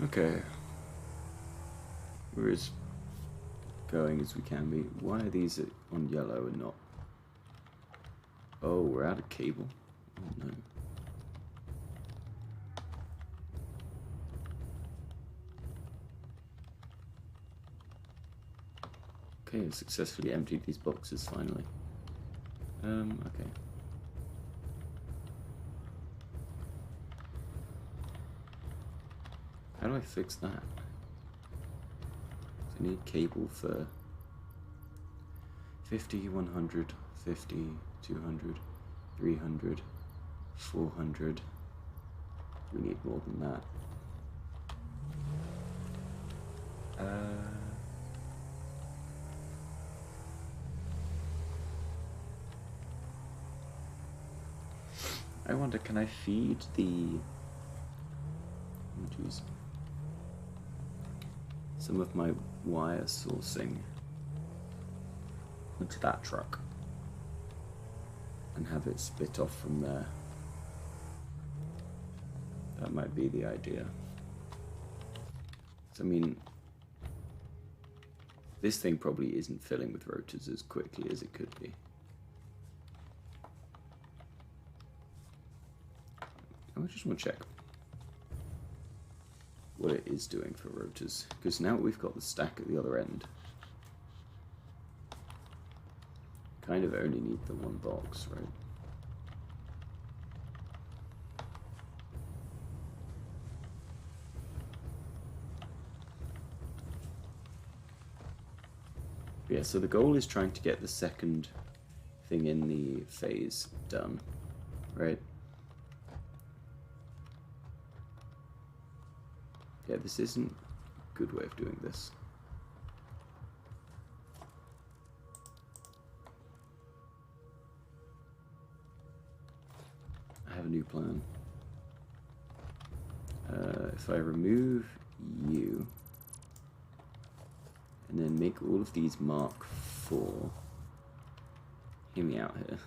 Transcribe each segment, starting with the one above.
Okay. We're as going as we can be. Why are these on yellow and not? Oh, we're out of cable. Oh no. Okay, I've successfully emptied these boxes finally. Okay. How do I fix that? So I need cable for 50, 100, 50, 200, 300, 400. We need more than that. I wonder, can I feed the... Oh, geez. Some of my wire sourcing into that truck and have it split off from there. That might be the idea. So, I mean, this thing probably isn't filling with rotors as quickly as it could be. I just want to check what it is doing for rotors, because now we've got the stack at the other end. Kind of only need the one box, right? Yeah, so the goal is trying to get the second thing in the phase done, right? Yeah, this isn't a good way of doing this. I have a new plan. If I remove you, and then make all of these Mark 4, hear me out here.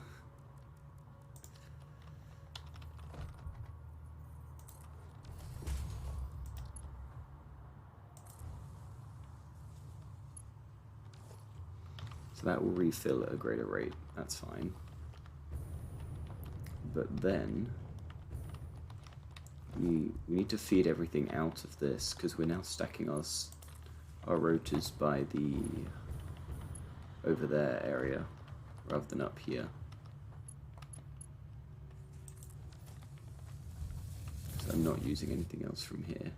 So that will refill at a greater rate, that's fine. But then we need to feed everything out of this, because we're now stacking our rotors by the over there area rather than up here. So I'm not using anything else from here.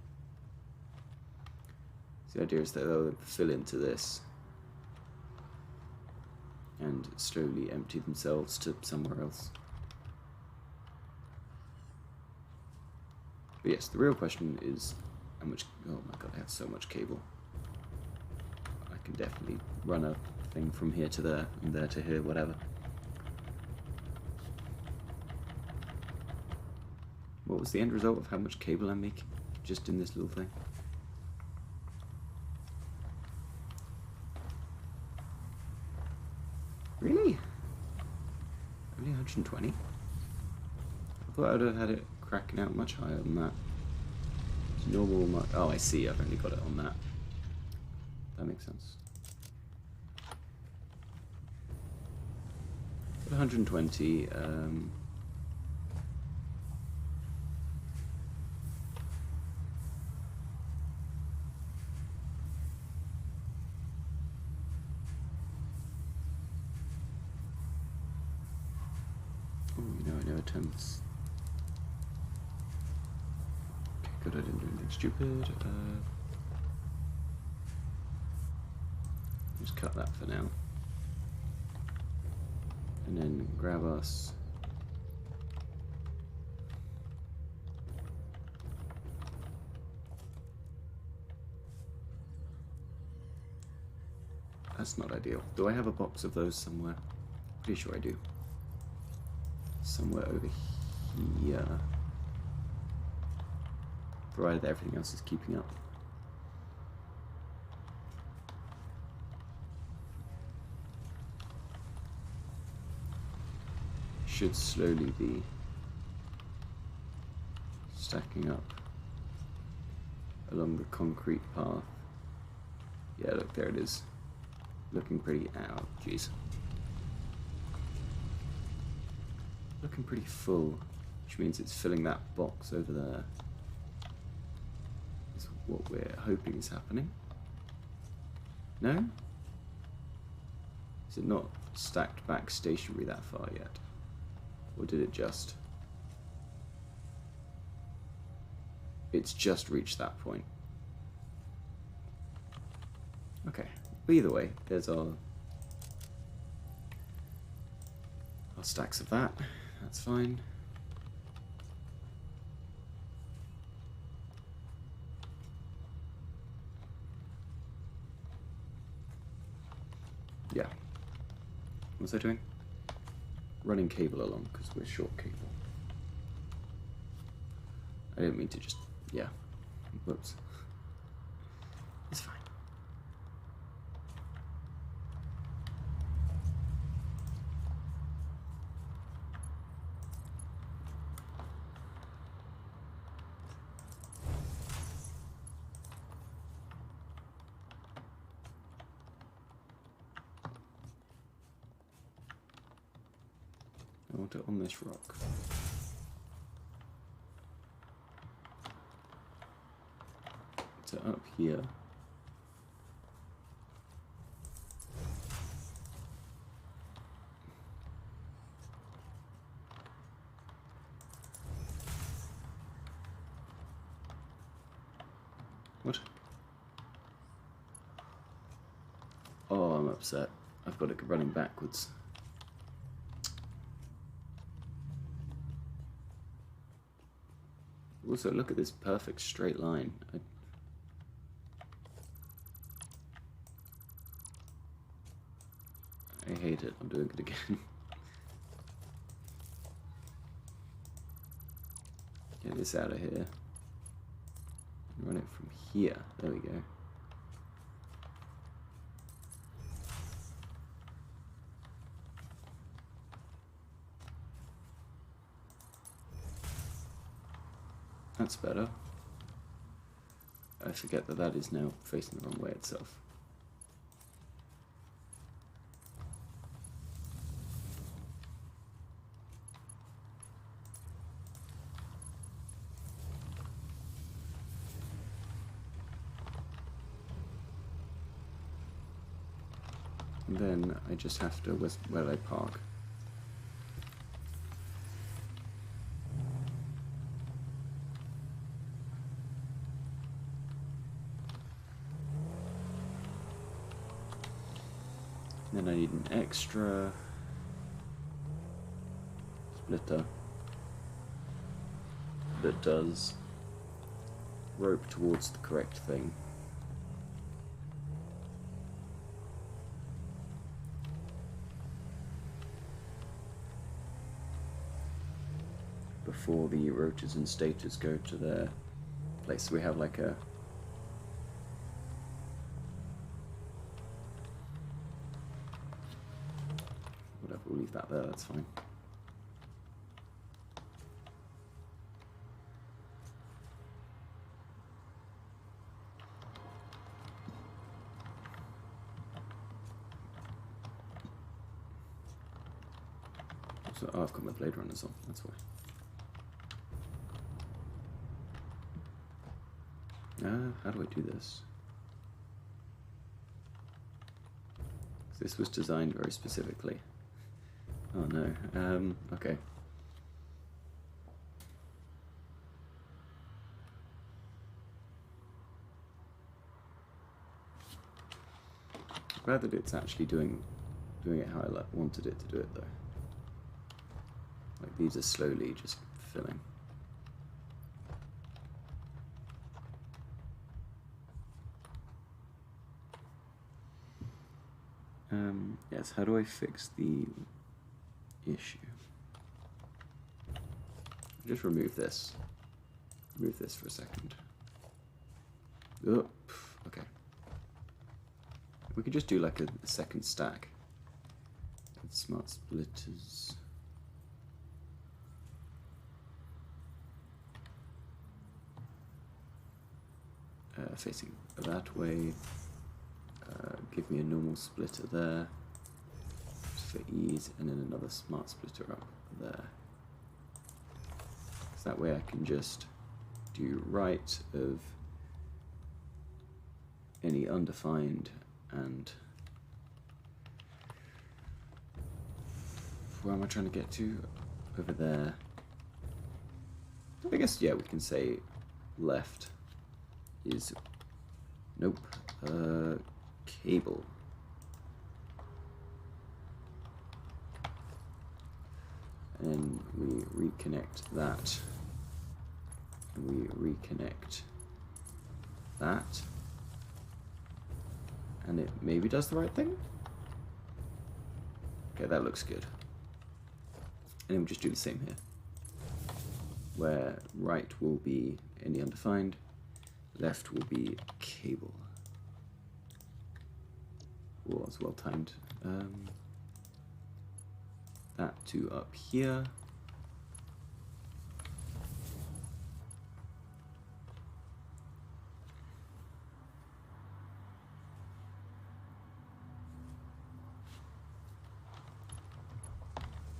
So the idea is that they'll fill into this and slowly empty themselves to somewhere else. But yes, the real question is how much... Oh my god, I have so much cable. I can definitely run a thing from here to there, and there to here, whatever. What was the end result of how much cable I'm making just in this little thing? Really? Only 120? I thought I would have had it cracking out much higher than that. It's normal. Oh, I see. I've only got it on that. That makes sense. 120. Oh, you know, I never turned this. Okay, good. I didn't do anything stupid. Just cut that for now. And then grab us that's not ideal. Do I have a box of those somewhere? Pretty sure I do. Somewhere over here. Provided that everything else is keeping up. Should slowly be stacking up a along the concrete path. Yeah, look, there it is. Looking pretty out. Jeez. Looking pretty full, which means it's filling that box over there. Is what we're hoping is happening. No? Is it not stacked back stationary that far yet? Or did it just... It's just reached that point. Okay. But either way, there's our stacks of that. That's fine. Yeah. What was I doing? Running cable along, because we're short cable. I didn't mean to just... Yeah. Whoops. It's fine. I want it on this rock. So up here. What? Oh, I'm upset. I've got it running backwards. Also, look at this perfect straight line. I hate it. I'm doing it again. Get this out of here. Run it from here. There we go. That's better. I forget that that is now facing the wrong way itself. And then I just have to, where do I park? Then I need an extra splitter that does rope towards the correct thing. Before the rotors and stators go to their place. We have like a whatever, we'll leave that there, that's fine. So, oh, I've got my blade runners on, that's why. How do I do this? This was designed very specifically. Oh no, okay. Glad that it's actually doing it how I wanted it to do it though. Like these are slowly just filling. Yes, how do I fix the issue? Just remove this. Remove this for a second. Oh, okay. We could just do like a second stack. Smart splitters. facing that way. Give me a normal splitter there, just for ease, and then another smart splitter up there. So that way I can just do right of any undefined and where am I trying to get to? Over there. I guess, yeah, we can say left is, nope, cable. And we reconnect that. And we reconnect that. And it maybe does the right thing? Okay, that looks good. And then we just do the same here. Where right will be any undefined, left will be cable. Oh, that's well timed. That to up here.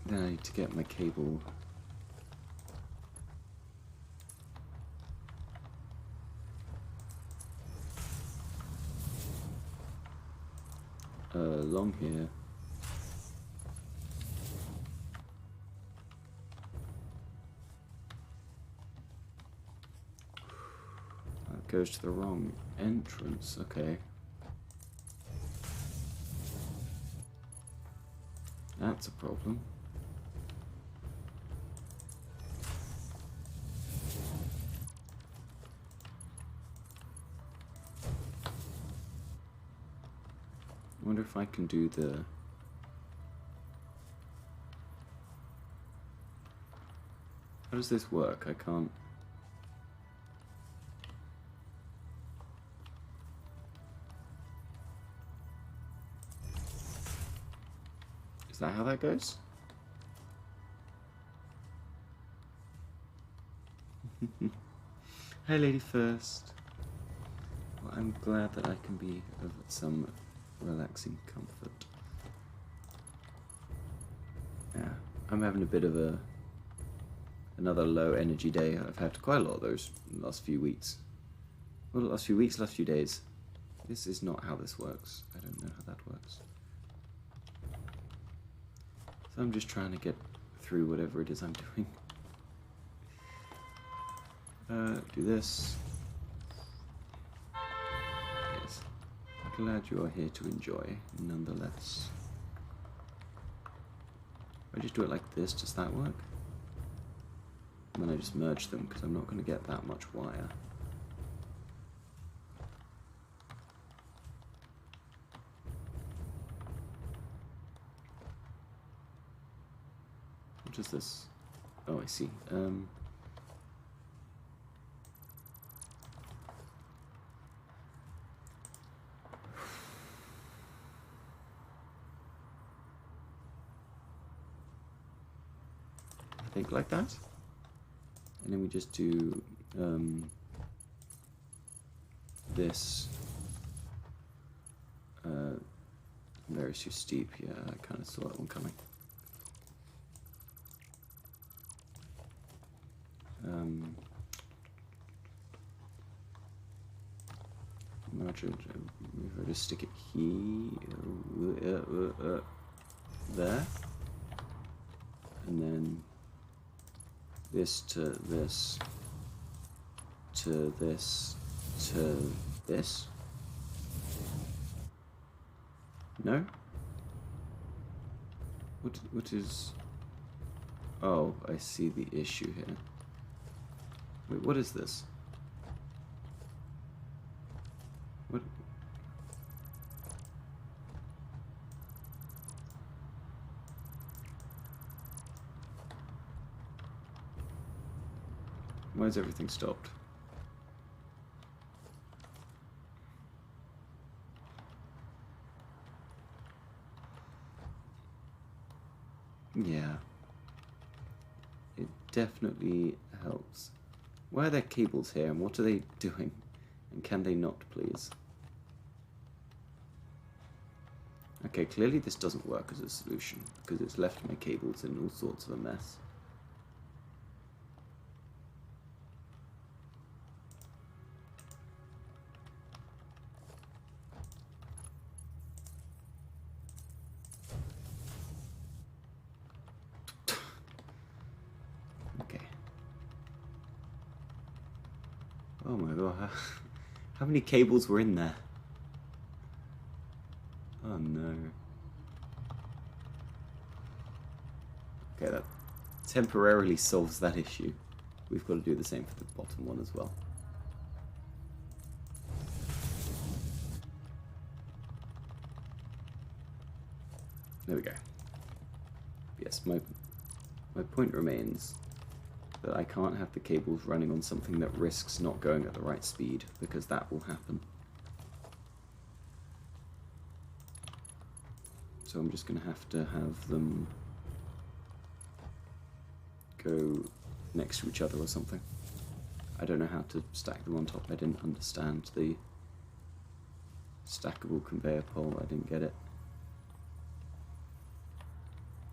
Then I need to get my cable along here. That goes to the wrong entrance, okay. That's a problem. I wonder if I can do the... How does this work? I can't... Is that how that goes? Hi, lady first. Well, I'm glad that I can be of some relaxing comfort. Yeah, I'm having a bit of another low energy day. I've had quite a lot of those in the last few weeks. Well, the last few weeks, last few days. This is not how this works. I don't know how that works. So I'm just trying to get through whatever it is I'm doing. Do this. Yes. Glad you are here to enjoy, nonetheless. If I just do it like this, does that work? And then I just merge them, because I'm not going to get that much wire. What is this? Oh, I see. I think like that. And then we just do this. Very too steep. Yeah, I kind of saw that one coming. If I just stick it here, there, and then this to this to this to this. No? What is... Oh, I see the issue here. Wait, what is this? What? Why is everything stopped? Yeah. It definitely helps. Why are there cables here and what are they doing? And can they not, please? Okay, clearly this doesn't work as a solution, because it's left my cables in all sorts of a mess. Okay. Oh my god, how many cables were in there? Oh no. Okay, that temporarily solves that issue. We've got to do the same for the bottom one as well. There we go. Yes, my point remains that I can't have the cables running on something that risks not going at the right speed, because that will happen. So I'm just going to have them go next to each other or something. I don't know how to stack them on top. I didn't understand the stackable conveyor pole. I didn't get it.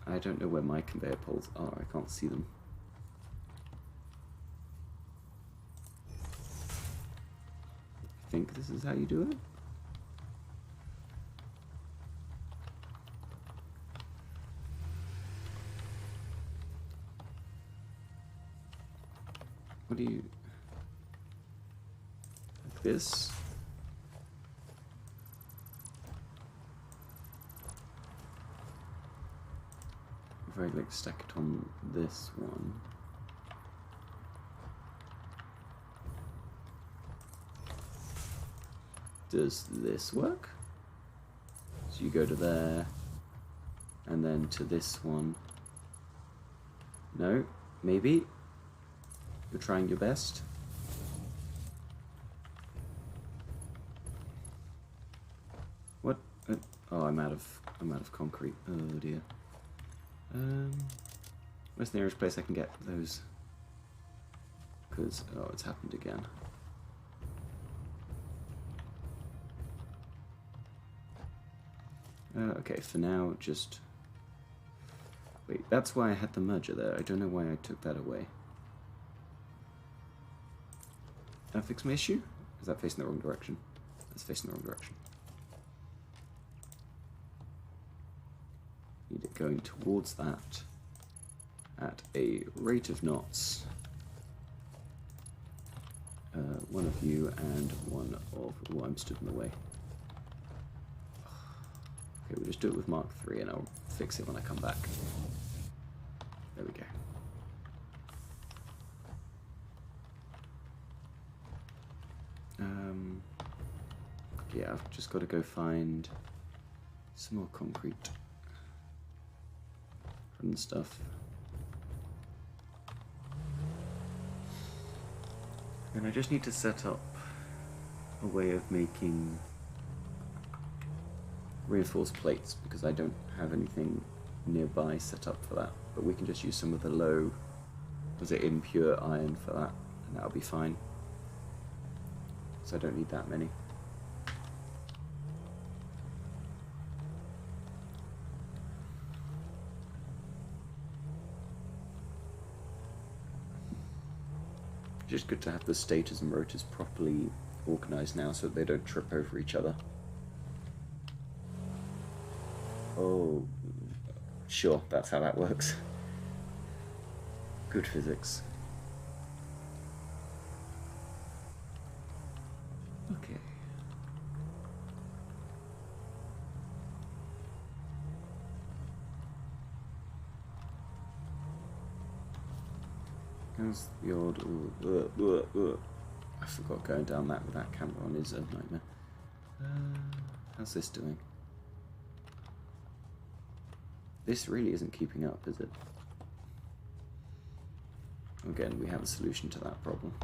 I don't know where my conveyor poles are. I can't see them. I think this is how you do it. What do you... like this? If I like stack it on this one. Does this work? So you go to there, and then to this one. No? Maybe? You're trying your best? What? Oh, I'm out of concrete. Oh dear. Where's the nearest place I can get those? Because, oh, it's happened again. Okay, for now, just... wait, that's why I had the merger there. I don't know why I took that away. Did that fix my issue? Is that facing the wrong direction? That's facing the wrong direction. Need it going towards that at a rate of knots. One of you and one of... oh, I'm stood in the way. Okay, we'll just do it with Mark III and I'll fix it when I come back. There we go. Yeah, I've just got to go find some more concrete from the stuff. And I just need to set up a way of making reinforced plates, because I don't have anything nearby set up for that. But we can just use some of the low, was it impure iron for that, and that'll be fine. So I don't need that many. Just good to have the stators and rotors properly organized now so that they don't trip over each other. Oh, sure, that's how that works. Good physics. Okay. How's the old... I forgot going down that with that camera on is a nightmare. How's this doing? This really isn't keeping up, is it? Again, we have a solution to that problem.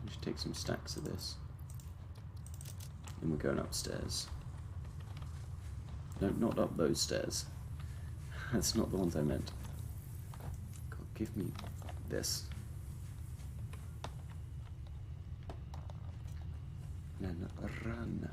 Just take some stacks of this. And we're going upstairs. No, not up those stairs. That's not the ones I meant. God, give me this. And then run.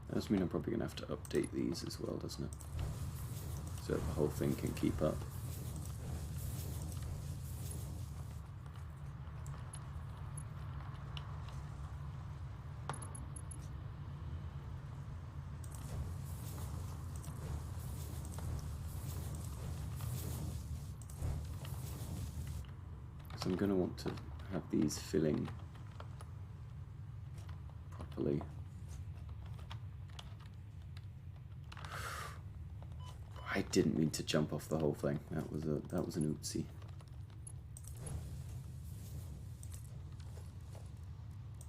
That does mean I'm probably going to have to update these as well, doesn't it? So the whole thing can keep up. So I'm going to want to have these filling properly. I didn't mean to jump off the whole thing. That was an oopsie.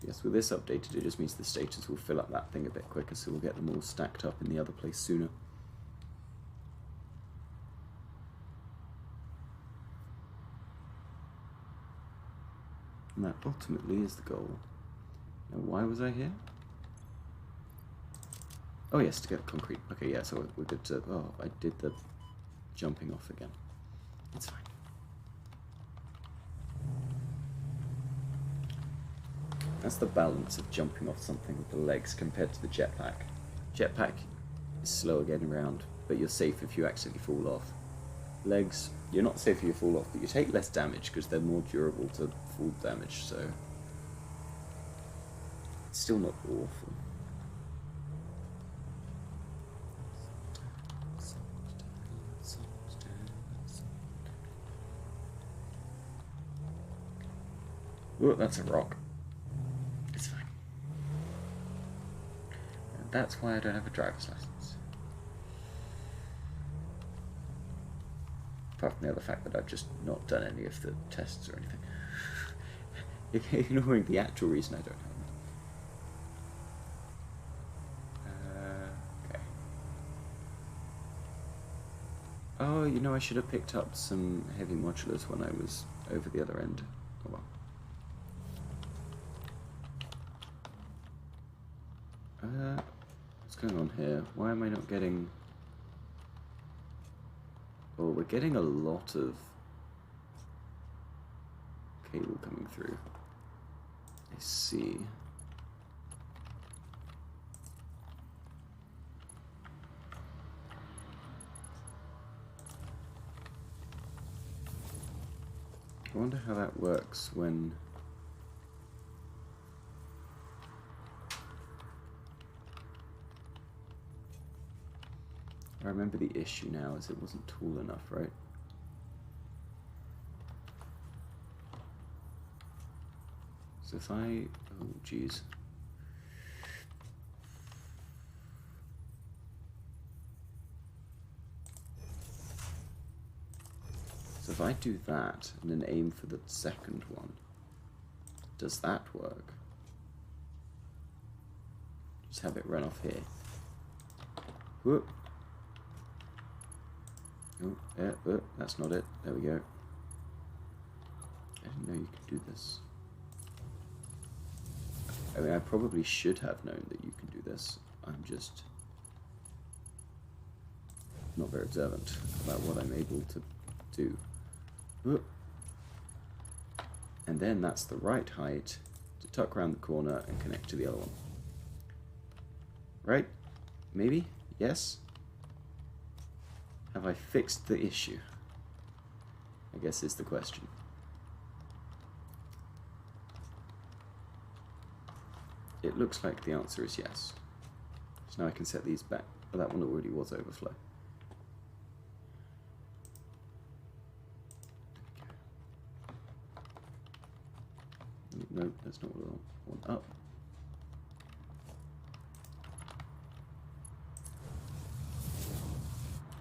Yes, with this updated, it just means the status will fill up that thing a bit quicker, so we'll get them all stacked up in the other place sooner. And that ultimately is the goal. Now, why was I here? Oh yes, to get concrete. Okay, yeah, so we're good to... Oh, I did the jumping off again. It's fine. That's the balance of jumping off something with the legs compared to the jetpack. Jetpack is slower getting around, but you're safe if you accidentally fall off. Legs, you're not safe if you fall off, but you take less damage because they're more durable to fall damage, so... It's still not awful. Oh, that's a rock. It's fine. And that's why I don't have a driver's license. Apart from the other fact that I've just not done any of the tests or anything. Ignoring the actual reason I don't have them. Okay. Oh, you know, I should have picked up some heavy modulars when I was over the other end. Oh well. What's going on here? Why am I not getting... Oh, we're getting a lot of cable coming through. I see. I wonder how that works when... I remember the issue now is it wasn't tall enough, right? So if I... Oh, geez. So if I do that and then aim for the second one, does that work? Just have it run off here. Whoop. Oh, yeah, oh, that's not it. There we go. I didn't know you could do this. I mean, I probably should have known that you can do this. I'm just not very observant about what I'm able to do. Oh. And then that's the right height to tuck around the corner and connect to the other one. Right? Maybe? Yes? Have I fixed the issue? I guess is the question. It looks like the answer is yes. So now I can set these back. But that one already was overflow. No, that's not what I want. Up.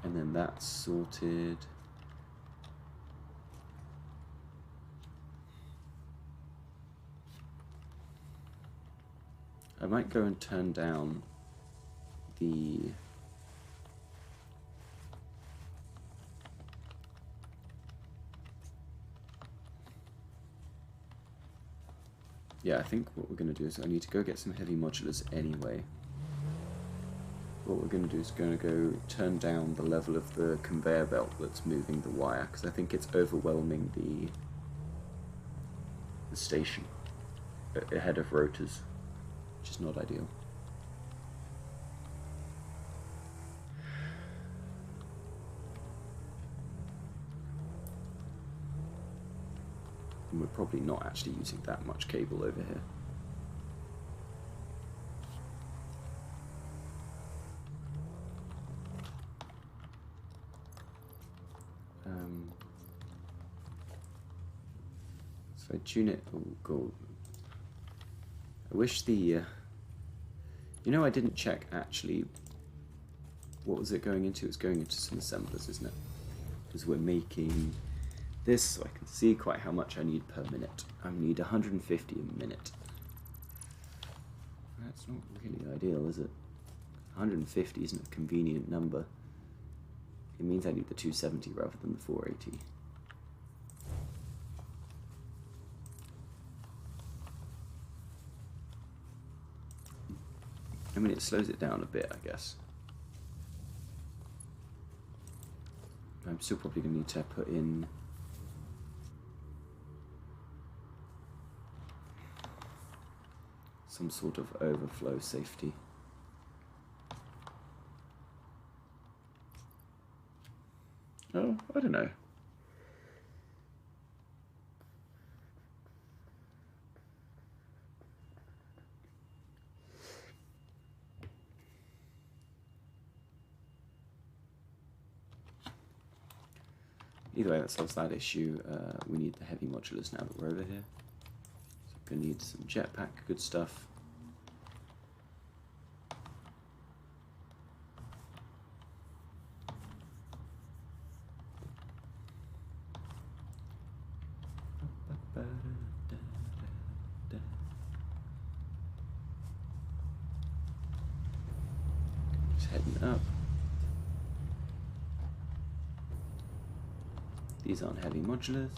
And then that's sorted. I might go and turn down the yeah, I think what we're going to do is I need to go get some heavy modulars anyway. What we're going to do is going to go turn down the level of the conveyor belt that's moving the wire, because I think it's overwhelming the station ahead of rotors, which is not ideal. And we're probably not actually using that much cable over here. So I tune it. Oh, God. I wish the... you know, I didn't check actually. What was it going into? It's going into some assemblers, isn't it? Because we're making this, so I can see quite how much I need per minute. I need 150 a minute. That's not really ideal, is it? 150 isn't a convenient number. It means I need the 270 rather than the 480. I mean, it slows it down a bit, I guess. I'm still probably going to need to put in some sort of overflow safety. Oh, I don't know. Either way, that solves that issue. We need the heavy modulars now that we're over here. So we're going to need some jetpack, good stuff. Just heading up. These aren't heavy modulars.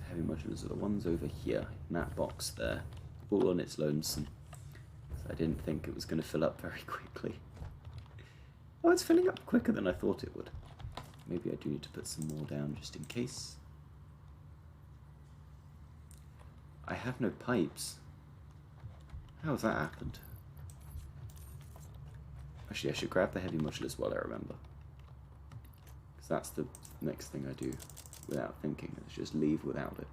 Heavy modulars are the ones over here, in that box there, all on its lonesome. So I didn't think it was going to fill up very quickly. Oh, it's filling up quicker than I thought it would. Maybe I do need to put some more down just in case. I have no pipes. How has that happened? Actually, I should grab the heavy modulars while I remember. Because that's the next thing I do without thinking. Is just leave without it.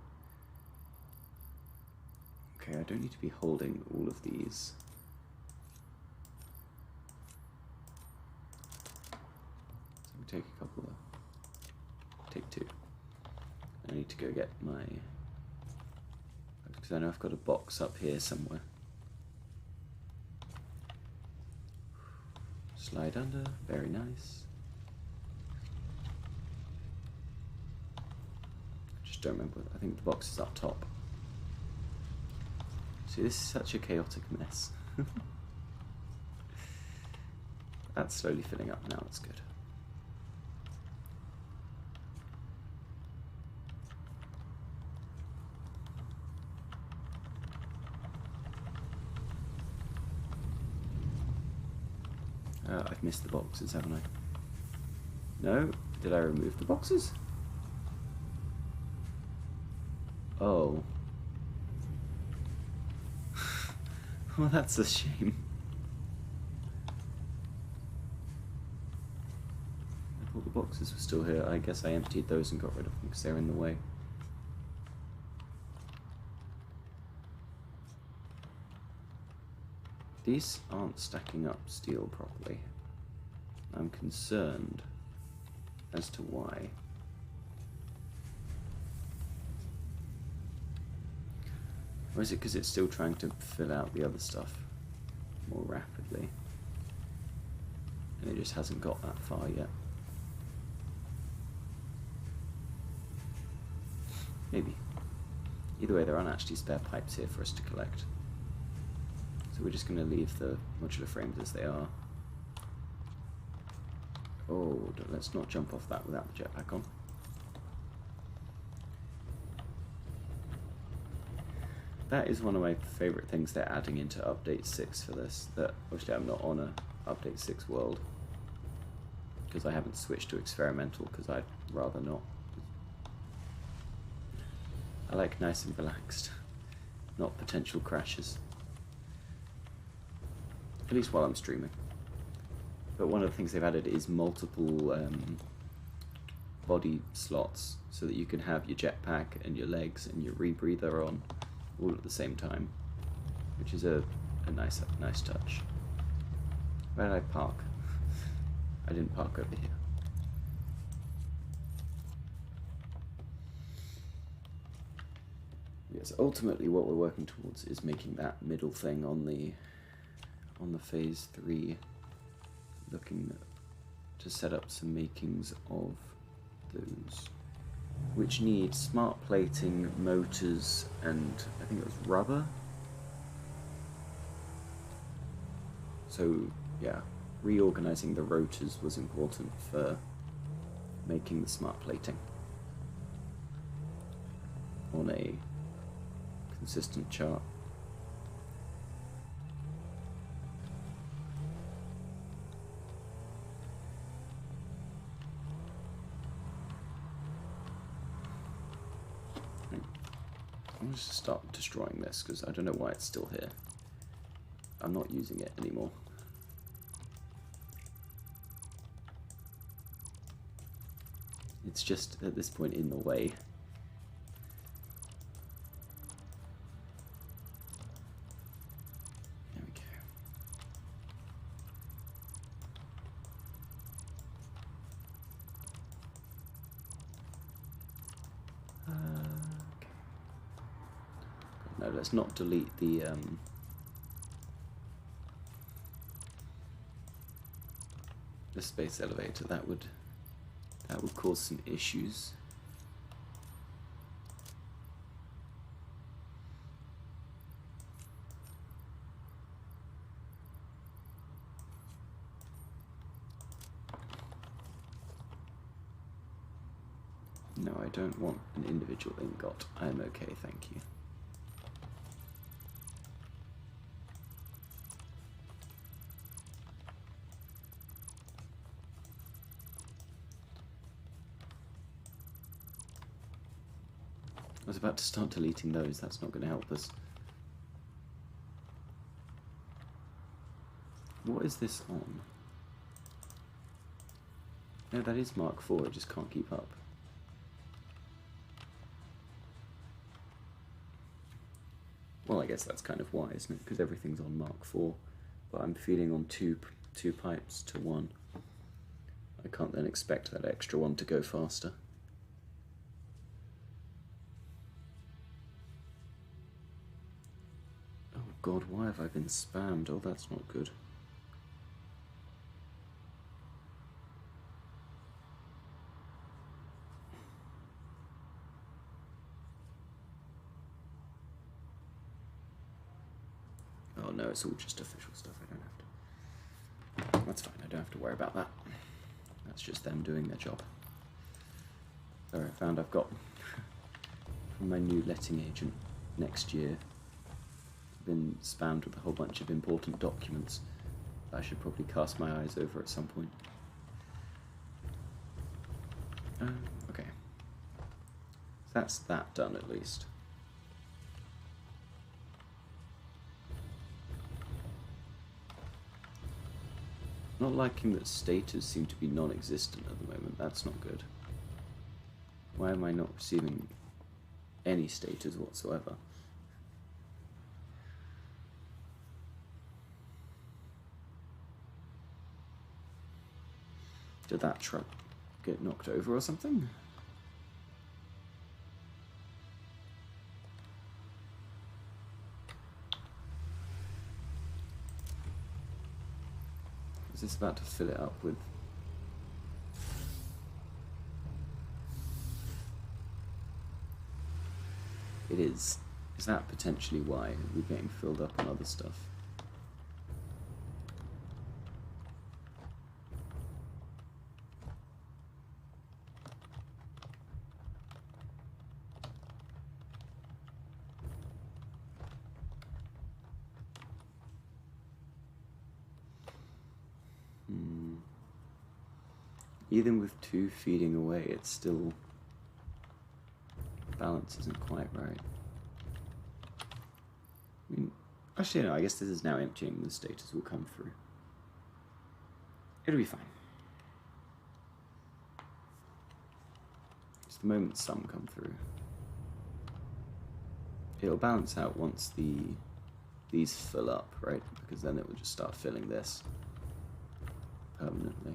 Okay, I don't need to be holding all of these. So we take a couple of... Take two. I need to go get my... Because I know I've got a box up here somewhere. Slide under, very nice. I just don't remember, I think the box is up top. See, this is such a chaotic mess. That's slowly filling up now, it's good. I've missed the boxes, haven't I? No? Did I remove the boxes? Oh. Well, that's a shame. I thought the boxes were still here. I guess I emptied those and got rid of them because they're in the way. These aren't stacking up steel properly. I'm concerned as to why. Or is it because it's still trying to fill out the other stuff more rapidly? and it just hasn't got that far yet. Maybe. Either way, there aren't actually spare pipes here for us to collect. So we're just going to leave the modular frames as they are. Oh, let's not jump off that without the jetpack on. That is one of my favourite things they're adding into Update 6 for this. That obviously I'm not on a Update 6 world, because I haven't switched to experimental, because I'd rather not. I like nice and relaxed, not potential crashes. At least while I'm streaming. But one of the things they've added is multiple body slots, so that you can have your jetpack and your legs and your rebreather on all at the same time, which is a nice touch. Where did I park? I didn't park over here. Yes, ultimately what we're working towards is making that middle thing on the phase 3, looking to set up some makings of those, which need smart plating, motors, and I think it was rubber. So yeah, reorganizing the rotors was important for making the smart plating on a consistent chart. I'm just start destroying this because I don't know why it's still here. I'm not using it anymore. It's just at this point in the way. There we go. Okay. No, let's not delete the space elevator. That would cause some issues. No, I don't want an individual ingot. I'm okay, thank you. I was about to start deleting those, that's not going to help us. What is this on? No, that is Mark IV, I just can't keep up. Well, I guess that's kind of why, isn't it? Because everything's on Mark IV, but I'm feeding on two pipes to one. I can't then expect that extra one to go faster. Oh god, why have I been spammed? Oh, that's not good. Oh no, it's all just official stuff, I don't have to... That's fine, I don't have to worry about that. That's just them doing their job. There, I found I've got, from my new letting agent next year, been spammed with a whole bunch of important documents I should probably cast my eyes over at some point. Okay. That's that done at least. Not liking that status seem to be non-existent at the moment, that's not good. Why am I not receiving any status whatsoever? Did that truck get knocked over or something? Is this about to fill it up with... It is. Is that potentially why we're getting filled up on other stuff? Even with 2 feeding away, it's still... balance isn't quite right. I mean, actually no, I guess this is now emptying, the status will come through. It'll be fine. It's the moment some come through. It'll balance out once these fill up, right? Because then it will just start filling this permanently.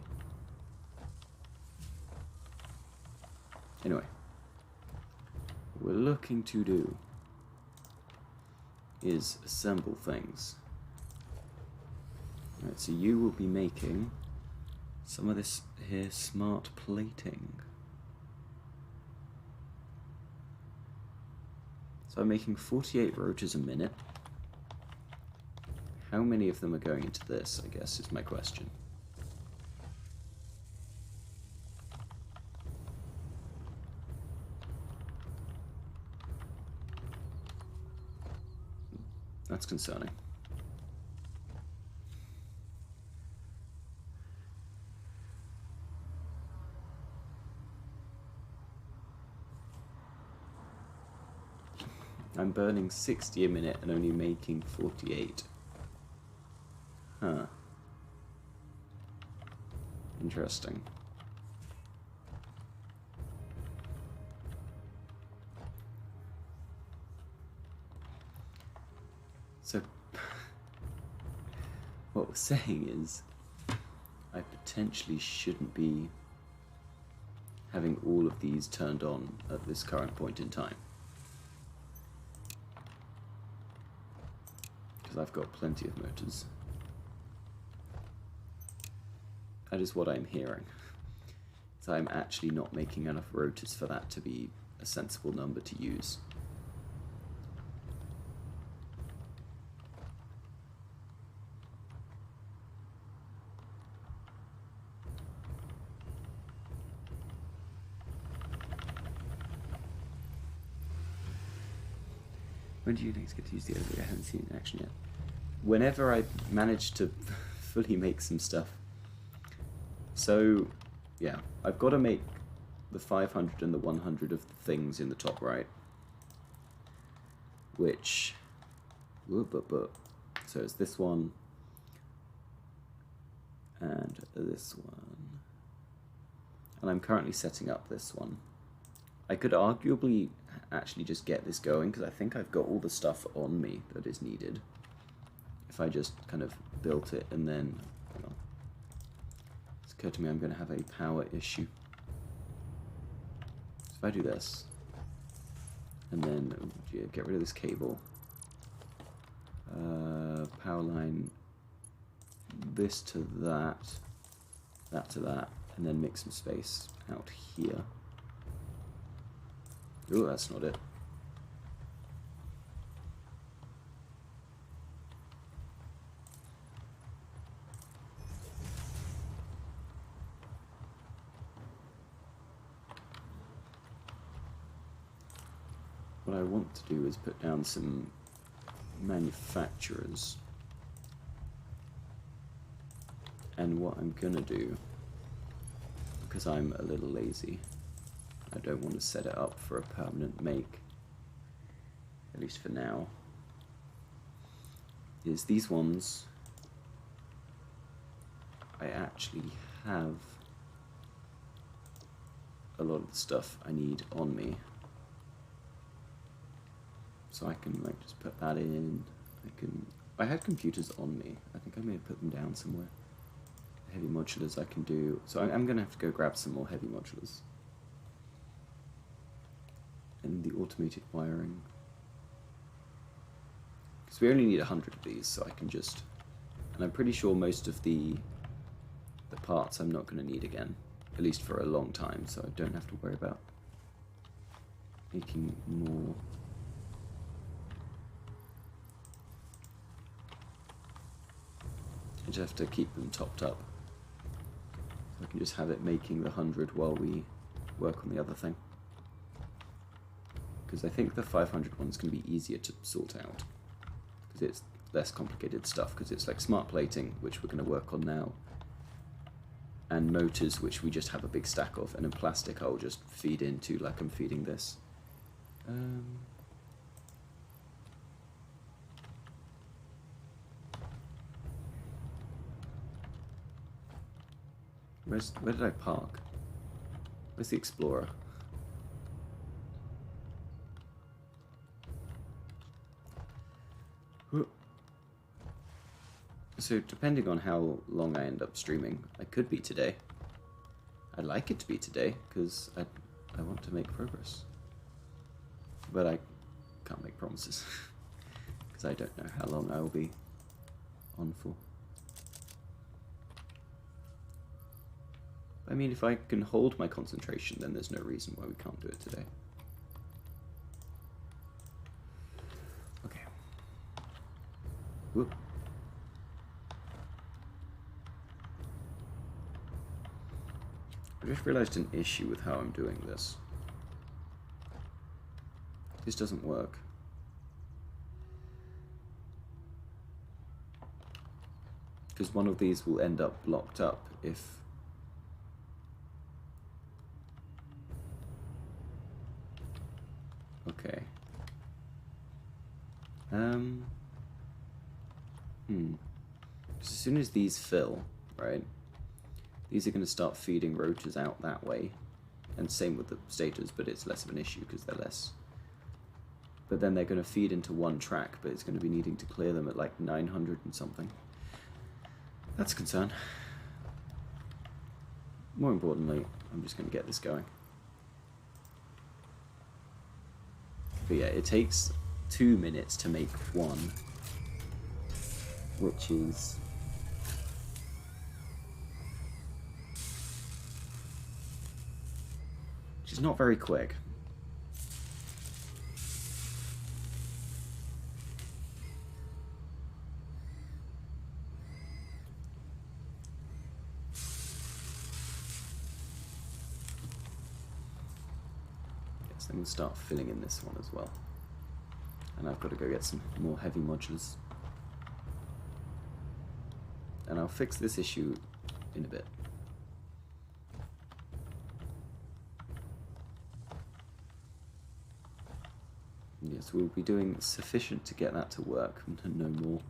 Anyway, what we're looking to do is assemble things. Right, so you will be making some of this here smart plating. So I'm making 48 rotors a minute. How many of them are going into this, I guess, is my question. That's concerning. I'm burning 60 a minute and only making 48. Huh. Interesting. So, what we're saying is, I potentially shouldn't be having all of these turned on at this current point in time. Because I've got plenty of motors. That is what I'm hearing. So I'm actually not making enough rotors for that to be a sensible number to use. When do you next get to use the elevator? I haven't seen it in action yet. Whenever I manage to fully make some stuff. So, yeah, I've got to make the 500 and the 100 of the things in the top right. Which, so it's this one, and this one. And I'm currently setting up this one. I could arguably actually just get this going, because I think I've got all the stuff on me that is needed. If I just kind of built it and then, well, it's occurred to me I'm going to have a power issue. So if I do this, and then get rid of this cable, power line this to that, that to that, and then make some space out here. Ooh, that's not it. What I want to do is put down some manufacturers. And what I'm gonna do, because I'm a little lazy, I don't want to set it up for a permanent make, at least for now, is these ones I actually have a lot of the stuff I need on me. So I can like just put that in. I had computers on me. I think I may have put them down somewhere. Heavy modulars I can do. So I'm gonna have to go grab some more heavy modulars. And the automated wiring. Because we only need 100 of these, so I can just... And I'm pretty sure most of the the parts I'm not going to need again, at least for a long time, so I don't have to worry about making more. I just have to keep them topped up. So I can just have it making the 100 while we work on the other thing. Because I think the 500 one's going to be easier to sort out. Because it's less complicated stuff. Because it's like smart plating, which we're going to work on now. And motors, which we just have a big stack of. And in plastic, I'll just feed into like I'm feeding this. Where did I park? Where's the Explorer? So depending on how long I end up streaming, I could be today. I'd like it to be today, because I want to make progress. But I can't make promises, because I don't know how long I will be on for. I mean, if I can hold my concentration, then there's no reason why we can't do it today. Okay. Whoop. I just realized an issue with how I'm doing this. This doesn't work. Because one of these will end up blocked up if... Okay. As soon as these fill, right, these are going to start feeding rotors out that way. And same with the stators, but it's less of an issue because they're less. But then they're going to feed into one track, but it's going to be needing to clear them at like 900 and something. That's a concern. More importantly, I'm just going to get this going. But yeah, it takes 2 minutes to make one, which is not very quick. Yes, then we'll start filling in this one as well. And I've got to go get some more heavy modulars. And I'll fix this issue in a bit. Yes, we'll be doing sufficient to get that to work, and no more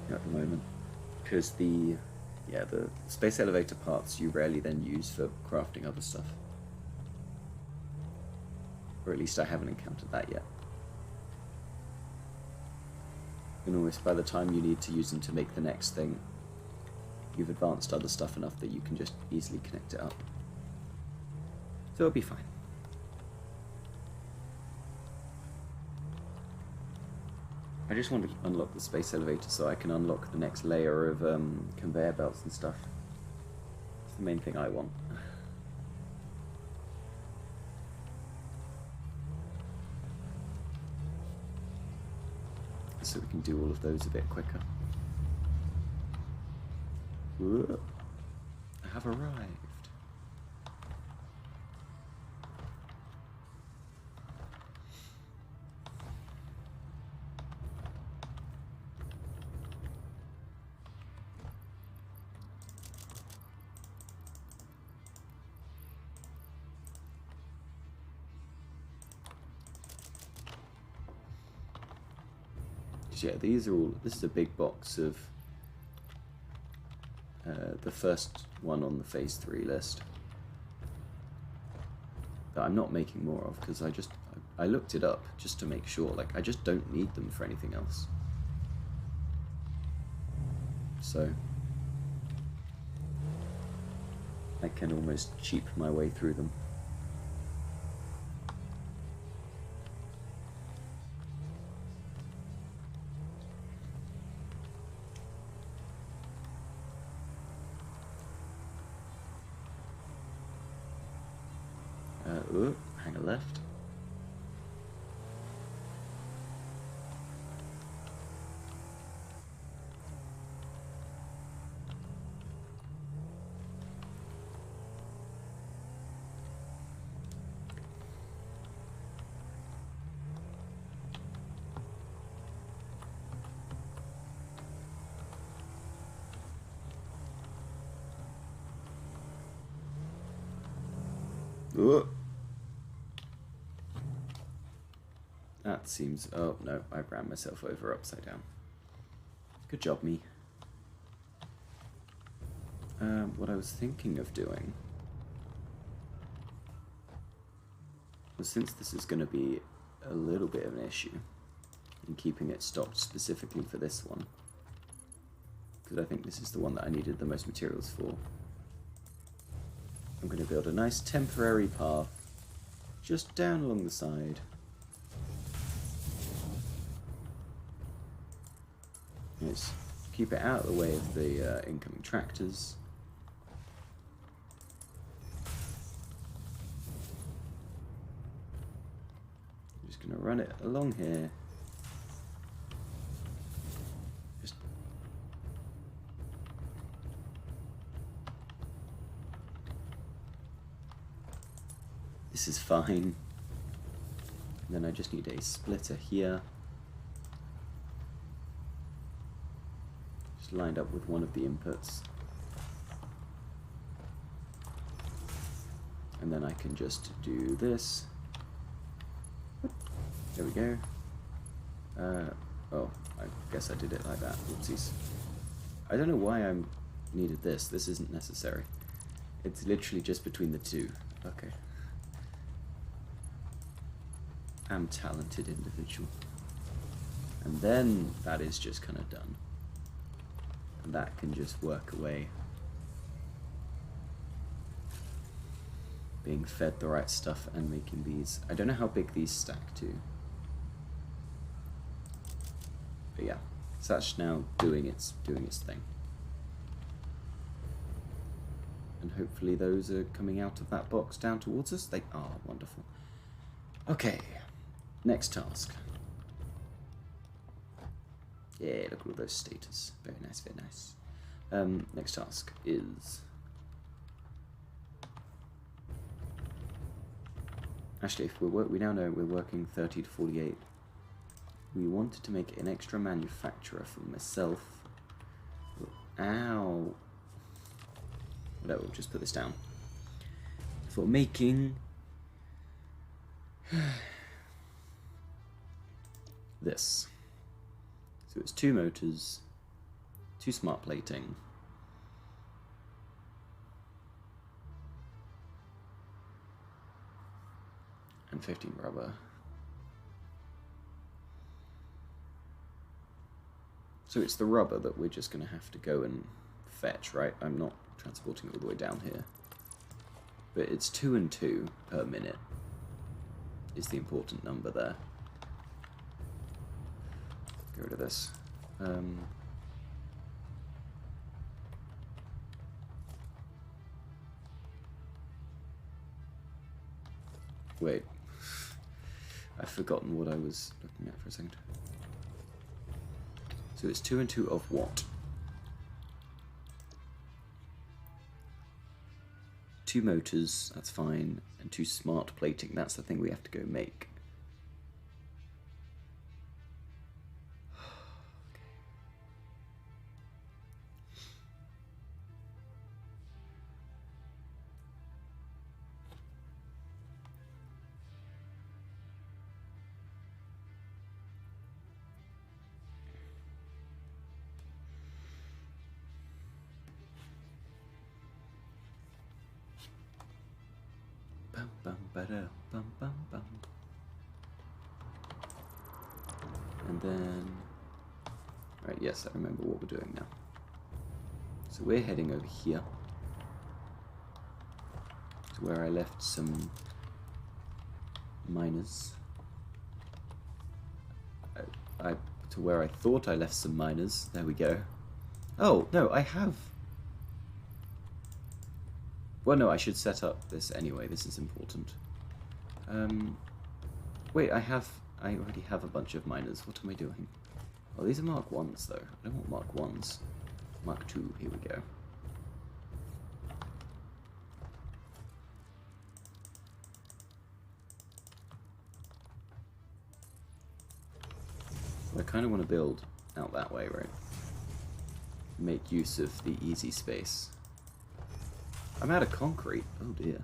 at the moment. Because the space elevator parts you rarely then use for crafting other stuff. Or at least I haven't encountered that yet. And almost by the time you need to use them to make the next thing, you've advanced other stuff enough that you can just easily connect it up. So it'll be fine. I just want to unlock the space elevator so I can unlock the next layer of conveyor belts and stuff. It's the main thing I want. So we can do all of those a bit quicker. Whoa. I have arrived. Yeah, these are all. This is a big box of the first one on the phase 3 list that I'm not making more of because I looked it up just to make sure. Like, I just don't need them for anything else. So I can almost cheap my way through them. Ooh, hang a left. Ooh. That seems... Oh, no, I ran myself over upside down. Good job, me. What I was thinking of doing was, since this is going to be a little bit of an issue in keeping it stocked specifically for this one, because I think this is the one that I needed the most materials for, I'm going to build a nice temporary path just down along the side. Yes, keep it out of the way of the incoming tractors. I'm just going to run it along here. Just this is fine. And then I just need a splitter here. Lined up with one of the inputs, and then I can just do this. There we go. Oh, I guess I did it like that. Whoopsies. I don't know why I needed this. This isn't necessary. It's literally just between the two. Okay. I'm a talented individual. And then that is just kind of done. And that can just work away, being fed the right stuff and making these. I don't know how big these stack to, but yeah, so that's now doing its thing, and hopefully those are coming out of that box down towards us. They are. Wonderful. Okay, next task. Yeah, look at all those status. Very nice, very nice. Next task is... Actually, if we now know we're working 30 to 48. We wanted to make an extra manufacturer for myself. Ow. Whatever, we'll just put this down. For making... this. So it's 2 motors, 2 smart plating, and 15 rubber. So it's the rubber that we're just going to have to go and fetch, right? I'm not transporting it all the way down here. But it's 2 and 2 per minute is the important number there. Get rid of this. Wait. I've forgotten what I was looking at for a second. So it's 2 and 2 of what? 2 motors, that's fine, and 2 smart plating, that's the thing we have to go make. And then, right, yes, I remember what we're doing now. So we're heading over here to where I left some miners. To where I thought I left some miners. There we go. Oh, no, I have. Well, no, I should set up this anyway. This is important. Wait, I already have a bunch of miners. What am I doing? Oh, these are Mark 1s, though. I don't want Mark 1s. Mark 2, here we go. I kind of want to build out that way, right? Make use of the easy space. I'm out of concrete. Oh dear.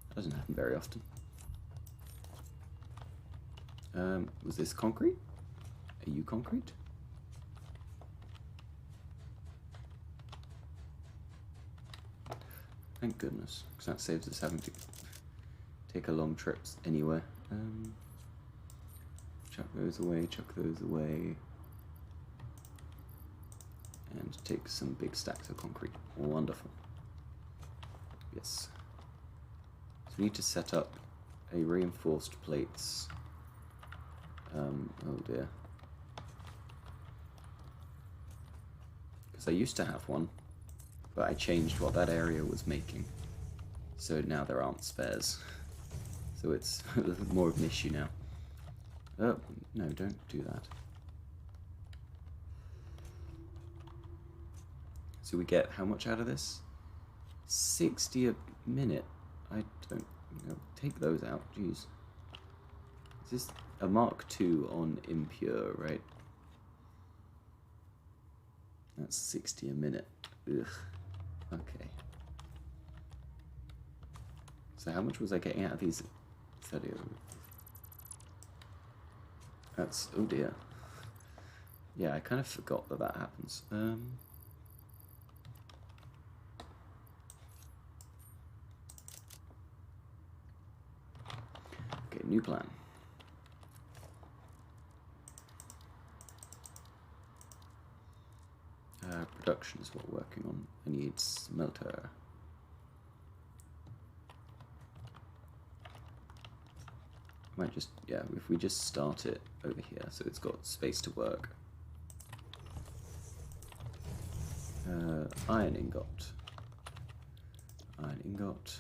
That doesn't happen very often. Was this concrete? Are you concrete? Thank goodness, because that saves us having to take a long trips anywhere. Chuck those away, chuck those away. And take some big stacks of concrete. Wonderful. Yes. So we need to set up a reinforced plates. Oh dear. Because I used to have one, but I changed what that area was making. So now there aren't spares. So it's more of an issue now. Oh, no, don't do that. So we get how much out of this? 60 a minute. I don't know. Take those out, jeez. Is this a Mark II on impure, right? That's 60 a minute. Ugh. Okay. So how much was I getting out of these? 30. That's, oh dear. Yeah, I kind of forgot that that happens. Okay, new plan. Production is what we're working on. I need smelter. Might just, yeah, if we just start it over here so it's got space to work. Iron ingot. Iron ingot.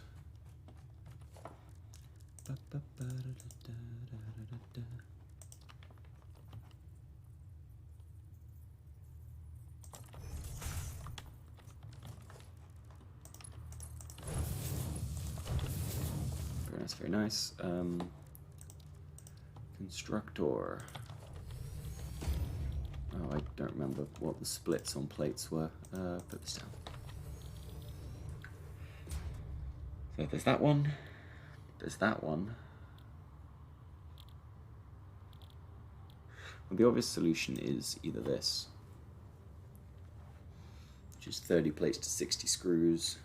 Very nice, very nice. Constructor. Oh, I don't remember what the splits on plates were. Put this down. So there's that one. There's that one. Well, the obvious solution is either this, which is 30 plates to 60 screws,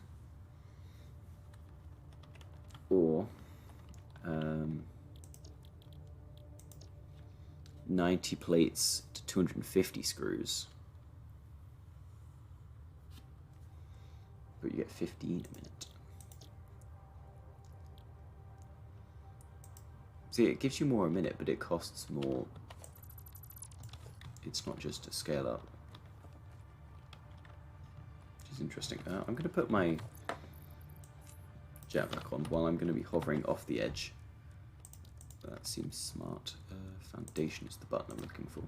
or 90 plates to 250 screws. But you get 15 a minute. See, it gives you more a minute, but it costs more. It's not just a scale up. Which is interesting. I'm going to put my jetpack on while I'm going to be hovering off the edge. That seems smart. Foundation is the button I'm looking for.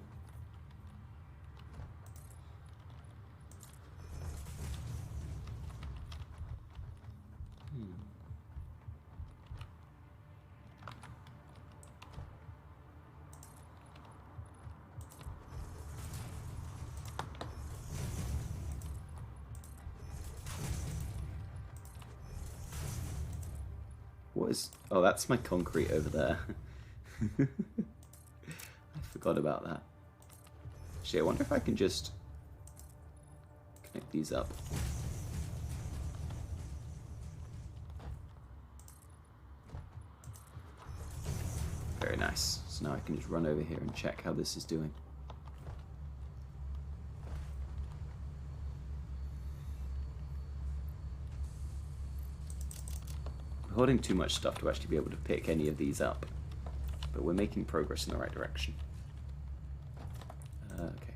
What is... Oh, that's my concrete over there. I forgot about that. Actually, I wonder if I can just connect these up. Very nice. So now I can just run over here and check how this is doing. We're holding too much stuff to actually be able to pick any of these up, but we're making progress in the right direction. Okay.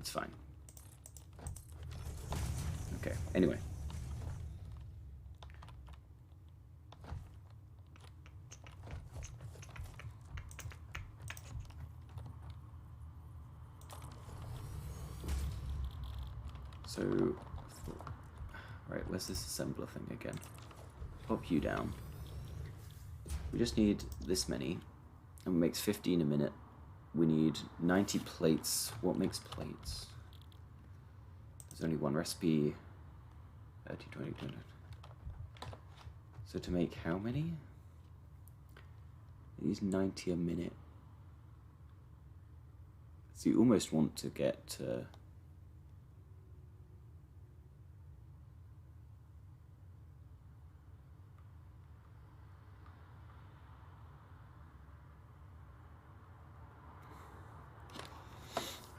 It's fine. Okay, anyway. So, right, where's this assembler thing again? Pop you down. We just need this many, and it makes 15 a minute. We need 90 plates. What makes plates? There's only one recipe. 30, 20, 20. So to make how many? These 90 a minute. So you almost want to get...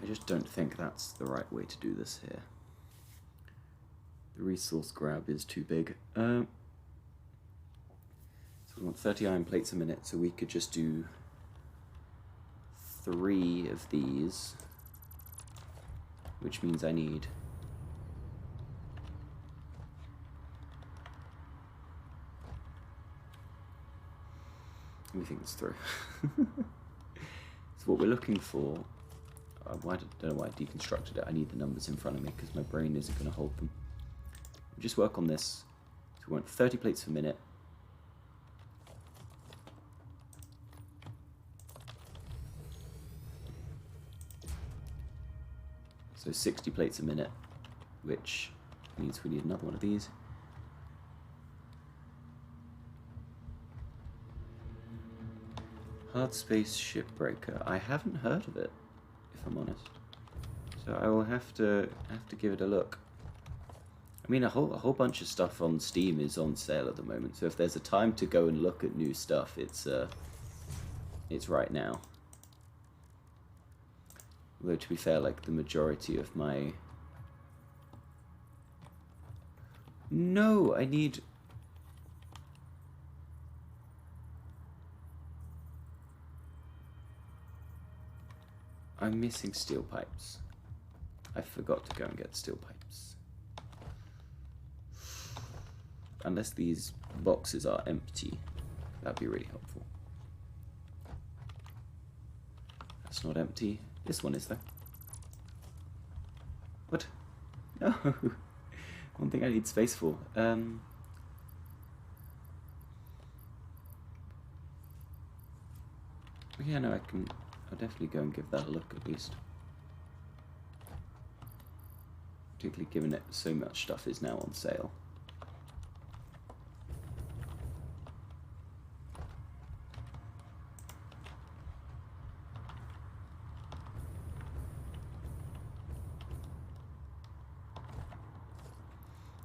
I just don't think that's the right way to do this here. The resource grab is too big. So we want 30 iron plates a minute, so we could just do 3 of these, which means I need... Let me think this through. So what we're looking for... I don't know why I deconstructed it. I need the numbers in front of me because my brain isn't going to hold them. We'll just work on this. So we want 30 plates per minute. So 60 plates a minute, which means we need another one of these. Hard Space Shipbreaker. I haven't heard of it, if I'm honest. So I will have to give it a look. I mean, a whole bunch of stuff on Steam is on sale at the moment. So if there's a time to go and look at new stuff, it's right now. Although to be fair, like the majority of my... No, I need... I'm missing steel pipes. I forgot to go and get steel pipes. Unless these boxes are empty, that'd be really helpful. That's not empty. This one is though. What? No! One thing I need space for. Yeah, no, I'll definitely go and give that a look at least. Particularly given that so much stuff is now on sale.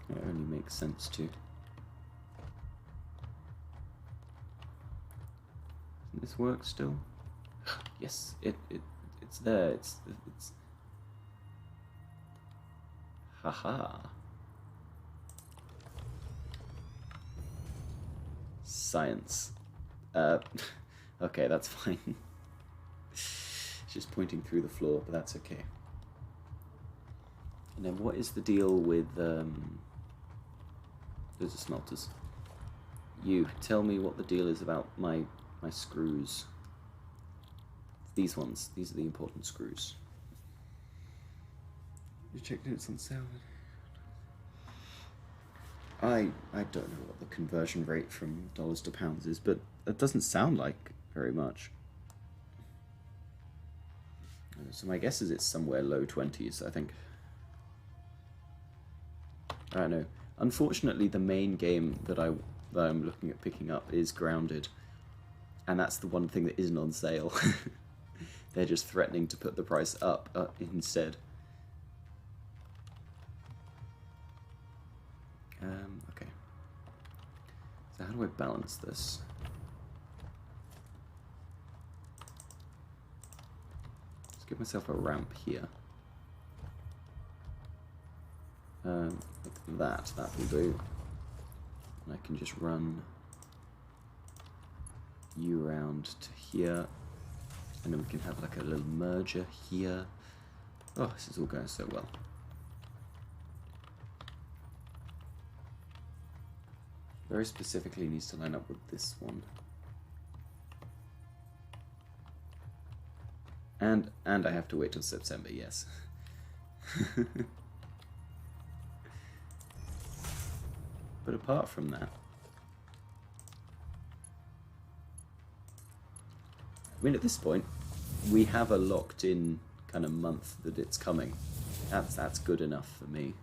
It only makes sense to. Doesn't this work still? Yes, it's there. It's haha. Science. Okay, that's fine. It's just pointing through the floor, but that's okay. And then what is the deal with those are smelters. You tell me what the deal is about my screws. These ones. These are the important screws. You checked it's on sale. I don't know what the conversion rate from dollars to pounds is, but that doesn't sound like very much. So my guess is it's somewhere low 20s, I think. I don't know. Unfortunately, the main game that I'm looking at picking up is Grounded, and that's the one thing that isn't on sale. They're just threatening to put the price up instead. Okay. So how do I balance this? Let's give myself a ramp here. Like that will do. And I can just run you around to here. And then we can have like a little merger here. Oh, this is all going so well. Very specifically needs to line up with this one. And I have to wait till September, yes. But apart from that, I mean, at this point, we have a locked-in kind of month that it's coming. That's good enough for me,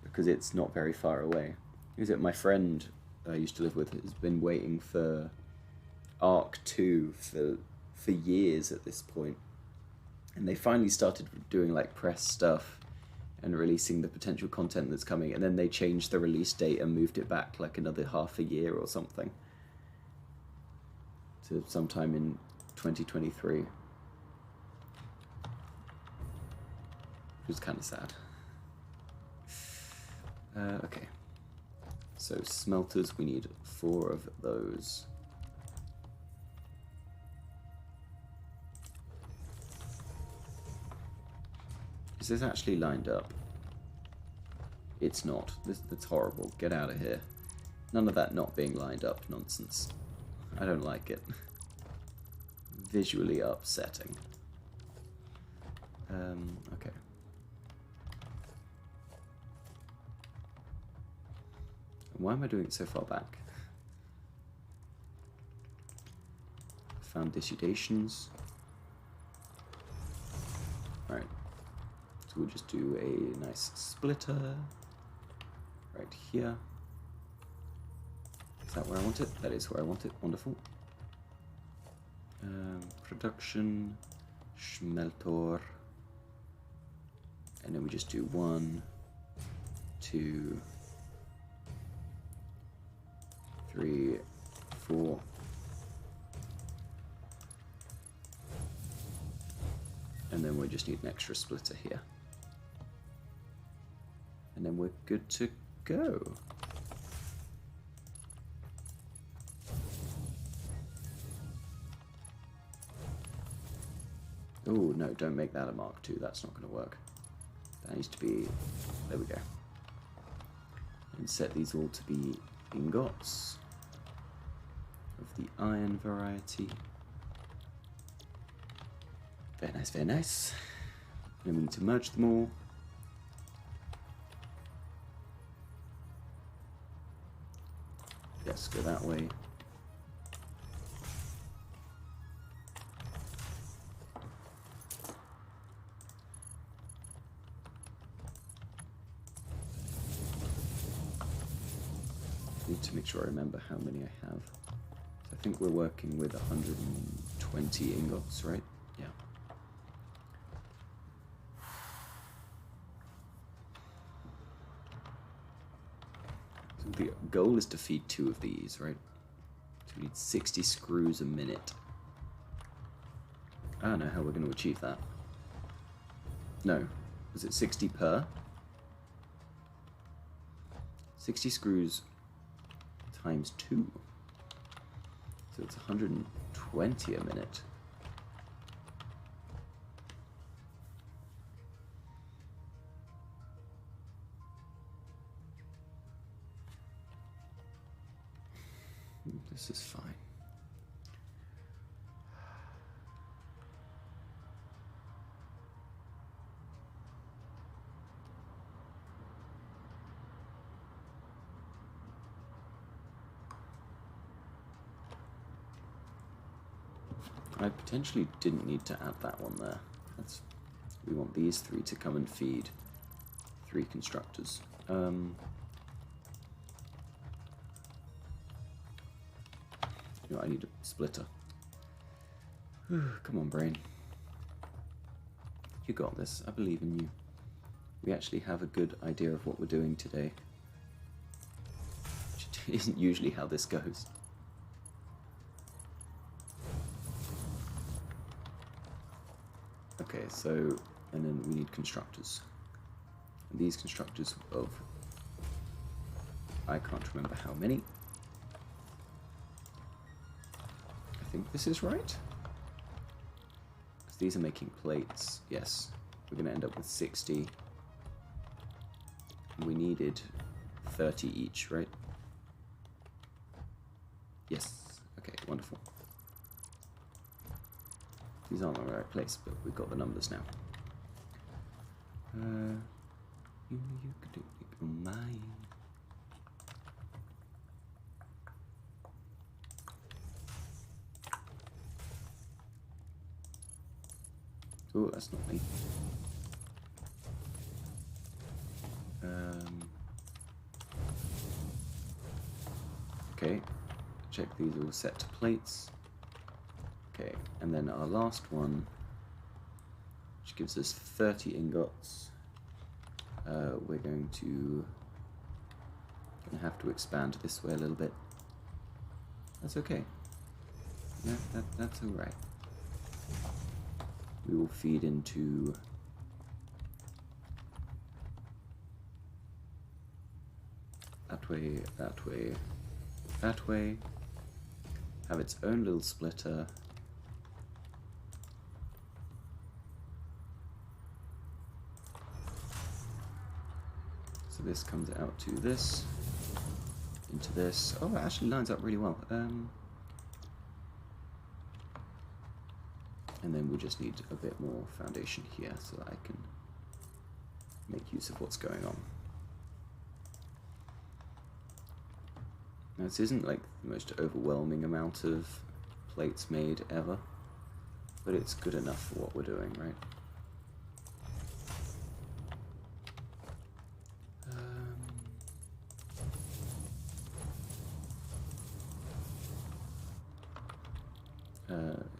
because it's not very far away. Is it my friend I used to live with has been waiting for Arc 2 for years at this point, and they finally started doing like press stuff and releasing the potential content that's coming, and then they changed the release date and moved it back like another half a year or something to sometime in 2023, which was kind of sad. Okay, so smelters, we need 4 of those. Is this actually lined up? It's not. That's horrible. Get out of here. None of that not being lined up nonsense. I don't like it. Visually upsetting. Okay. Why am I doing it so far back? Foundations. Alright. So we'll just do a nice splitter right here. Is that where I want it? That is where I want it. Wonderful. Production, Schmeltor, and then we just do 1, 2, 3, 4. And then we just need an extra splitter here. And then we're good to go. Oh, no, don't make that a Mark II. That's not going to work. That needs to be... There we go. And set these all to be ingots of the iron variety. Very nice, very nice. Then we need to merge them all. Yes, go that way. Need to make sure I remember how many I have. So I think we're working with 120 ingots, right? Yeah. So the goal is to feed 2 of these, right? So we need 60 screws a minute. I don't know how we're going to achieve that. No. Is it 60 per? 60 screws times 2. So it's 120 a minute. This is fine. I potentially didn't need to add that one there. We want these 3 to come and feed 3 constructors. You know, I need a splitter. Come on, brain. You got this. I believe in you. We actually have a good idea of what we're doing today, which isn't usually how this goes. Okay, so, and then we need constructors. And these constructors of, I can't remember how many. I think this is right. Because these are making plates, yes. we're going to end up with 60. We needed 30 each, right? Yes. Okay, wonderful. These aren't in the right place, but we've got the numbers now. You could do mine. Oh, that's not me. Okay, check these all set to plates. Okay, and then our last one, which gives us 30 ingots. We're going to have to expand this way a little bit. That's okay. Yeah, that's alright. We will feed into that way, that way, that way. Have its own little splitter. So this comes out to this, into this. Oh, it actually lines up really well. And then we just need a bit more foundation here so that I can make use of what's going on. Now, this isn't like the most overwhelming amount of plates made ever, but it's good enough for what we're doing, right?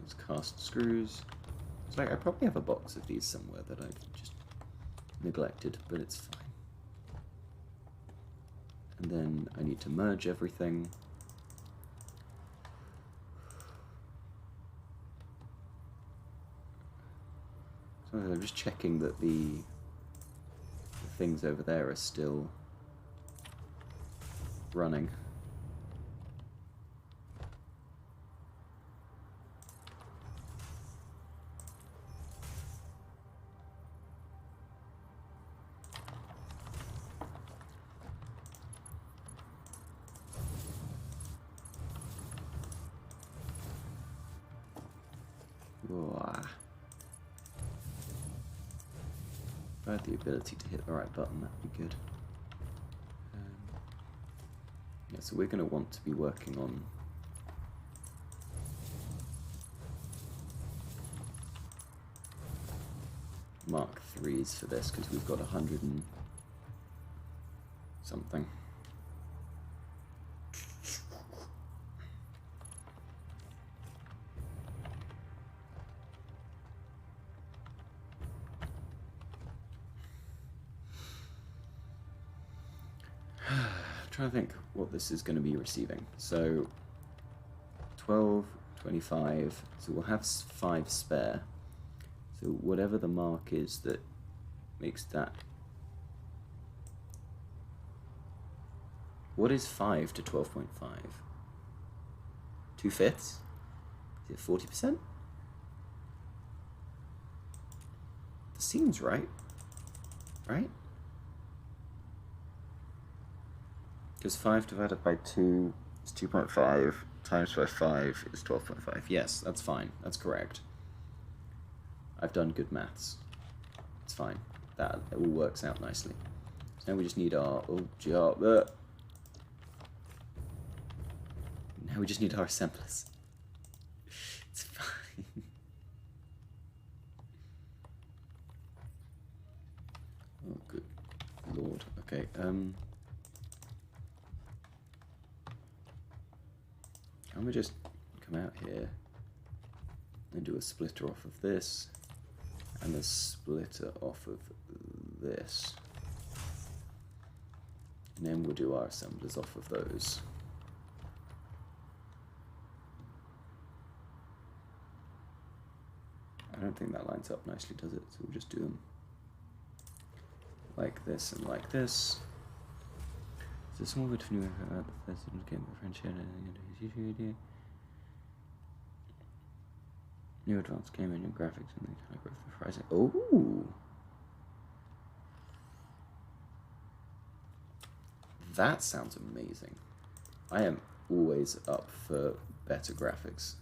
It's cast screws. It's like I probably have a box of these somewhere that I've just neglected, but it's fine. And then I need to merge everything. So I'm just checking that the things over there are still running. If I had the ability to hit the right button, that'd be good. Yeah, so we're going to want to be working on Mark 3s for this, because we've got 100 and something. Trying to think what this is going to be receiving. So 12, 25, so we'll have 5 spare. So whatever the mark is that makes that. What is 5 to 12.5? 2/5? Is it 40%? That seems right. Right? Because 5 divided by 2 is 2.5, times by 5 is 12.5. Yes, that's fine. That's correct. I've done good maths. It's fine. That all works out nicely. So now we just need our... Now we just need our assemblers. It's fine. Oh, good lord. Okay, I'm gonna just come out here and do a splitter off of this and a splitter off of this, and then we'll do our assemblers off of those. I don't think that lines up nicely, does it? So we'll just do them like this and like this. So small bit of new the first game of French new advanced game and new graphics and the kind of growth of pricing. Oh, That sounds amazing. I am always up for better graphics.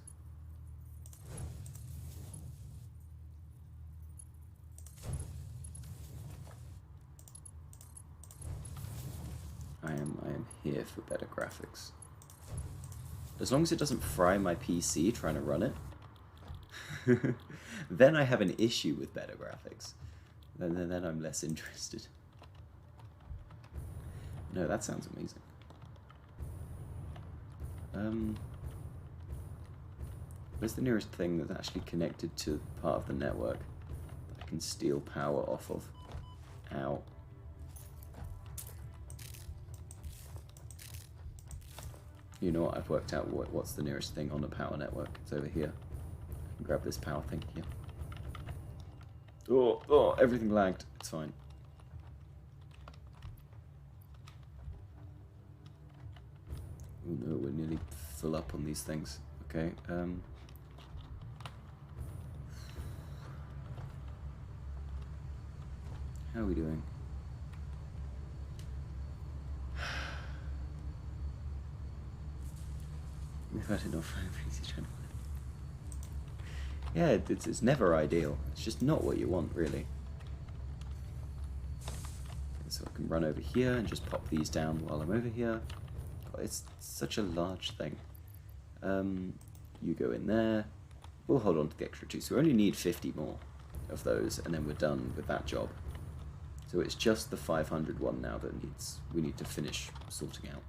I am here for better graphics. As long as it doesn't fry my PC trying to run it, then I have an issue with better graphics. Then I'm less interested. No, that sounds amazing. Where's the nearest thing that's actually connected to part of the network that I can steal power off of? Ow. You know what, I've worked out what's the nearest thing on the power network. It's over here. I can grab this power thing here. Oh, everything lagged. It's fine. Oh no, we're nearly full up on these things. Okay, how are we doing? We've had enough. Yeah, it's never ideal. It's just not what you want, really. So I can run over here and just pop these down while I'm over here. God, it's such a large thing. You go in there. We'll hold on to the extra 2. So we only need 50 more of those, and then we're done with that job. So it's just the 500 one now that we need to finish sorting out.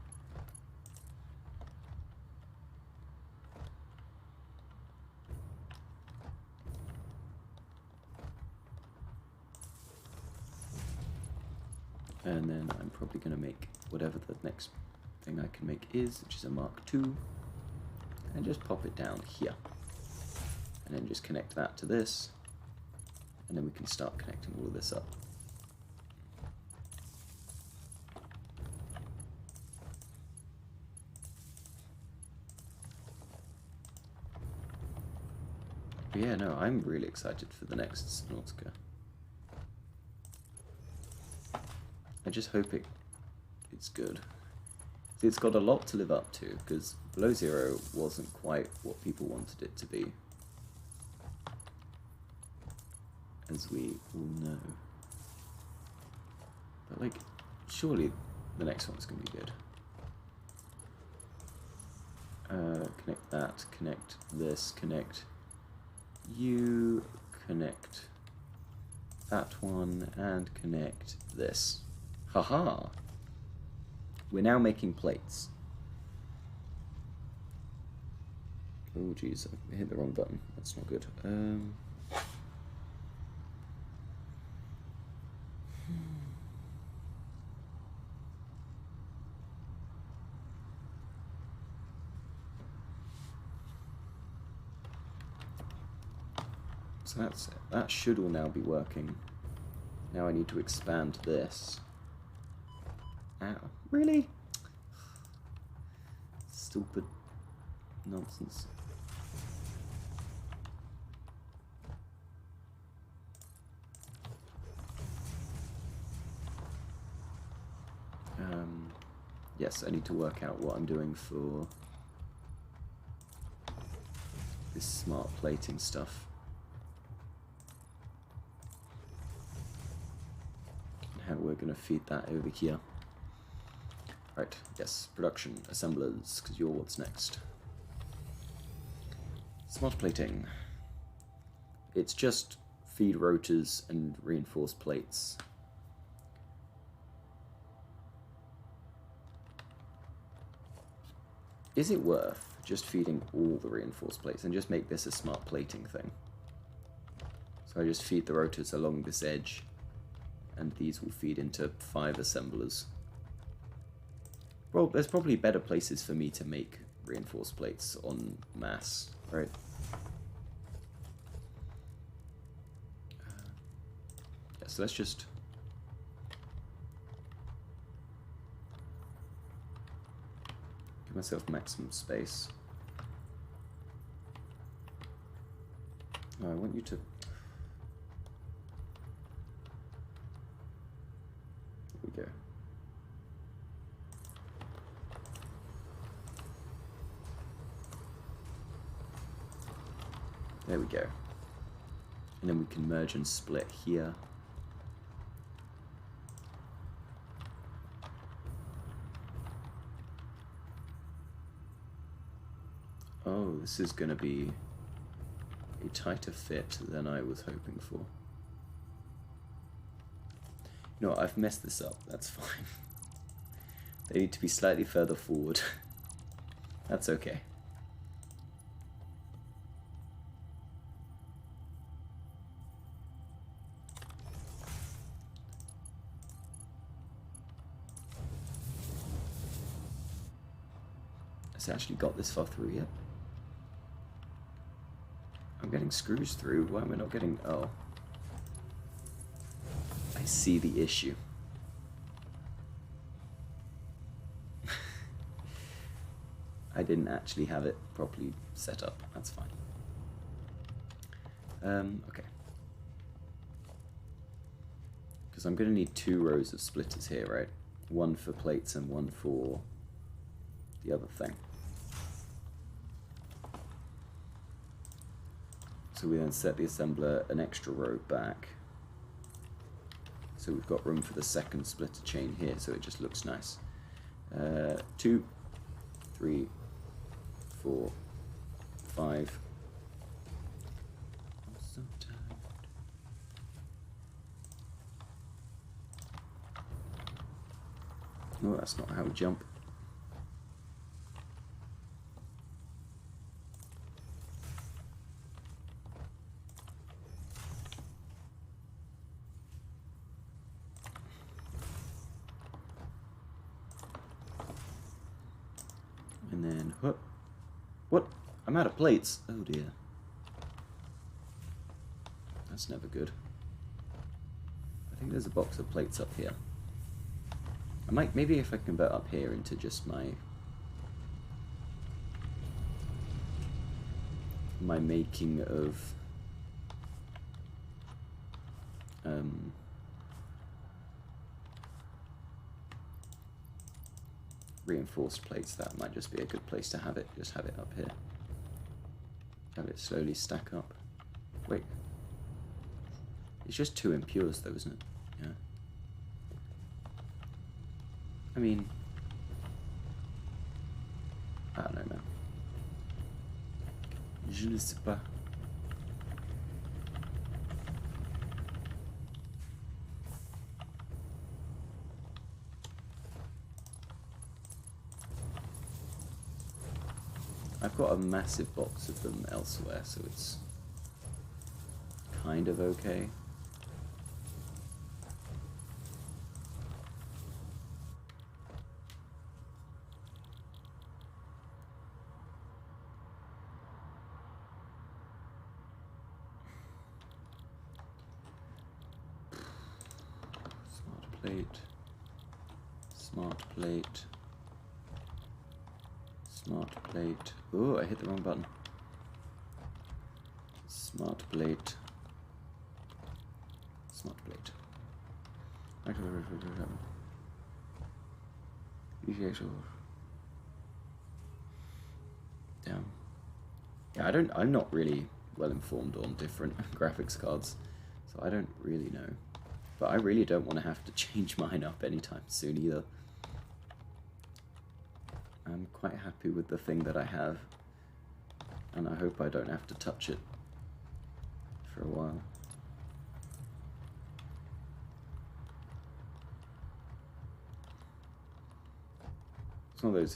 And then I'm probably going to make whatever the next thing I can make is, which is a Mark II, and just pop it down here. And then just connect that to this, and then we can start connecting all of this up. But yeah, no, I'm really excited for the next Subnautica. I just hope it's good. It's got a lot to live up to, because Below Zero wasn't quite what people wanted it to be, as we all know. But, like, surely the next one's going to be good. Connect that, connect this, connect you, connect that one, and connect this. Haha! We're now making plates. Oh jeez, I hit the wrong button. That's not good. So that should all now be working. Now I need to expand this. Ow. Really? Stupid nonsense. Yes, I need to work out what I'm doing for this smart plating stuff. And how we're going to feed that over here. Right, yes, production, assemblers, because you're what's next. Smart plating. It's just feed rotors and reinforced plates. Is it worth just feeding all the reinforced plates and just make this a smart plating thing? So I just feed the rotors along this edge, and these will feed into 5 assemblers. Well, there's probably better places for me to make reinforced plates en masse, right? Yeah, so let's just... give myself maximum space. I want you to... Here we go. There we go. And then we can merge and split here. Oh, this is going to be a tighter fit than I was hoping for. You know what, I've messed this up. That's fine. They need to be slightly further forward. That's okay. Has it actually got this far through yet? I'm getting screws through. Why am I not getting... Oh. I see the issue. I didn't actually have it properly set up. That's fine. Okay. Because I'm going to need 2 rows of splitters here, right? One for plates and one for the other thing. So we then set the assembler an extra row back. So we've got room for the second splitter chain here, so it just looks nice. 2, 3, 4, 5. I'm so tired. No, that's not how we jump. And then, whoop. What? I'm out of plates. Oh dear. That's never good. I think there's a box of plates up here. I might, maybe if I convert up here into just my making of reinforced plates, that might just be a good place to have it. Just have it up here. Have it slowly stack up. Wait. It's just 2 impures though, isn't it? Yeah. I mean, I don't know, man. Je ne sais pas. I've got a massive box of them elsewhere, so it's kind of okay. Smart plate. Smart plate. Smart plate. Oh, I hit the wrong button. Smart plate. Smart plate. Damn. Yeah, I'm not really well informed on different graphics cards, so I don't really know. But I really don't want to have to change mine up anytime soon either. I'm quite happy with the thing that I have, and I hope I don't have to touch it for a while. It's one of those,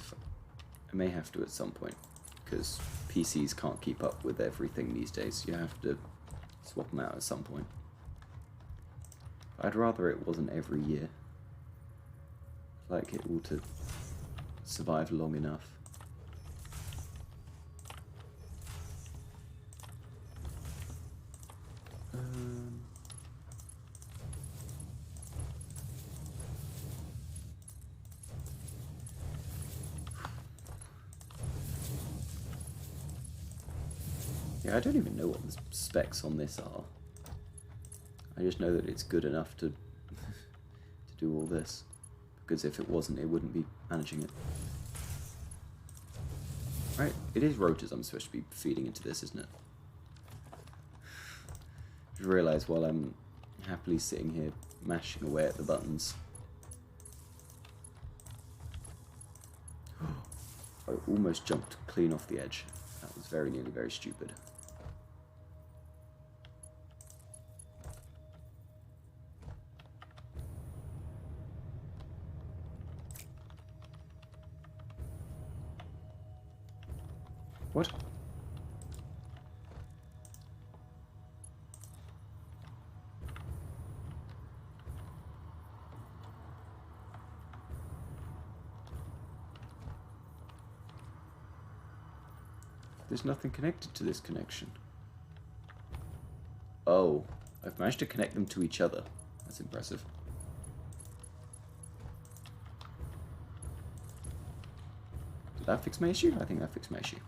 I may have to at some point, because PCs can't keep up with everything these days. You have to swap them out at some point. I'd rather it wasn't every year. Like it all to survive long enough. Yeah, I don't even know what the specs on this are. I just know that it's good enough to to do all this. Because if it wasn't, it wouldn't be managing it. Right, it is rotors I'm supposed to be feeding into this, isn't it? Just realise while I'm happily sitting here mashing away at the buttons. I almost jumped clean off the edge. That was very nearly very stupid. What? There's nothing connected to this connection. Oh, I've managed to connect them to each other. That's impressive. Did that fix my issue? I think that fixed my issue.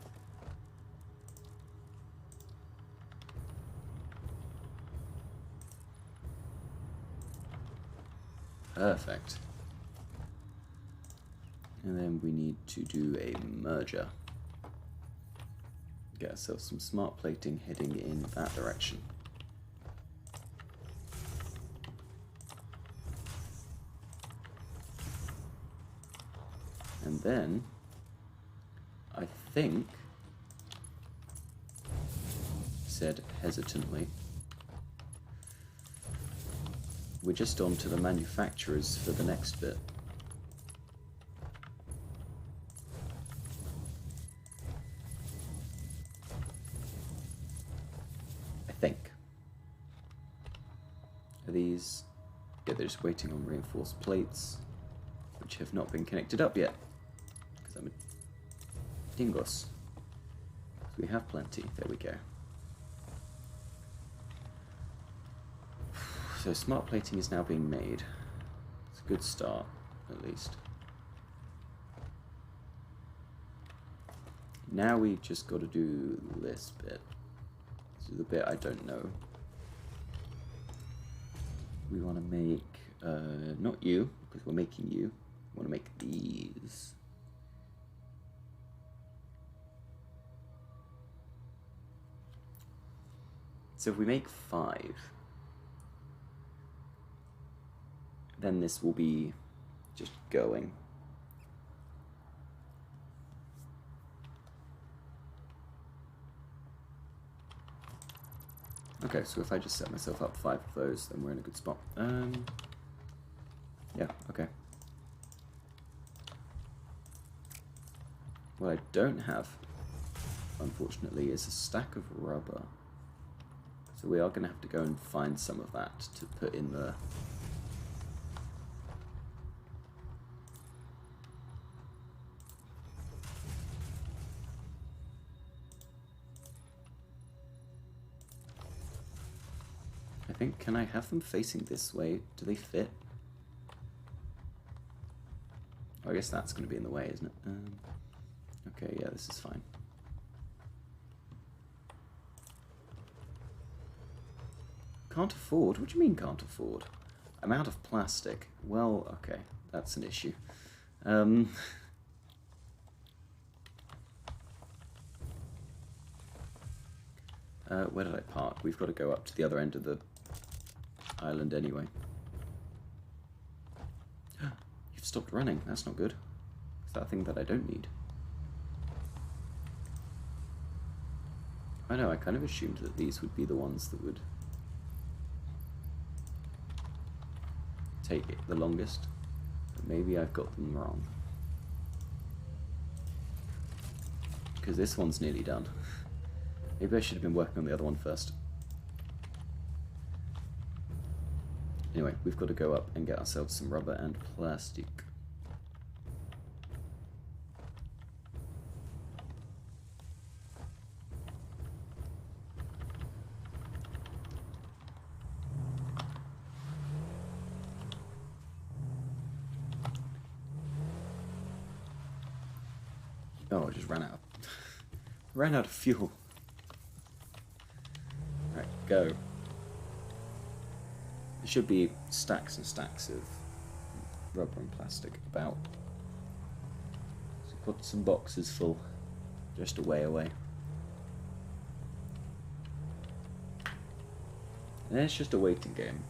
Perfect. And then we need to do a merger. Get ourselves some smart plating heading in that direction. And then, I think, said hesitantly, we're just on to the manufacturers for the next bit. Think. Are these... Yeah, they're just waiting on reinforced plates, which have not been connected up yet, because I'm a dingus. So we have plenty. There we go. So smart plating is now being made. It's a good start, at least. Now we just got to do this bit. The bit I don't know. We want to make, not you, because we're making you. We want to make these. So if we make 5, then this will be just going. Okay, so if I just set myself up 5 of those, then we're in a good spot. Yeah, okay. What I don't have, unfortunately, is a stack of rubber. So we are going to have to go and find some of that to put in the... I think, can I have them facing this way? Do they fit? Oh, I guess that's going to be in the way, isn't it? Okay, yeah, this is fine. Can't afford? What do you mean can't afford? I'm out of plastic. Well, okay, that's an issue. Where did I park? We've got to go up to the other end of the island anyway. You've stopped running. That's not good. Is that a thing that I don't need? I know, I kind of assumed that these would be the ones that would take it the longest, but maybe I've got them wrong. Because this one's nearly done. Maybe I should have been working on the other one first. Anyway, we've got to go up and get ourselves some rubber and plastic. Oh, I just ran out. Ran out of fuel. Right, go. There should be stacks and stacks of rubber and plastic about. So put some boxes full, just away. And it's just a waiting game.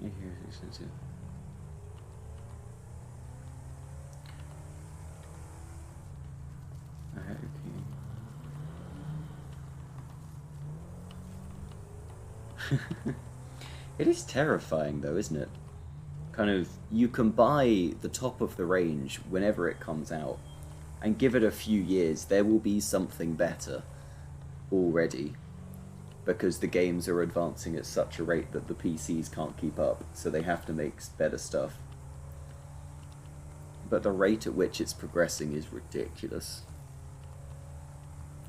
Here's extensive. Okay. It is terrifying though, isn't it? Kind of, you can buy the top of the range whenever it comes out, and give it a few years, there will be something better already, because the games are advancing at such a rate that the PCs can't keep up, so they have to make better stuff. But the rate at which it's progressing is ridiculous.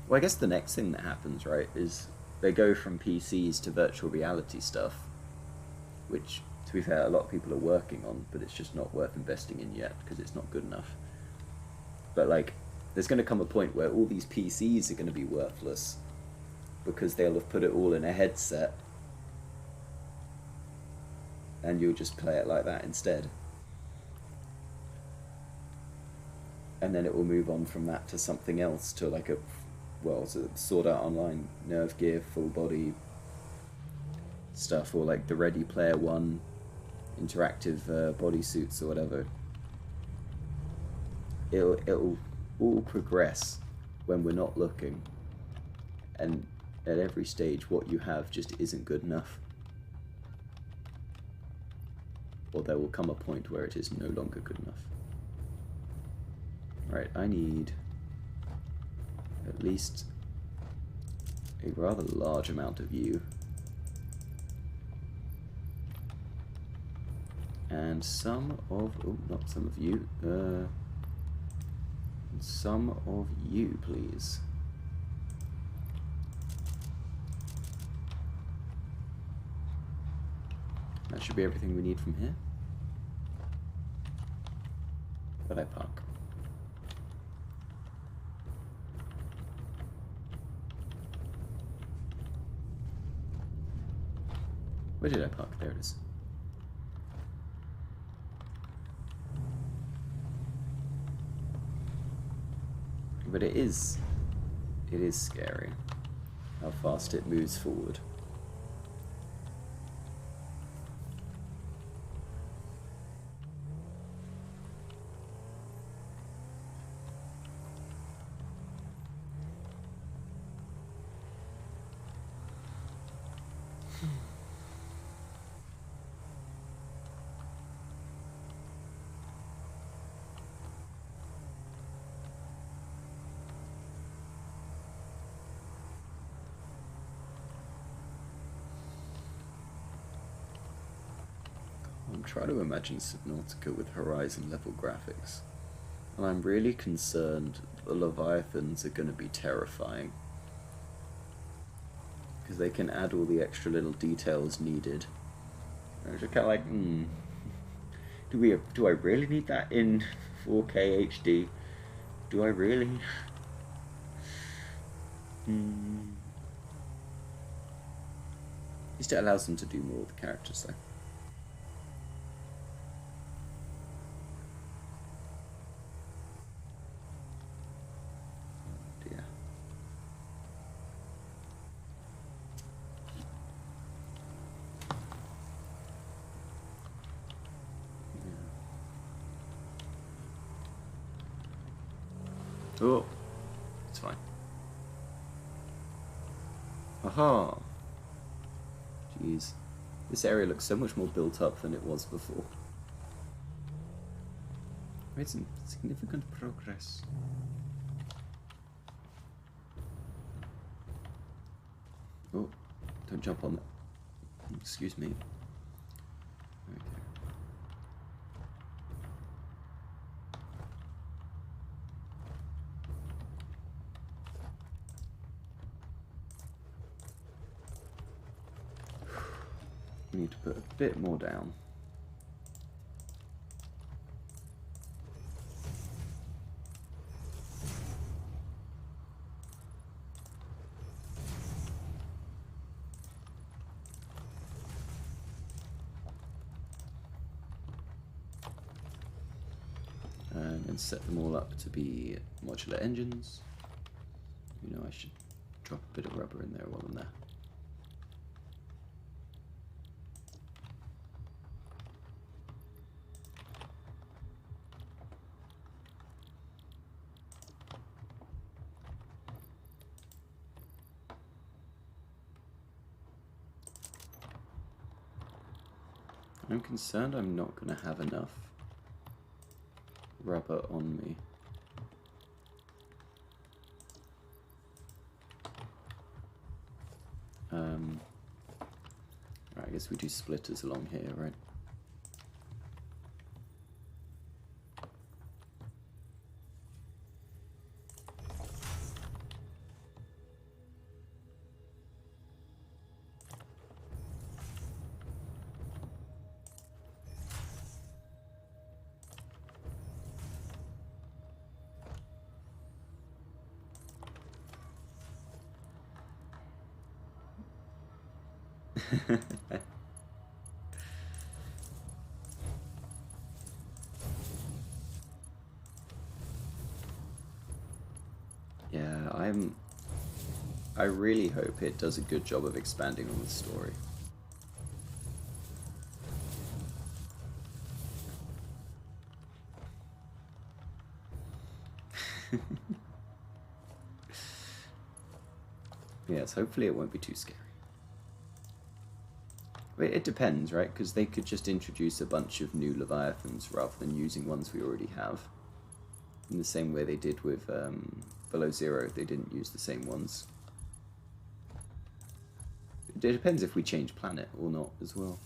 Well, I guess the next thing that happens, right, is they go from PCs to virtual reality stuff, which, to be fair, a lot of people are working on, but it's just not worth investing in yet because it's not good enough. But like, there's going to come a point where all these PCs are going to be worthless because they'll have put it all in a headset, and you'll just play it like that instead. And then it will move on from that to something else, to like a, well, so Sword Art Online, Nerve Gear, full body stuff, or like the Ready Player One interactive bodysuits or whatever. It'll all progress when we're not looking, and at every stage what you have just isn't good enough. Or there will come a point where it is no longer good enough. Right, I need at least a rather large amount of you. And some of, oh, not some of you, some of you, please. That should be everything we need from here. Where'd I park? Where did I park? There it is. But it is scary how fast it moves forward. I'm trying to imagine Subnautica with Horizon level graphics, and I'm really concerned the Leviathans are going to be terrifying, because they can add all the extra little details needed. I'm just kind of like, do I really need that in 4K HD? Do I really? At least it allows them to do more with the characters, though. Oh, it's fine. Aha! Jeez. This area looks so much more built up than it was before. Made some significant progress. Oh, don't jump on that. Excuse me. Okay. We need to put a bit more down. And then set them all up to be modular engines. You know, I should drop a bit of rubber in there while I'm there. I'm concerned I'm not going to have enough rubber on me. Right, I guess we do splitters along here, right? Yeah, I really hope it does a good job of expanding on the story. Yes, hopefully it won't be too scary. But it depends, right? Because they could just introduce a bunch of new Leviathans rather than using ones we already have. In the same way they did with Below Zero, they didn't use the same ones. It depends if we change planet or not as well.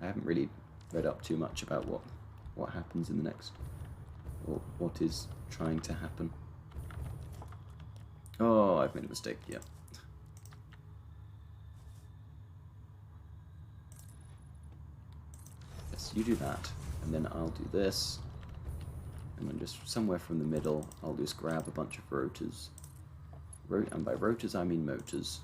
I haven't really read up too much about what happens in the next, or what is trying to happen. Oh, I've made a mistake, yeah. Yes, you do that, and then I'll do this. And then just somewhere from the middle, I'll just grab a bunch of rotors. And by rotors, I mean motors.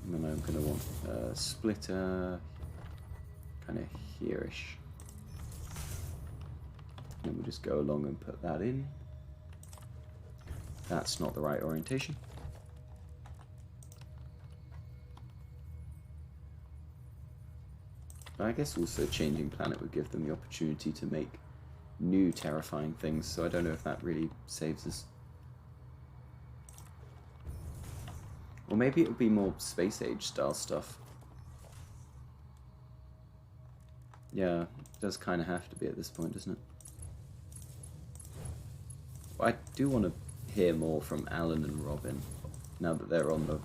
And then I'm going to want a splitter, kind of here-ish. And we'll just go along and put that in. That's not the right orientation. But I guess also changing planet would give them the opportunity to make new terrifying things, so I don't know if that really saves us. Or maybe it would be more space age style stuff. Yeah, it does kind of have to be at this point, doesn't it? Well, I do want to hear more from Alan and Robin now that they're on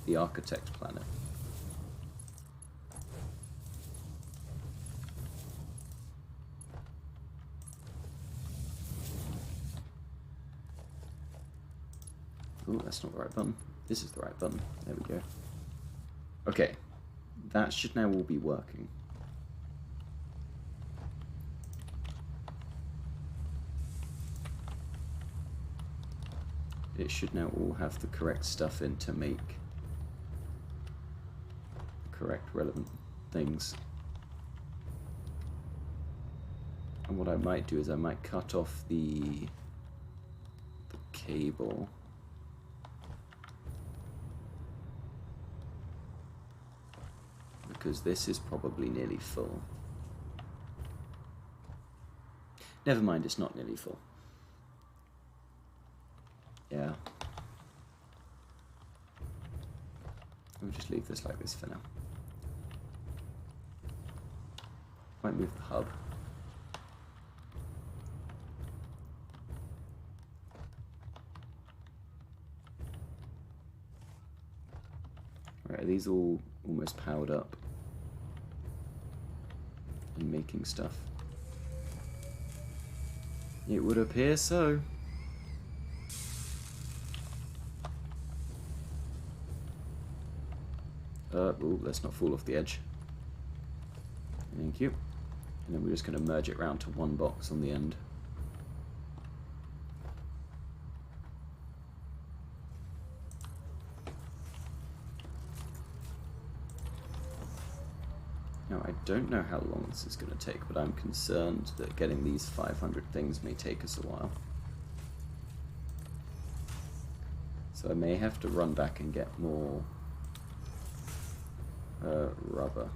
the Architect planet. Oh, that's not the right button. This is the right button. There we go. Okay, that should now all be working. It should now all have the correct stuff in to make the correct relevant things. And what I might do is I might cut off the cable. Because this is probably nearly full. Never mind, it's not nearly full. Yeah. We'll just leave this like this for now. Might move the hub. Right, are these all almost powered up and making stuff? It would appear so. Ooh, let's not fall off the edge. Thank you. And then we're just going to merge it round to one box on the end. I don't know how long this is going to take, but I'm concerned that getting these 500 things may take us a while. So I may have to run back and get more rubber.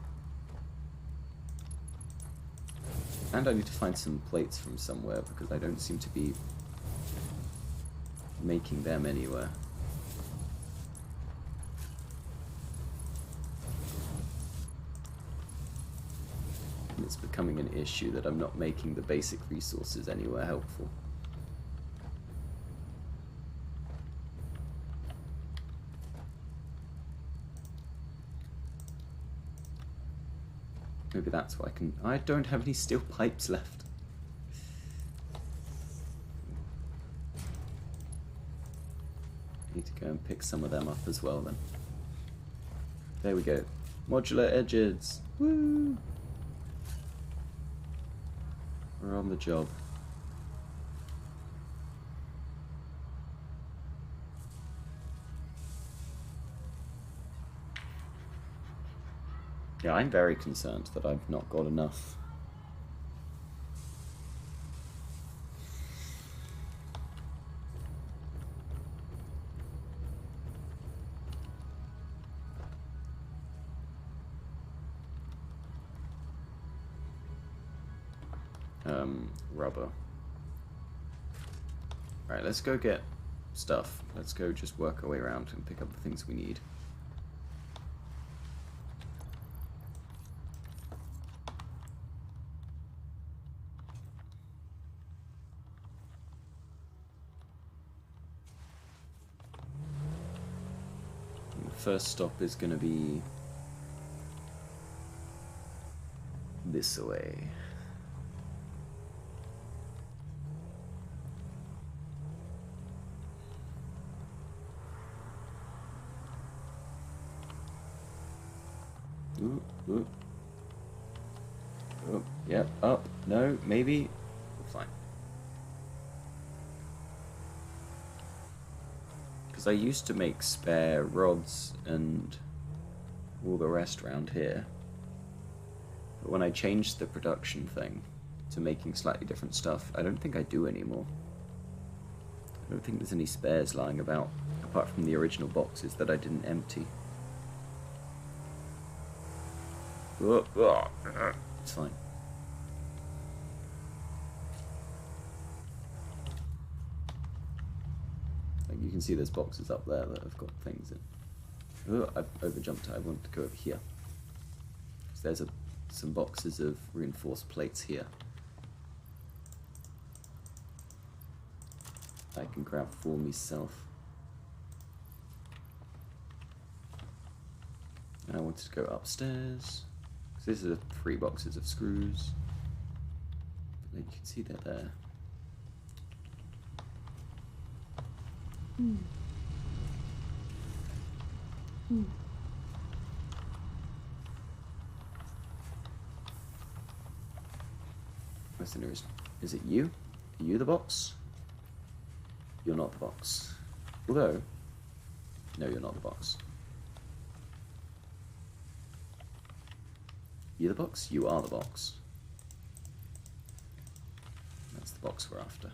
And I need to find some plates from somewhere because I don't seem to be making them anywhere. And it's becoming an issue that I'm not making the basic resources anywhere helpful. Maybe that's why I don't have any steel pipes left. I need to go and pick some of them up as well then. There we go. Modular edges. Woo! We're on the job. Yeah, I'm very concerned that I've not got enough. Rubber. Alright, let's go get stuff. Let's go just work our way around and pick up the things we need. First stop is going to be this way. Ooh, ooh. Oh, yep, up. No, maybe. Fine. Because I used to make spare rods and all the rest around here. But when I changed the production thing to making slightly different stuff, I don't think I do anymore. I don't think there's any spares lying about, apart from the original boxes that I didn't empty. Oh, oh, it's fine. Like you can see there's boxes up there that have got things in. Oh, I've overjumped. I want to go over here. There's some boxes of reinforced plates here. I can grab for myself. And I wanted to go upstairs. So these are 3 boxes of screws. But you can see they're there. Listener, is it you? Are you the box? You're not the box. Although, no, you're not the box. You the box? You are the box. That's the box we're after.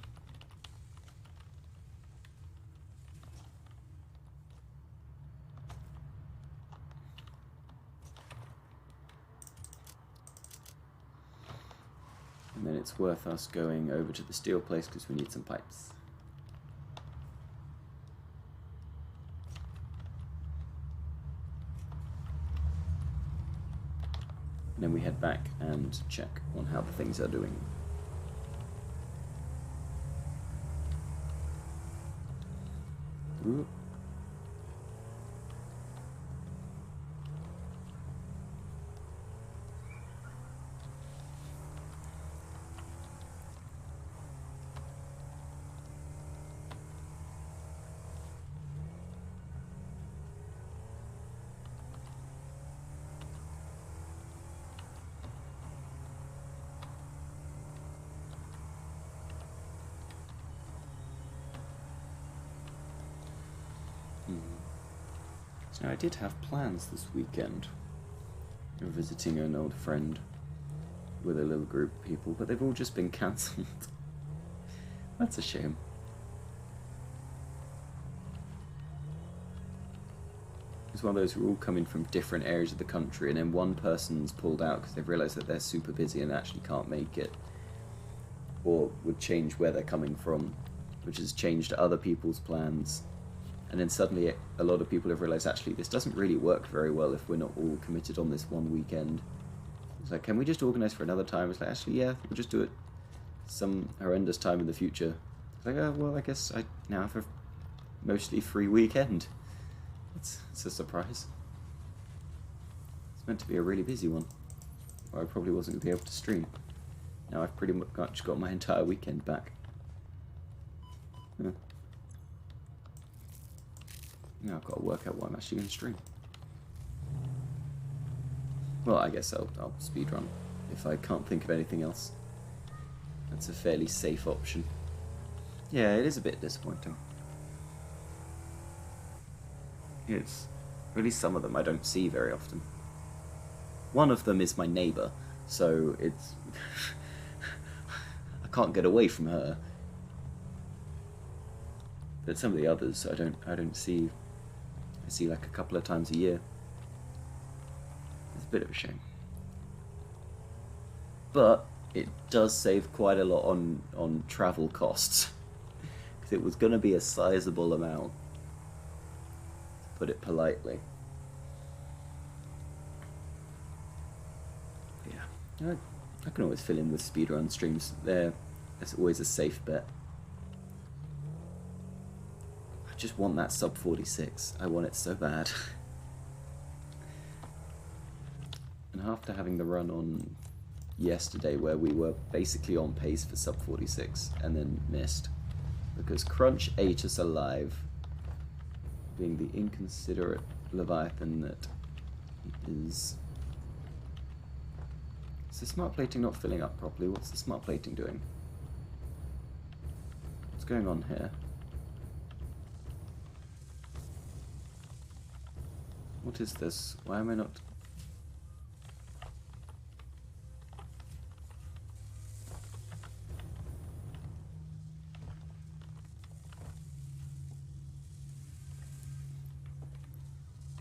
And then it's worth us going over to the steel place because we need some pipes. And then we head back and check on how the things are doing. Ooh. So I did have plans this weekend. We're visiting an old friend with a little group of people, but they've all just been cancelled. That's a shame. It's one of those who are all coming from different areas of the country, and then one person's pulled out because they've realised that they're super busy and actually can't make it, or would change where they're coming from, which has changed other people's plans. And then suddenly a lot of people have realised, actually, this doesn't really work very well if we're not all committed on this one weekend. It's like, can we just organise for another time? It's like, actually, yeah, we'll just do it some horrendous time in the future. It's like, oh, well, I guess I now have a mostly free weekend. It's a surprise. It's meant to be a really busy one, or I probably wasn't going to be able to stream. Now I've pretty much got my entire weekend back. Yeah. Now I've got to work out what I'm actually going to stream. Well, I guess I'll speedrun if I can't think of anything else. That's a fairly safe option. Yeah, it is a bit disappointing. It's really some of them I don't see very often. One of them is my neighbour, so it's I can't get away from her. But some of the others I don't see. I see like a couple of times a year. It's a bit of a shame. But it does save quite a lot on travel costs. Because it was going to be a sizable amount, to put it politely. Yeah, I can always fill in with speedrun streams. It's always a safe bet. I just want that sub 46. I want it so bad. And after having the run on yesterday where we were basically on pace for sub 46 and then missed because Crunch ate us alive, being the inconsiderate Leviathan that he is. Is the smart plating not filling up properly? What's the smart plating doing? What's going on here? What is this? Why am I not...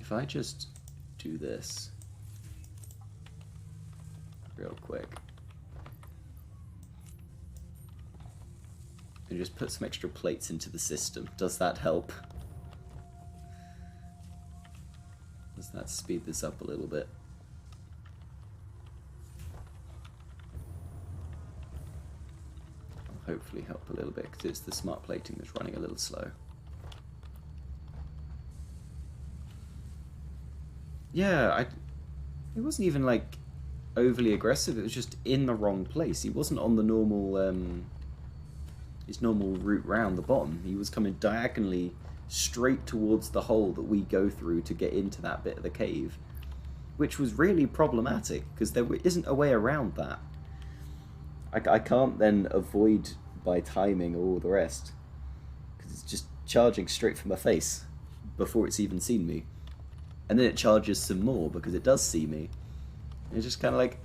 If I just do this real quick and just put some extra plates into the system, does that help? Does that speed this up a little bit? I'll hopefully help a little bit because it's the smart plating that's running a little slow. Yeah, it wasn't even like overly aggressive, it was just in the wrong place. He wasn't on the normal, his normal route round the bottom. He was coming diagonally straight towards the hole that we go through to get into that bit of the cave, which was really problematic because there isn't a way around that. I can't then avoid by timing all the rest because it's just charging straight for my face before it's even seen me. And then it charges some more because it does see me. It's just kind of like,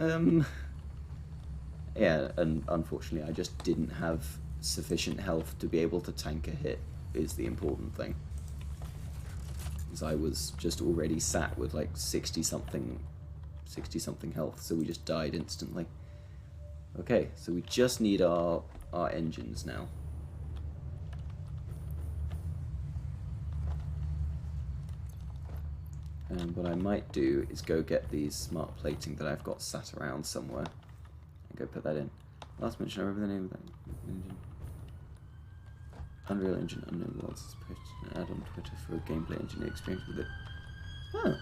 yeah, and unfortunately I just didn't have sufficient health to be able to tank a hit, is the important thing. Because I was just already sat with like 60 something health, so we just died instantly. Okay, so we just need our engines now. And what I might do is go get these smart plating that I've got sat around somewhere and go put that in. Last mention, I remember the name of that engine. Unreal Engine Unknown Worlds is posted an ad on Twitter for a gameplay engineer experience with it. Oh.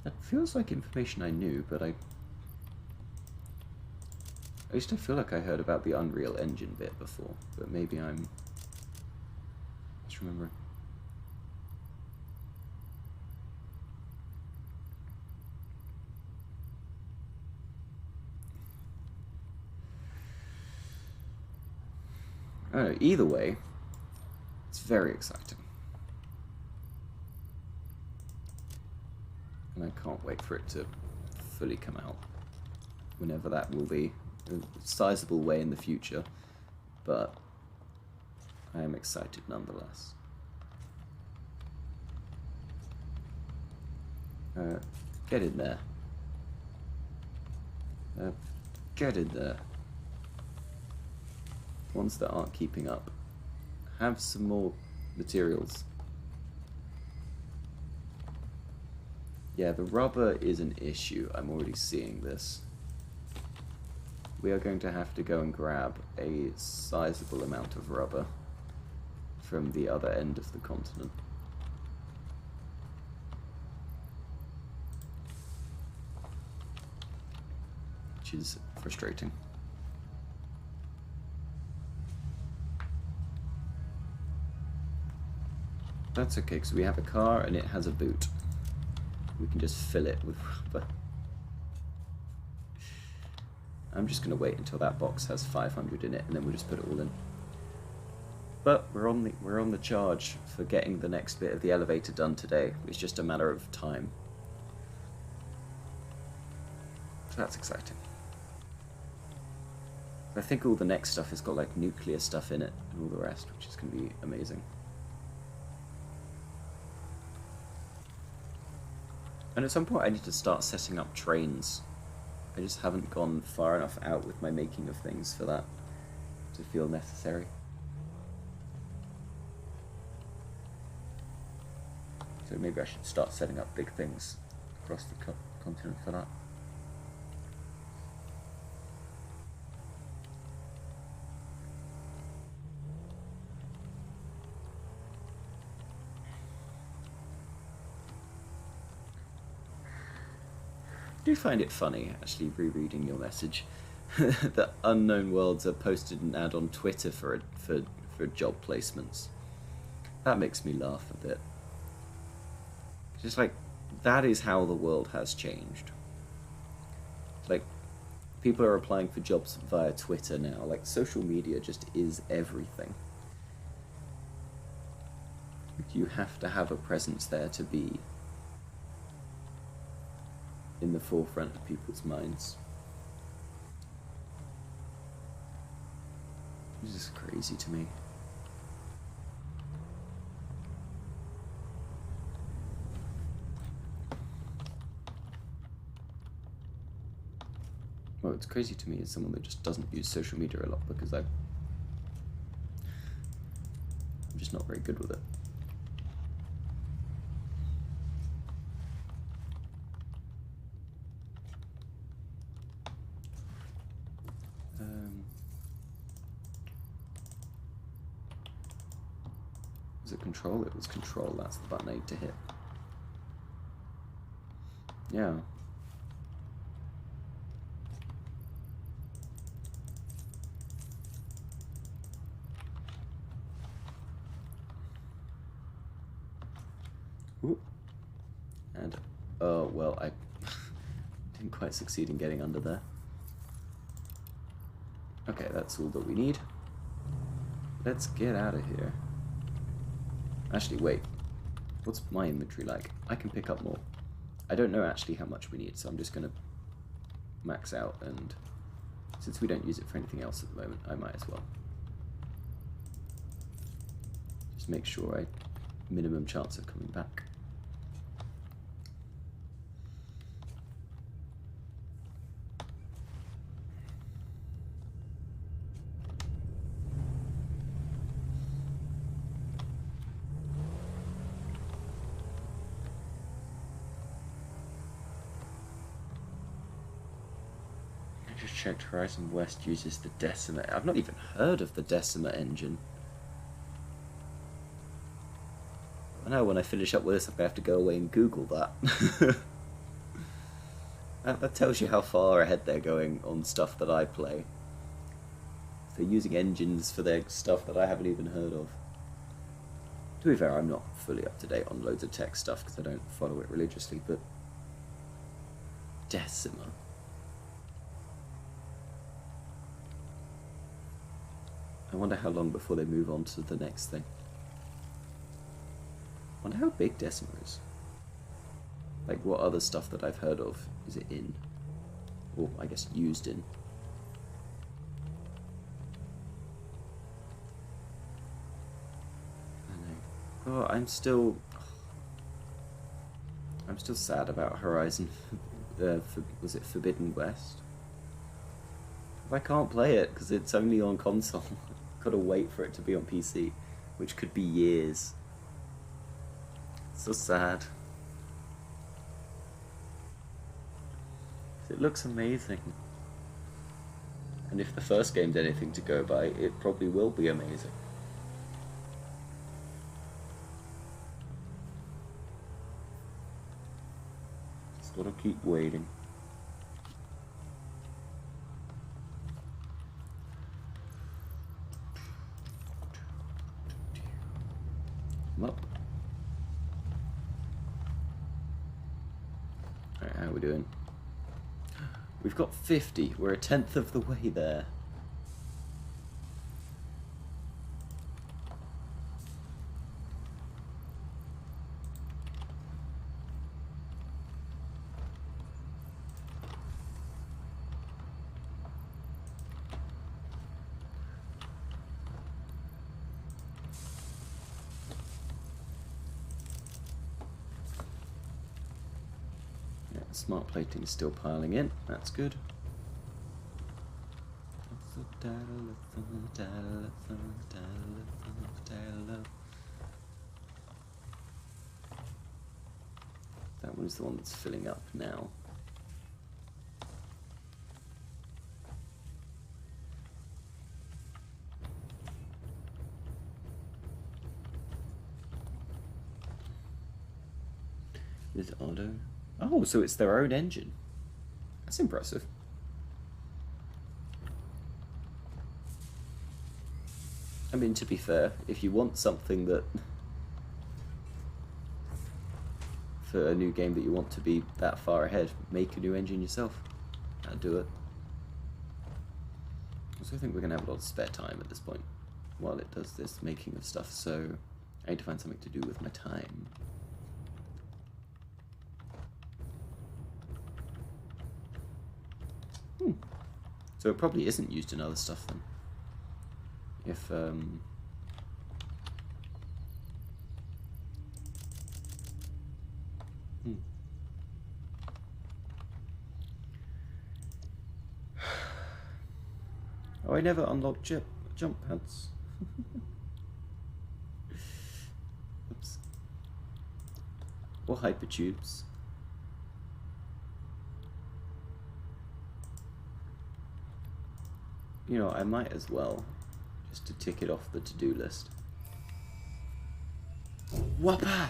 That feels like information I knew, but I used to feel like I heard about the Unreal Engine bit before, but maybe I'm just remembering. I don't know, either way, it's very exciting. And I can't wait for it to fully come out, whenever that will be. A sizable way in the future, but I am excited nonetheless. Get in there. Get in there. Ones that aren't keeping up. Have some more materials. Yeah, the rubber is an issue. I'm already seeing this. We are going to have to go and grab a sizable amount of rubber from the other end of the continent. Which is frustrating. That's okay, because we have a car and it has a boot. We can just fill it with rubber. I'm just going to wait until that box has 500 in it, and then we'll just put it all in. But we're on the charge for getting the next bit of the elevator done today. It's just a matter of time. So that's exciting. I think all the next stuff has got like nuclear stuff in it and all the rest, which is going to be amazing. And at some point I need to start setting up trains. I just haven't gone far enough out with my making of things for that to feel necessary. So maybe I should start setting up big things across the continent for that. I do find it funny, actually, rereading your message, that unknown worlds are posted and ad on Twitter for job placements. That makes me laugh a bit. Just like, that is how the world has changed. Like, people are applying for jobs via Twitter now. Like, social media just is everything. You have to have a presence there to be in the forefront of people's minds. This is crazy to me. Well, it's crazy to me as someone that just doesn't use social media a lot, because I'm just not very good with it. Was it control? It was control, that's the button I need to hit. Yeah. Ooh. And, oh, well, I didn't quite succeed in getting under there. Okay, that's all that we need. Let's get out of here. Actually, wait. What's my inventory like? I can pick up more. I don't know actually how much we need, so I'm just going to max out, and since we don't use it for anything else at the moment, I might as well. Just make sure I minimum chance of coming back. Just checked Horizon West uses the Decima. I've not even heard of the Decima engine. I know when I finish up with this, I'm going to have to go away and Google that. That tells you how far ahead they're going on stuff that I play. They're using engines for their stuff that I haven't even heard of. To be fair, I'm not fully up to date on loads of tech stuff because I don't follow it religiously, but Decima. I wonder how long before they move on to the next thing. I wonder how big Decima is. Like, what other stuff that I've heard of is it in? Or, I guess, used in? I know. Oh, I'm still sad about Horizon. Was it Forbidden West? If I can't play it because it's only on console, I've got to wait for it to be on PC, which could be years. So sad. It looks amazing. And if the first game's anything to go by, it probably will be amazing. Just gotta keep waiting. Come up. Alright, how are we doing? We've got 50. We're a tenth of the way there. Yeah, smart plating is still piling in. That's good. That one's the one that's filling up now. Is it auto? Oh, so it's their own engine. That's impressive. I mean, to be fair, if you want something that... for a new game that you want to be that far ahead, make a new engine yourself. That'll do it. Also, I think we're going to have a lot of spare time at this point while it does this making of stuff, so I need to find something to do with my time. So it probably isn't used in other stuff then. If, Oh, I never unlocked jump pads. Oops. Or hypertubes. You know, I might as well, just to tick it off the to-do list. Whoppa!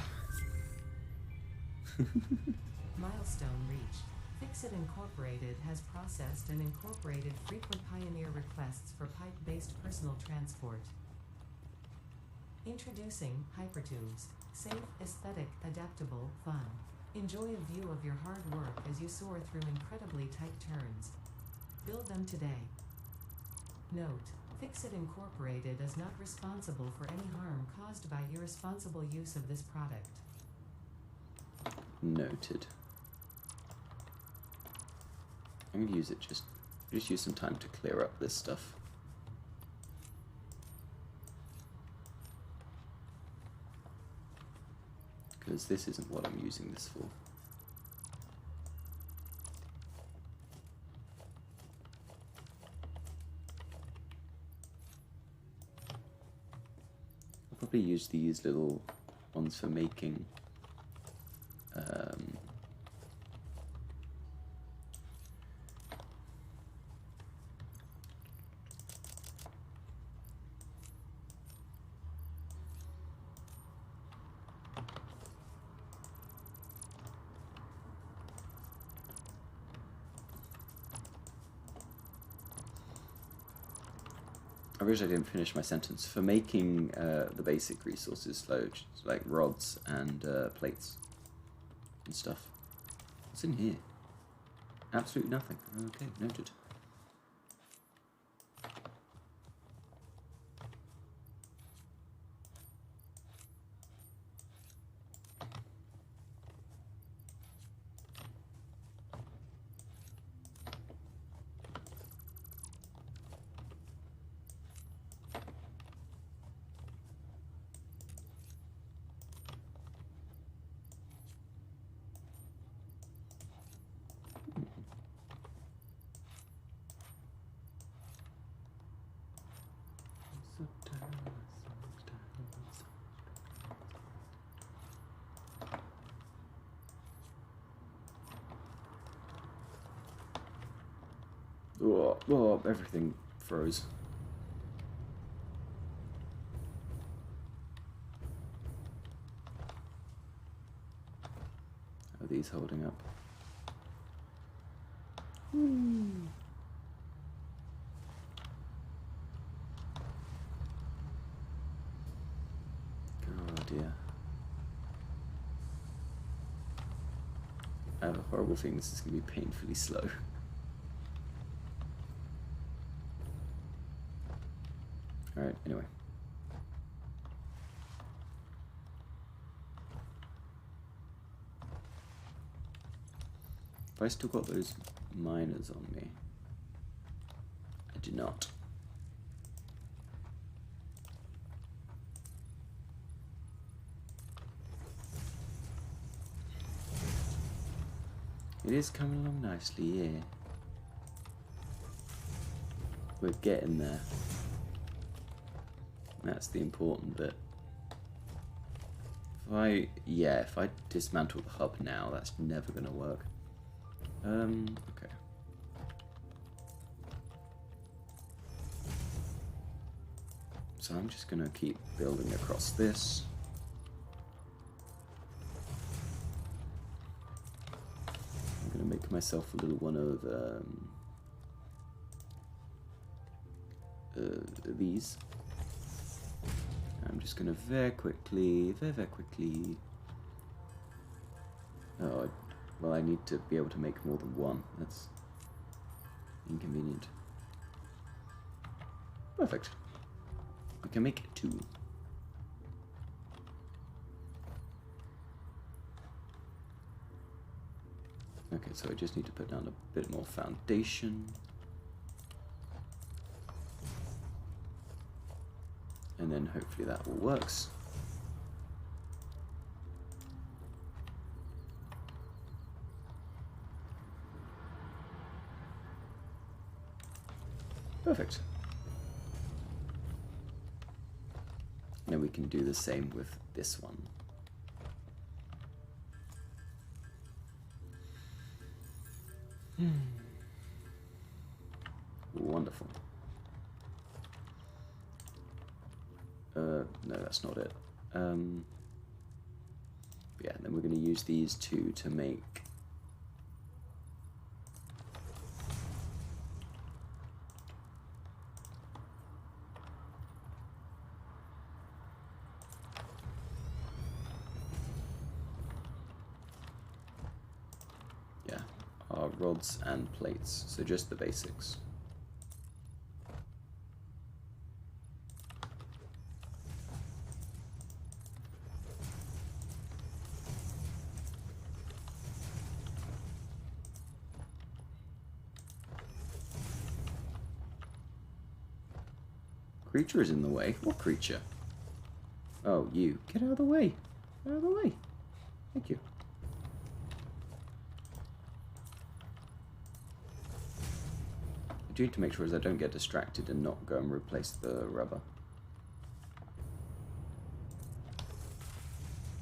Milestone reached. Fixit Incorporated has processed and incorporated frequent Pioneer requests for pipe-based personal transport. Introducing Hypertubes. Safe, aesthetic, adaptable, fun. Enjoy a view of your hard work as you soar through incredibly tight turns. Build them today. Note: Fixit Incorporated is not responsible for any harm caused by irresponsible use of this product. Noted. I'm going to use it just use some time to clear up this stuff. Because this isn't what I'm using this for. I'll probably use these little ones for making I wish I didn't finish my sentence. For making the basic resources, like rods and plates and stuff. What's in here? Absolutely nothing. Okay, noted. Oh, everything froze. How are these holding up? Oh dear. I have a horrible feeling this is going to be painfully slow. Alright, anyway. Have I still got those miners on me? I do not. It is coming along nicely, yeah. We're getting there. That's the important bit. If I dismantle the hub now, that's never gonna work. Okay. So I'm just gonna keep building across this. I'm gonna make myself a little one of these. I'm just gonna very quickly. Oh, well, I need to be able to make more than one. That's inconvenient. Perfect. We can make 2. Okay, so I just need to put down a bit more foundation. And then hopefully that all works. Perfect. And then we can do the same with this one. Wonderful. No, that's not it. Yeah, and then we're going to use these 2 to make our rods and plates, so just the basics. Creature is in the way. What creature? Oh, you. Get out of the way. Get out of the way. Thank you. I do need to make sure as I don't get distracted and not go and replace the rubber.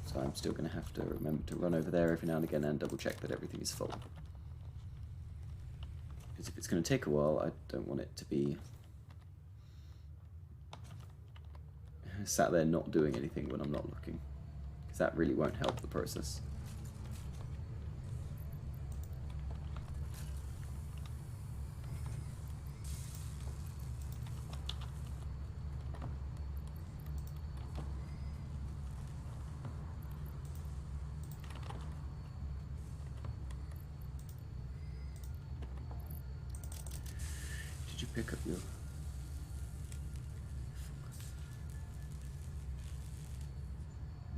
So I'm still going to have to remember to run over there every now and again and double check that everything is full. Because if it's going to take a while, I don't want it to be sat there not doing anything when I'm not looking, because that really won't help the process. Did you pick up your...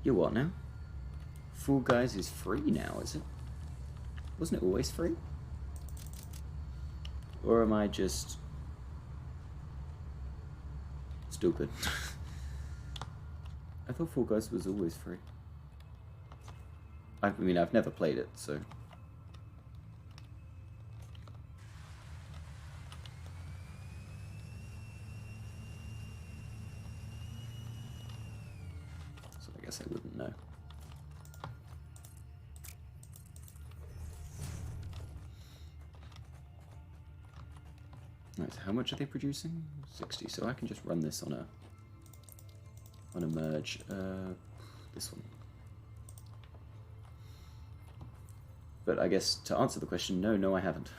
You what now? Fall Guys is free now, is it? Wasn't it always free? Or am I just stupid? I thought Fall Guys was always free. I mean, I've never played it, so... I guess I wouldn't know. Right, so how much are they producing? 60. So I can just run this on a merge. This one. But I guess to answer the question, no, I haven't.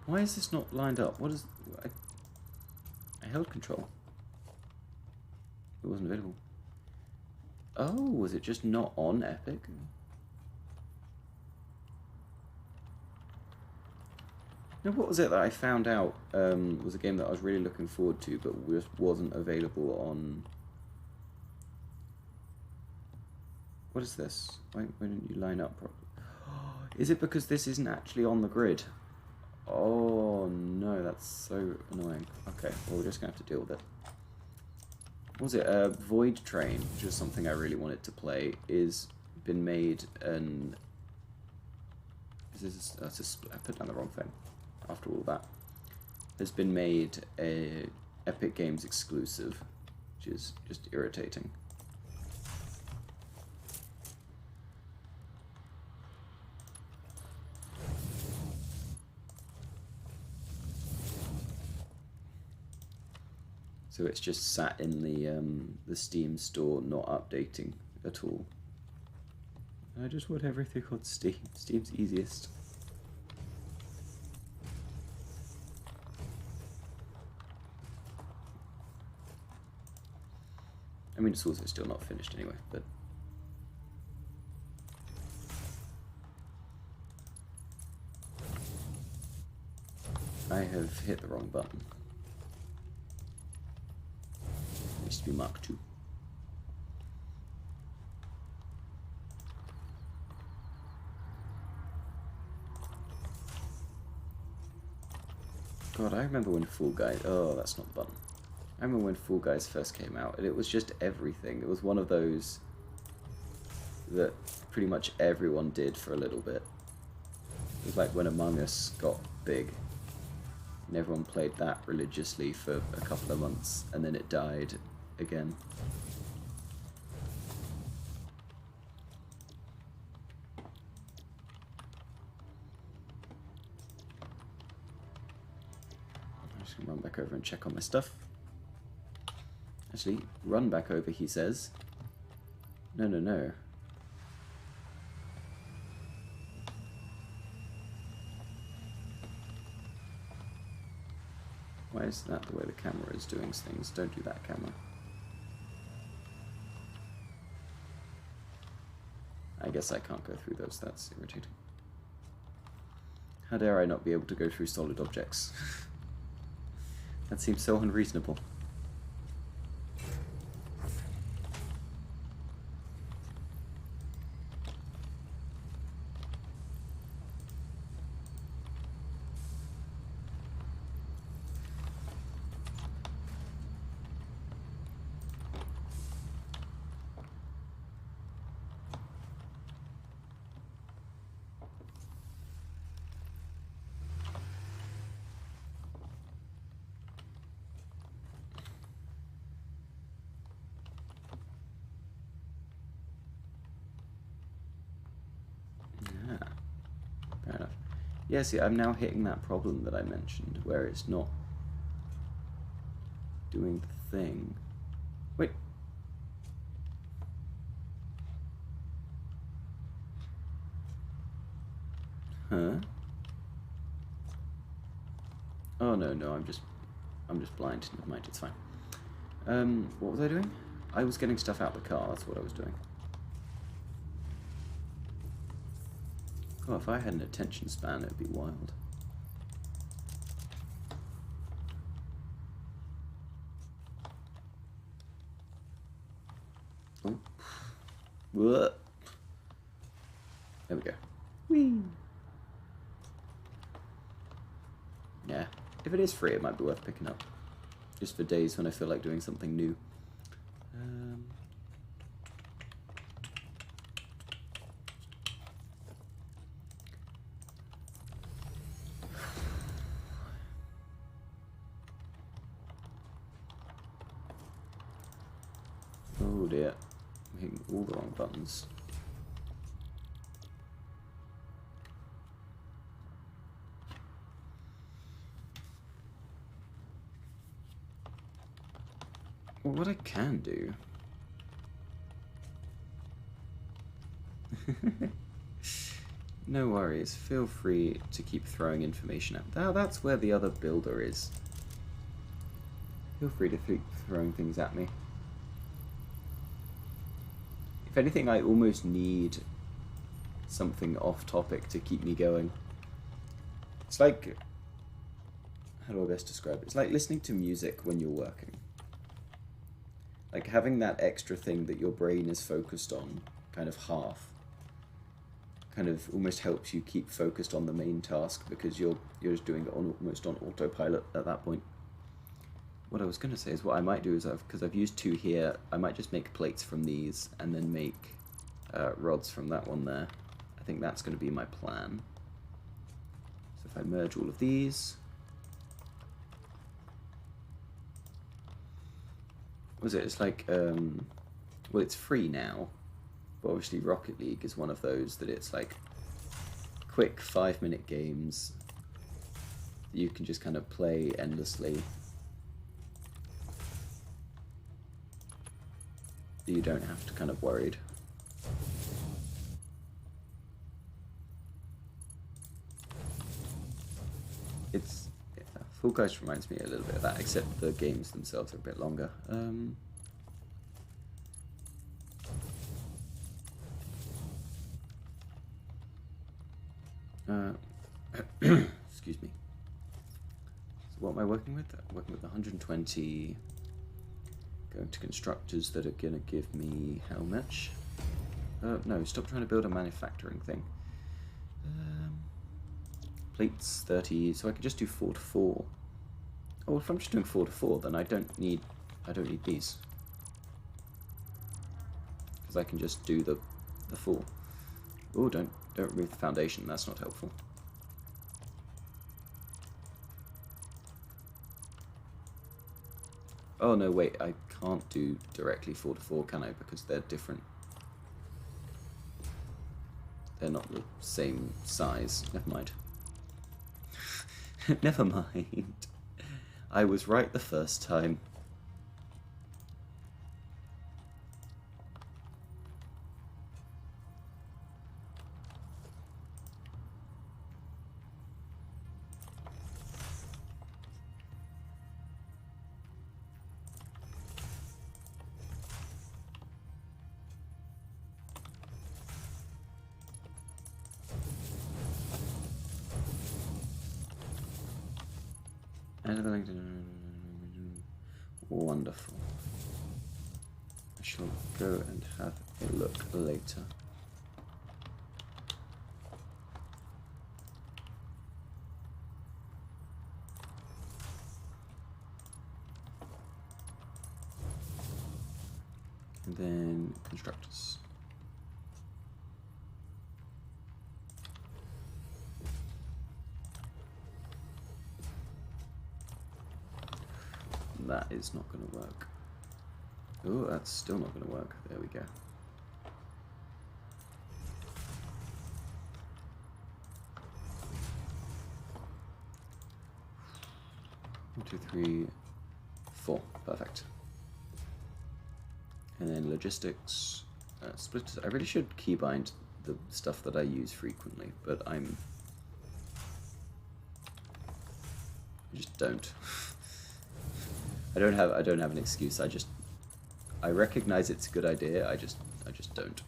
Why is this not lined up? What is... I held control. It wasn't available. Oh, was it just not on Epic? No, what was it that I found out was a game that I was really looking forward to, but just wasn't available on... What is this? Why didn't you line up properly? Is it because this isn't actually on the grid? Oh no, that's so annoying. Okay, well we're just going to have to deal with it. What was it? Void Train, which is something I really wanted to play, is been made and... I put down the wrong thing. After all that, has been made a Epic Games exclusive, which is just irritating. So it's just sat in the Steam store, not updating at all. I just want everything on Steam. Steam's easiest. I mean, it's also still not finished anyway, but... I have hit the wrong button. It needs to be Mark II. God, I remember when Fall Guys... Oh, that's not the button. I remember when Fall Guys first came out, and it was just everything. It was one of those that pretty much everyone did for a little bit. It was like when Among Us got big, and everyone played that religiously for a couple of months, and then it died again. I'm just going to run back over and check on my stuff. Actually, run back over, he says. No. Why is that the way the camera is doing things? Don't do that, camera. I guess I can't go through those, that's irritating. How dare I not be able to go through solid objects? That seems so unreasonable. Fair enough. Yeah, see, I'm now hitting that problem that I mentioned, where it's not doing the thing. Wait. Huh? Oh no, I'm just blind. Never mind, it's fine. What was I doing? I was getting stuff out the car, that's what I was doing. Oh, if I had an attention span, it'd be wild. Oh. Whoa. There we go. Whee! Yeah, if it is free, it might be worth picking up. Just for days when I feel like doing something new. Oh dear. I'm hitting all the wrong buttons. Well, what I can do... No worries, feel free to keep throwing information at... Oh, that's where the other builder is. Feel free to keep throwing things at me. If anything, I almost need something off-topic to keep me going. It's like... How do I best describe it? It's like listening to music when you're working. Like having that extra thing that your brain is focused on, kind of half, kind of almost helps you keep focused on the main task because you're just doing it almost on autopilot at that point. What I was going to say is what I might do is, because I've used 2 here, I might just make plates from these and then make rods from that one there. I think that's going to be my plan. So if I merge all of these... What was it? It's like, well, it's free now, but obviously Rocket League is one of those that it's like quick 5-minute games that you can just kind of play endlessly. You don't have to kind of worried. It's... Fall Guys reminds me a little bit of that, except the games themselves are a bit longer. Excuse me. So what am I working with? I'm working with 120. Going to constructors that are going to give me how much? No, stop trying to build a manufacturing thing. Plates 30, so I could just do 4 to 4. Oh, if I'm just doing 4 to 4, then I don't need these, because I can just do the 4. Oh, don't remove the foundation. That's not helpful. Oh no, wait, I can't do directly 4 to 4, can I? Because they're different. They're not the same size. Never mind. Never mind. I was right the first time. Wonderful. I shall go and have a look later. And then constructors. That is not going to work. Oh, that's still not going to work. There we go. One, 2, 3, 4. Perfect. And then logistics. Splitters. I really should keybind the stuff that I use frequently, but I just don't. I don't have an excuse. I recognize it's a good idea. I just don't.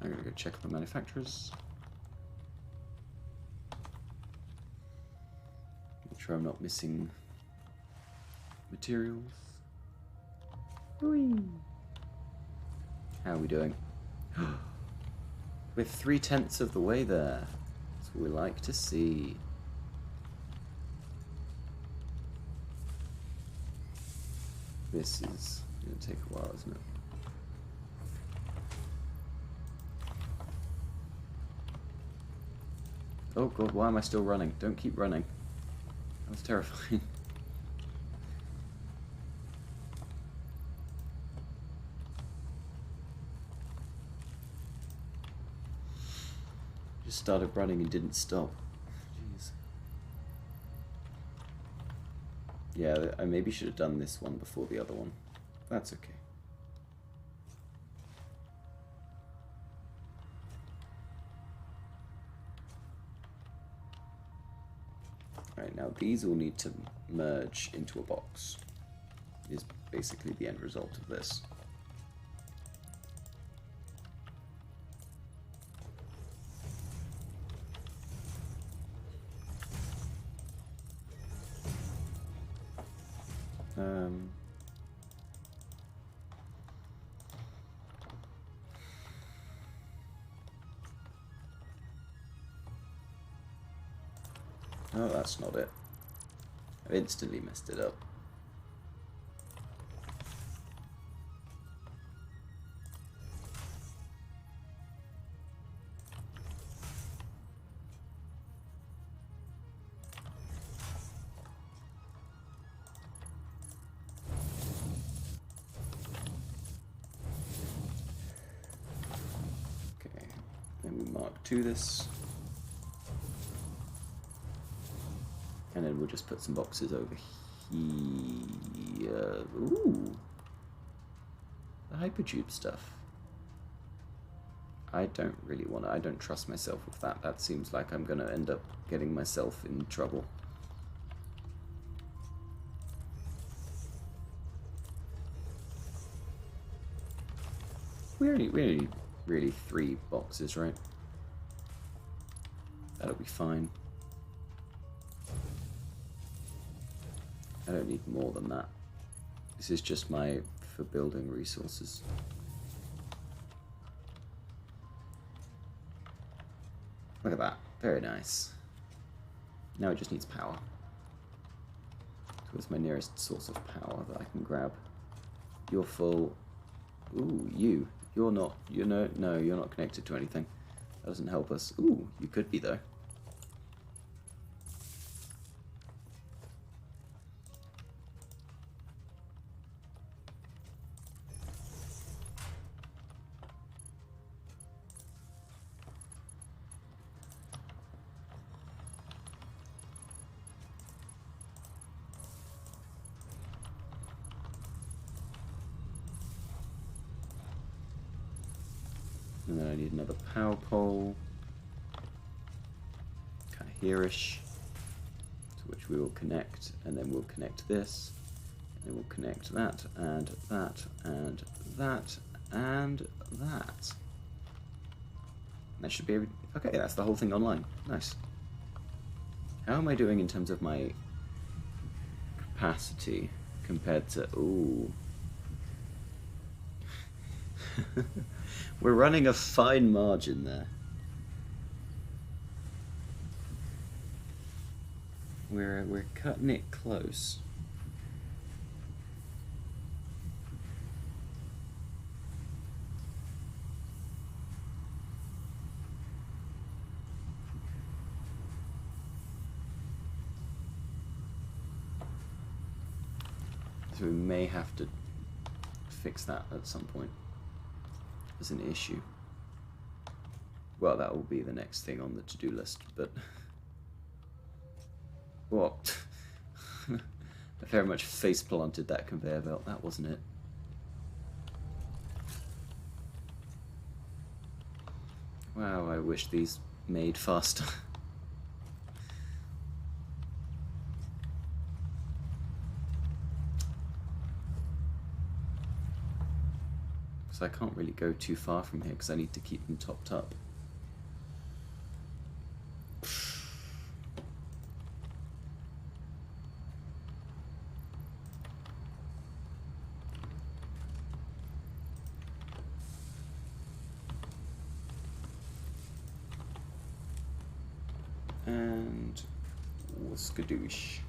I'm gonna go check the manufacturers. Make sure I'm not missing materials. Whee. How are we doing? We're 3/10 of the way there. That's what we like to see. This is gonna take a while, isn't it? Oh god, why am I still running? Don't keep running. That was terrifying. Just started running and didn't stop. Jeez. Yeah, I maybe should have done this one before the other one. That's okay. Alright, now these all need to merge into a box. Is basically the end result of this. Oh, that's not it. I've instantly messed it up. Okay, then we mark 2 this. And then we'll just put some boxes over here. Ooh. The hypertube stuff. I don't really want to, I don't trust myself with that. That seems like I'm going to end up getting myself in trouble. We only need really 3 boxes, right? That'll be fine. I don't need more than that. This is just my for building resources. Look at that. Very nice. Now it just needs power. So where's my nearest source of power that I can grab? You're full. Ooh, you. You're not. No, you're not connected to anything. That doesn't help us. Ooh, you could be though. And then I need another power pole, kind of here-ish, to which we will connect, and then we'll connect this, and then we'll connect that, and that, and that, and that. That should be every... Okay, that's the whole thing online. Nice. How am I doing in terms of my capacity compared to... Ooh. We're running a fine margin there. We're cutting it close. So we may have to fix that at some point as an issue. Well, that will be the next thing on the to-do list, but... What? I very much face-planted that conveyor belt, that wasn't it. Wow, I wish these made faster. So I can't really go too far from here because I need to keep them topped up. And skadoosh.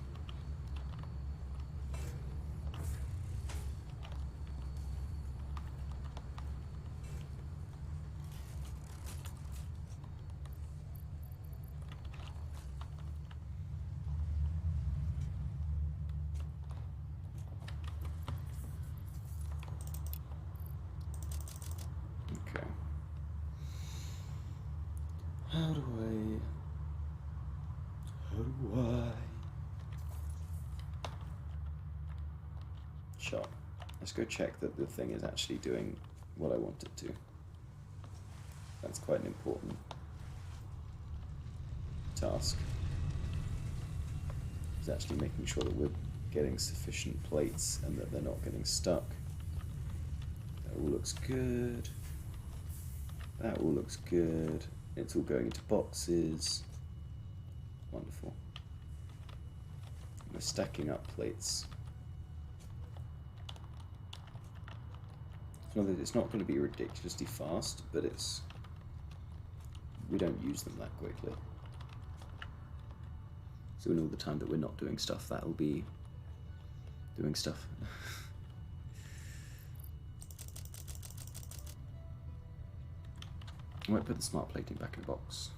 How do I... Shot. Let's go check that the thing is actually doing what I want it to. That's quite an important task. It's actually making sure that we're getting sufficient plates and that they're not getting stuck. That all looks good. That all looks good. It's all going into boxes. Wonderful. We're stacking up plates. It's not going to be ridiculously fast, but we don't use them that quickly. So in all the time that we're not doing stuff, that'll be doing stuff. I might put the smart plating back in the box.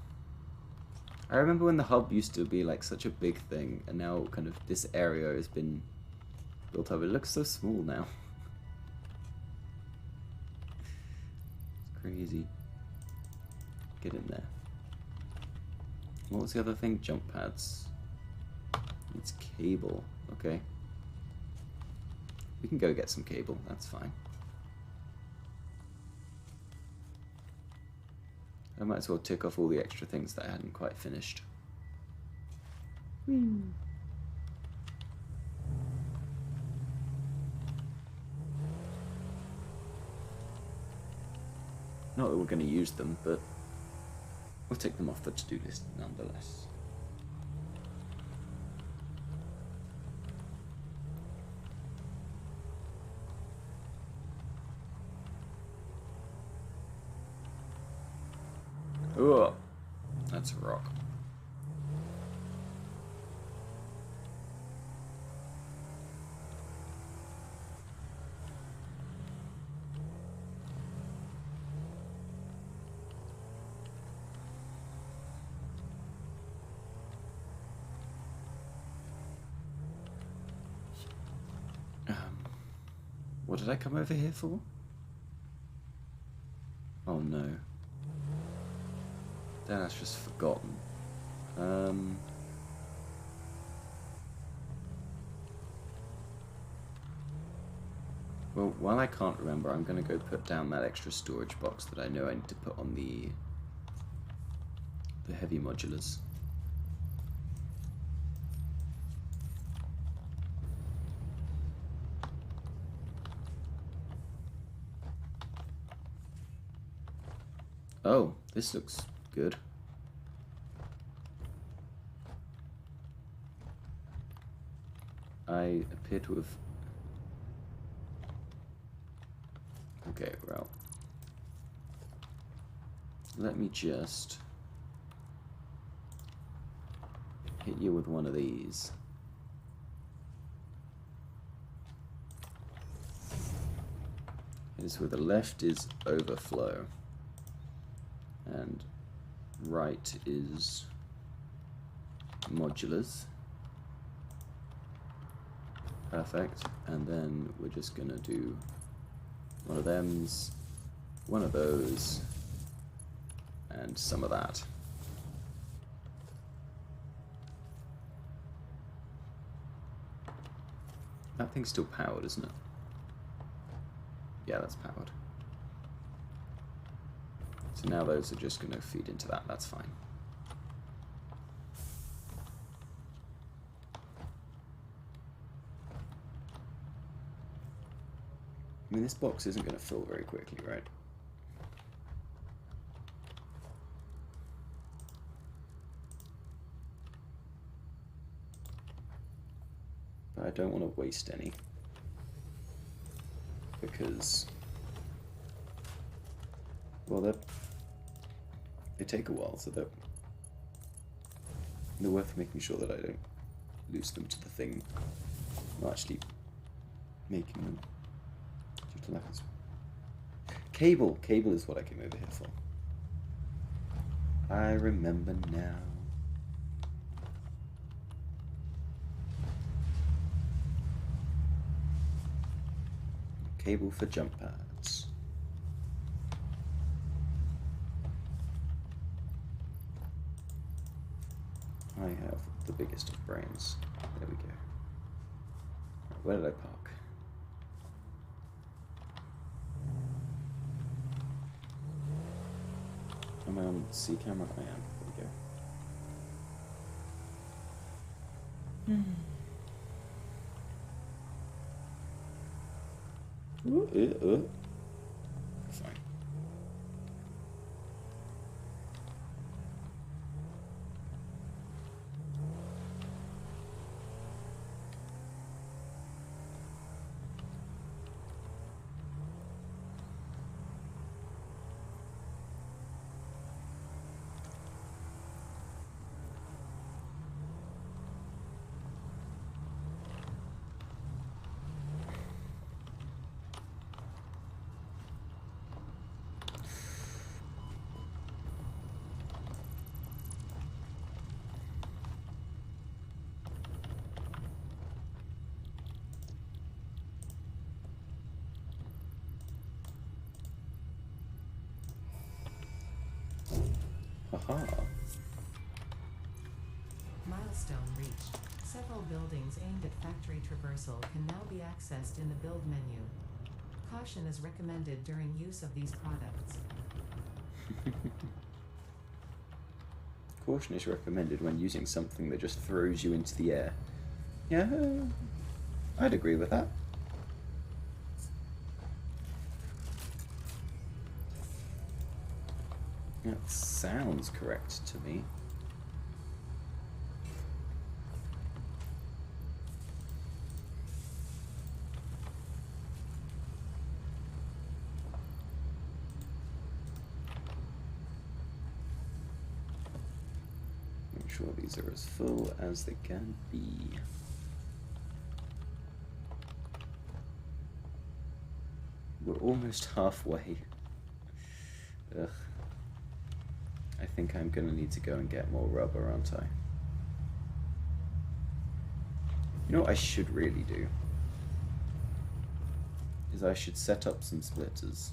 I remember when the hub used to be like such a big thing, and now kind of this area has been built up. It looks so small now. It's crazy. Get in there. What was the other thing? Jump pads. It's cable. Okay. We can go get some cable. That's fine. I might as well tick off all the extra things that I hadn't quite finished. Whee. Not that we're going to use them, but we'll take them off the to-do list nonetheless. Oh, that's a rock. What did I come over here for? Oh no. That's just forgotten. Well, while I can't remember, I'm going to go put down that extra storage box that I know I need to put on the heavy modulars. Oh, this looks good. I appear to have... Okay, well... Let me just... hit you with one of these. It is where the left is overflow. And right is modulars. Perfect. And then we're just gonna do one of them's, one of those, and some of that. That thing's still powered, isn't it? Yeah, that's powered. So now those are just going to feed into that, that's fine. I mean, this box isn't going to fill very quickly, right? But I don't want to waste any. Because, well, they take a while, so they're worth making sure that I don't lose them to the thing I'm actually making them. Due to lack of... Cable! Cable is what I came over here for. I remember now. Cable for jump pads. I have the biggest of brains. There we go. Right, where did I park? Am I on C camera? I am. There we go. Fine. Haha. Milestone reached. Several buildings aimed at factory traversal can now be accessed in the build menu. Caution is recommended during use of these products. Caution is recommended when using something that just throws you into the air. Yeah, I'd agree with that. That sounds correct to me. Make sure these are as full as they can be. We're almost halfway. Ugh. I think I'm gonna need to go and get more rubber, aren't I? You know what I should really do? Is I should set up some splitters.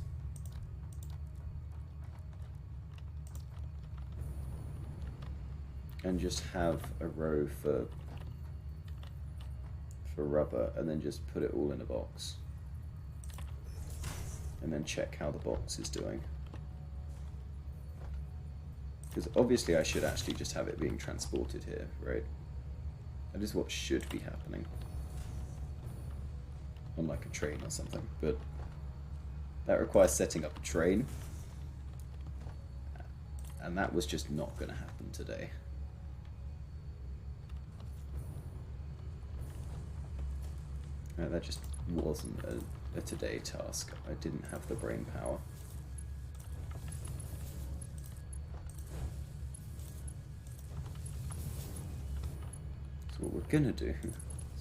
And just have a row for rubber, and then just put it all in a box. And then check how the box is doing. Because obviously I should actually just have it being transported here, right? That is what should be happening. On like a train or something, but that requires setting up a train. And that was just not going to happen today. That just wasn't a today task. I didn't have the brain power. So what we're gonna do is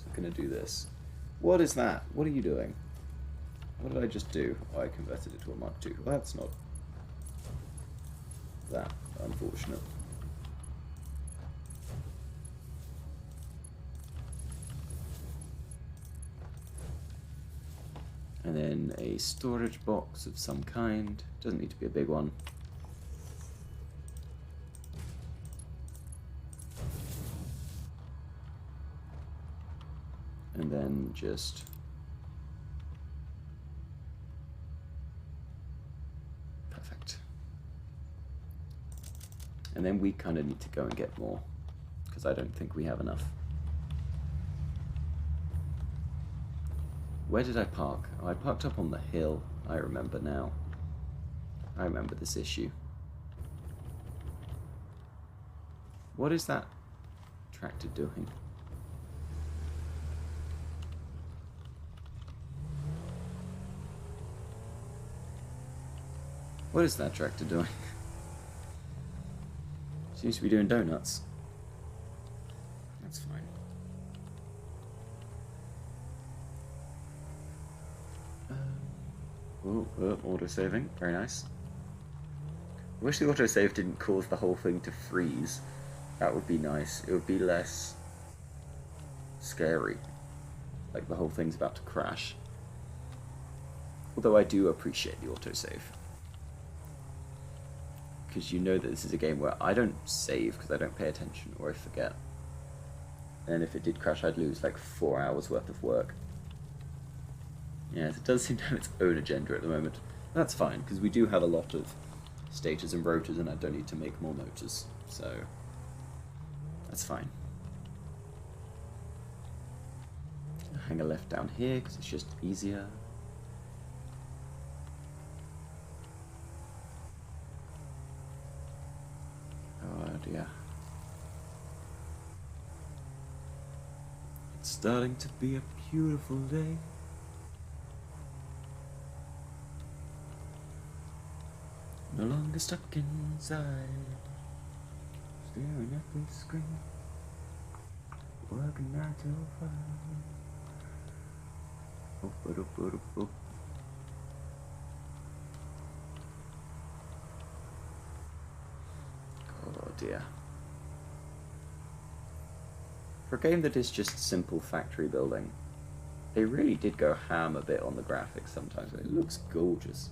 we're gonna do this. What is that? What are you doing? What did I just do? Oh, I converted it to a Mark II. Well, that's not that unfortunate. And then a storage box of some kind. Doesn't need to be a big one. And then just perfect. And then we kind of need to go and get more, because I don't think we have enough. Where did I park? Oh, I parked up on the hill. I remember now. I remember this issue. What is that tractor doing? What is that tractor doing? Seems to be doing donuts. That's fine. Auto-saving. Very nice. I wish the autosave didn't cause the whole thing to freeze. That would be nice. It would be less scary. Like the whole thing's about to crash. Although I do appreciate the autosave. because you know that this is a game where I don't save because I don't pay attention or I forget. And if it did crash, I'd lose like 4 hours worth of work. Yes, it does seem to have its own agenda at the moment. That's fine, because we do have a lot of stators and rotors, and I don't need to make more motors, so that's fine. Hang a left down here, because it's just easier. Oh dear. It's starting to be a beautiful day. No longer stuck inside, staring at the screen, working 9 till 5. Oh, oh. Oh dear. For a game that is just simple factory building, they really did go ham a bit on the graphics sometimes. It looks gorgeous.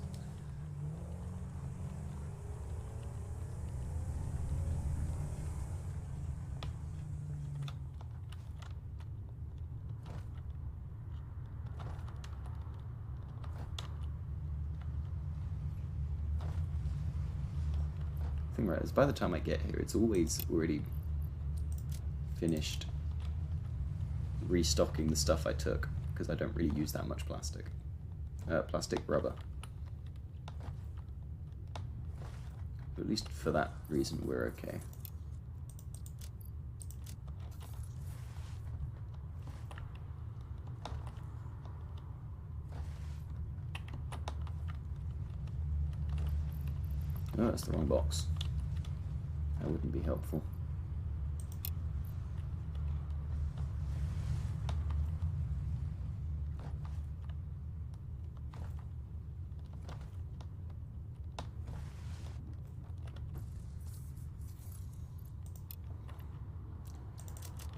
Thing right is, by the time I get here, it's always already finished restocking the stuff I took, because I don't really use that much plastic. Plastic rubber. But at least for that reason, we're okay. Oh, that's the wrong box. That wouldn't be helpful.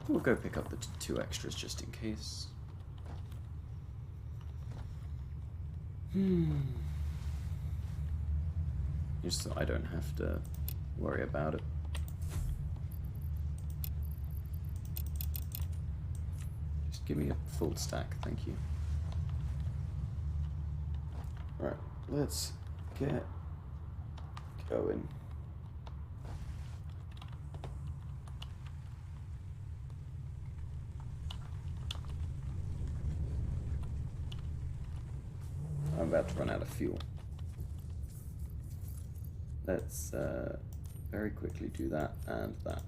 We'll go pick up the 2 extras just in case. Just so I don't have to worry about it. Just give me a full stack, thank you. Alright, let's get going. I'm about to run out of fuel. Let's very quickly do that and that.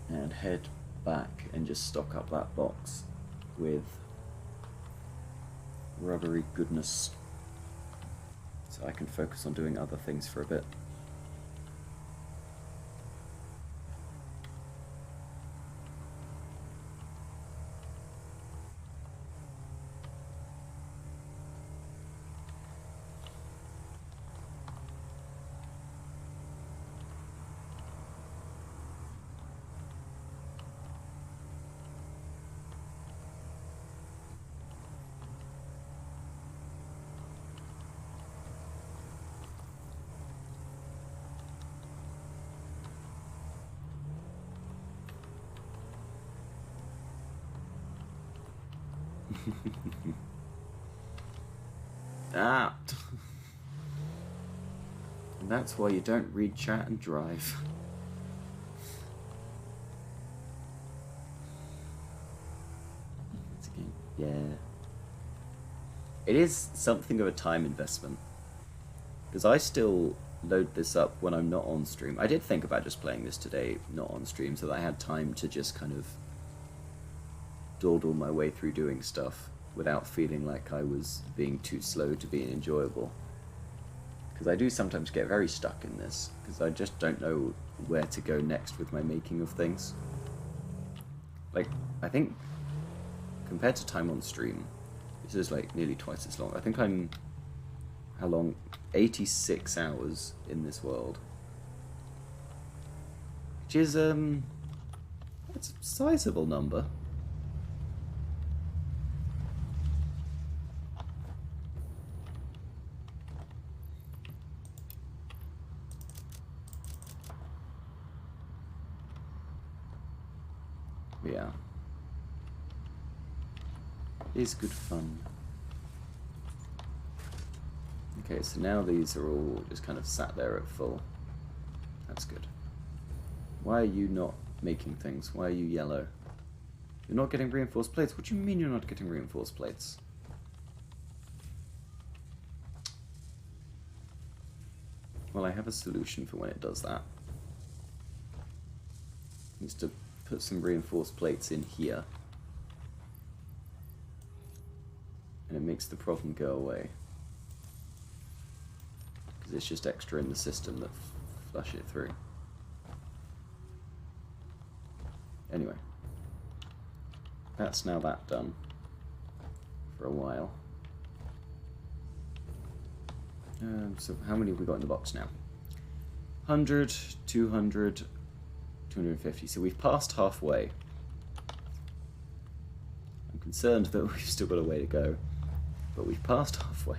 And head back and just stock up that box with rubbery goodness so I can focus on doing other things for a bit. Ah! And that's why you don't read chat and drive. Yeah. It is something of a time investment. Because I still load this up when I'm not on stream. I did think about just playing this today, not on stream, so that I had time to just kind of dawdle my way through doing stuff without feeling like I was being too slow to be enjoyable. Because I do sometimes get very stuck in this, because I just don't know where to go next with my making of things. Like, I think, compared to time on stream, this is like nearly twice as long. I think I'm, how long? 86 hours in this world. Which is, it's a sizable number. But yeah. It is good fun. Okay, so now these are all just kind of sat there at full. That's good. Why are you not making things? Why are you yellow? You're not getting reinforced plates? What do you mean you're not getting reinforced plates? Well, I have a solution for when it does that. It's to put some reinforced plates in here. And it makes the problem go away. Because it's just extra in the system that flush it through. Anyway. That's now that done. For a while. So how many have we got in the box now? 100, 200, 250. So we've passed halfway. I'm concerned that we've still got a way to go. But we've passed halfway.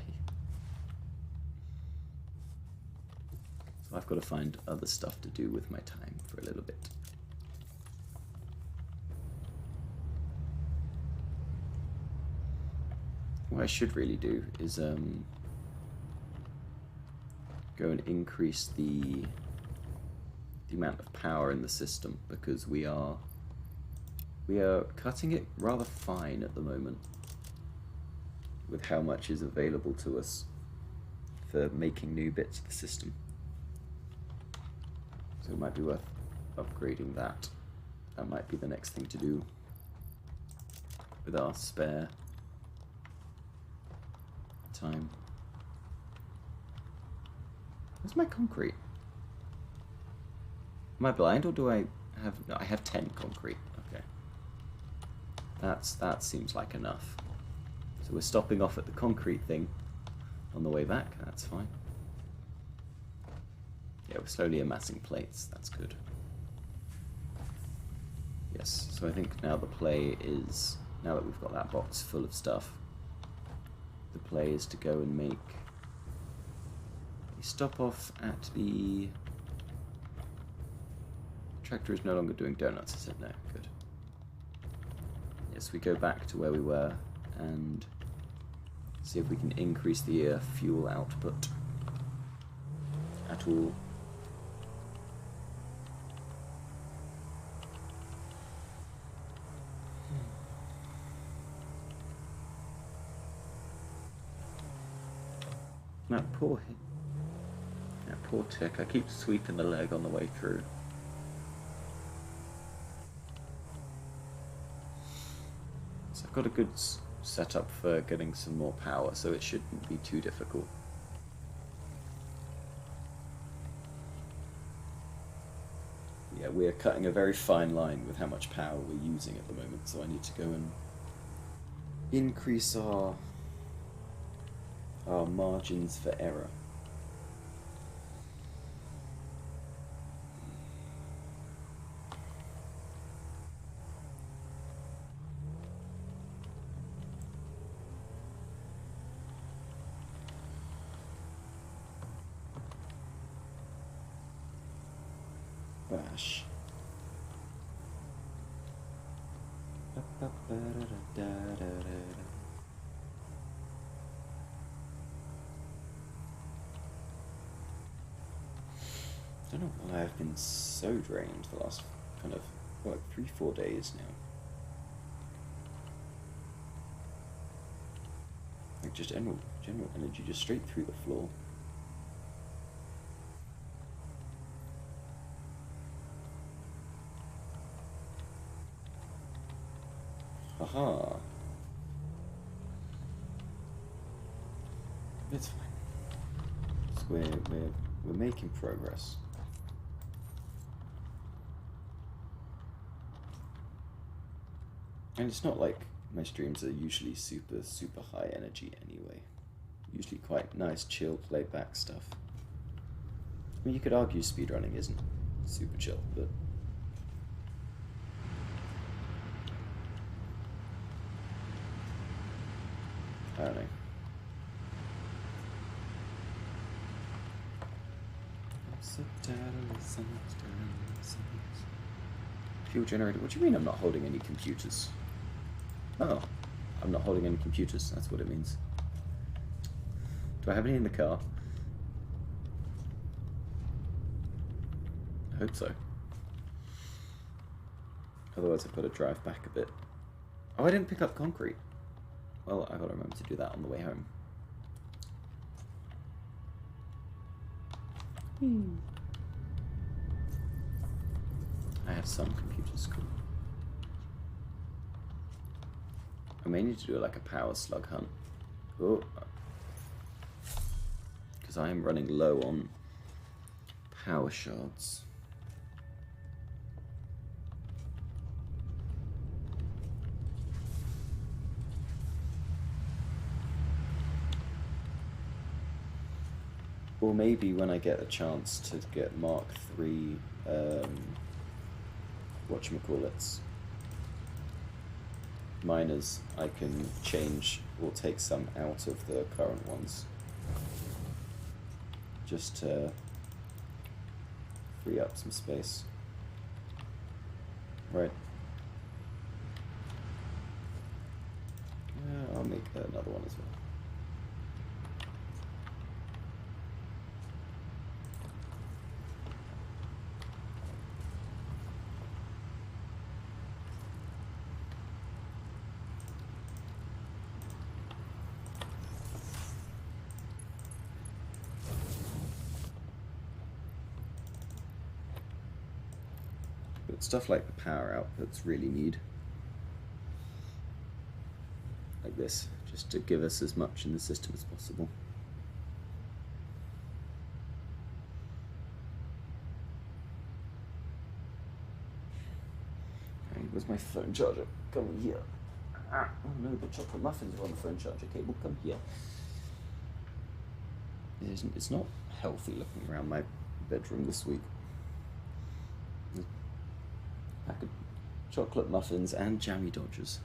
So I've got to find other stuff to do with my time for a little bit. What I should really do is go and increase the amount of power in the system, because we are cutting it rather fine at the moment with how much is available to us for making new bits of the system. So it might be worth upgrading that. That might be the next thing to do with our spare time. Where's my concrete? Am I blind, or do I have... No, I have 10 concrete. Okay. That seems like enough. So we're stopping off at the concrete thing on the way back. That's fine. Yeah, we're slowly amassing plates. That's good. Yes, so I think now the play is... Now that we've got that box full of stuff, the play is to go and make a stop off at the... Tractor is no longer doing donuts, is it? No, good. Yes, we go back to where we were and see if we can increase the fuel output at all. That poor tick. I keep sweeping the leg on the way through. So I've got a good setup for getting some more power, so it shouldn't be too difficult. Yeah, we're cutting a very fine line with how much power we're using at the moment, so I need to go and increase our margins for error. Bash. I don't know why I've been so drained the last kind of, what, 3-4 days now. Like just general energy just straight through the floor. Aha. It's fine. So we're making progress. And it's not like my streams are usually super high energy anyway. Usually quite nice, chill, laid back stuff. I mean, you could argue speedrunning isn't super chill, but I don't know. Fuel generator. What do you mean I'm not holding any computers? Oh, I'm not holding any computers. That's what it means. Do I have any in the car? I hope so. Otherwise I've got to drive back a bit. Oh, I didn't pick up concrete. Well, I've got to remember to do that on the way home. I have some computers, cool. I may need to do like a power slug hunt. Oh. Because I am running low on power shards. Or maybe when I get a chance to get Mark III, whatchamacallits, miners, I can change or take some out of the current ones. Just to free up some space. Right. I'll make another one as well. Stuff like the power outputs really need like this, just to give us as much in the system as possible. Okay, where's my phone charger? Come here. Oh no, the chocolate muffins are on the phone charger cable. Come here. It's not healthy looking around my bedroom this week. Pack of chocolate muffins and jammy dodgers.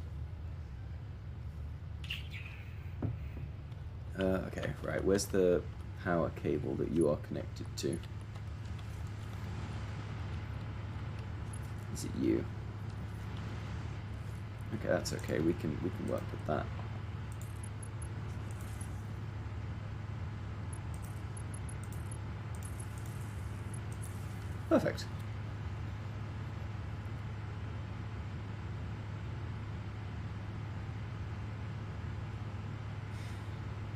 Okay, right, where's the power cable that you are connected to? Is it you? Okay, that's okay, we can work with that. Perfect.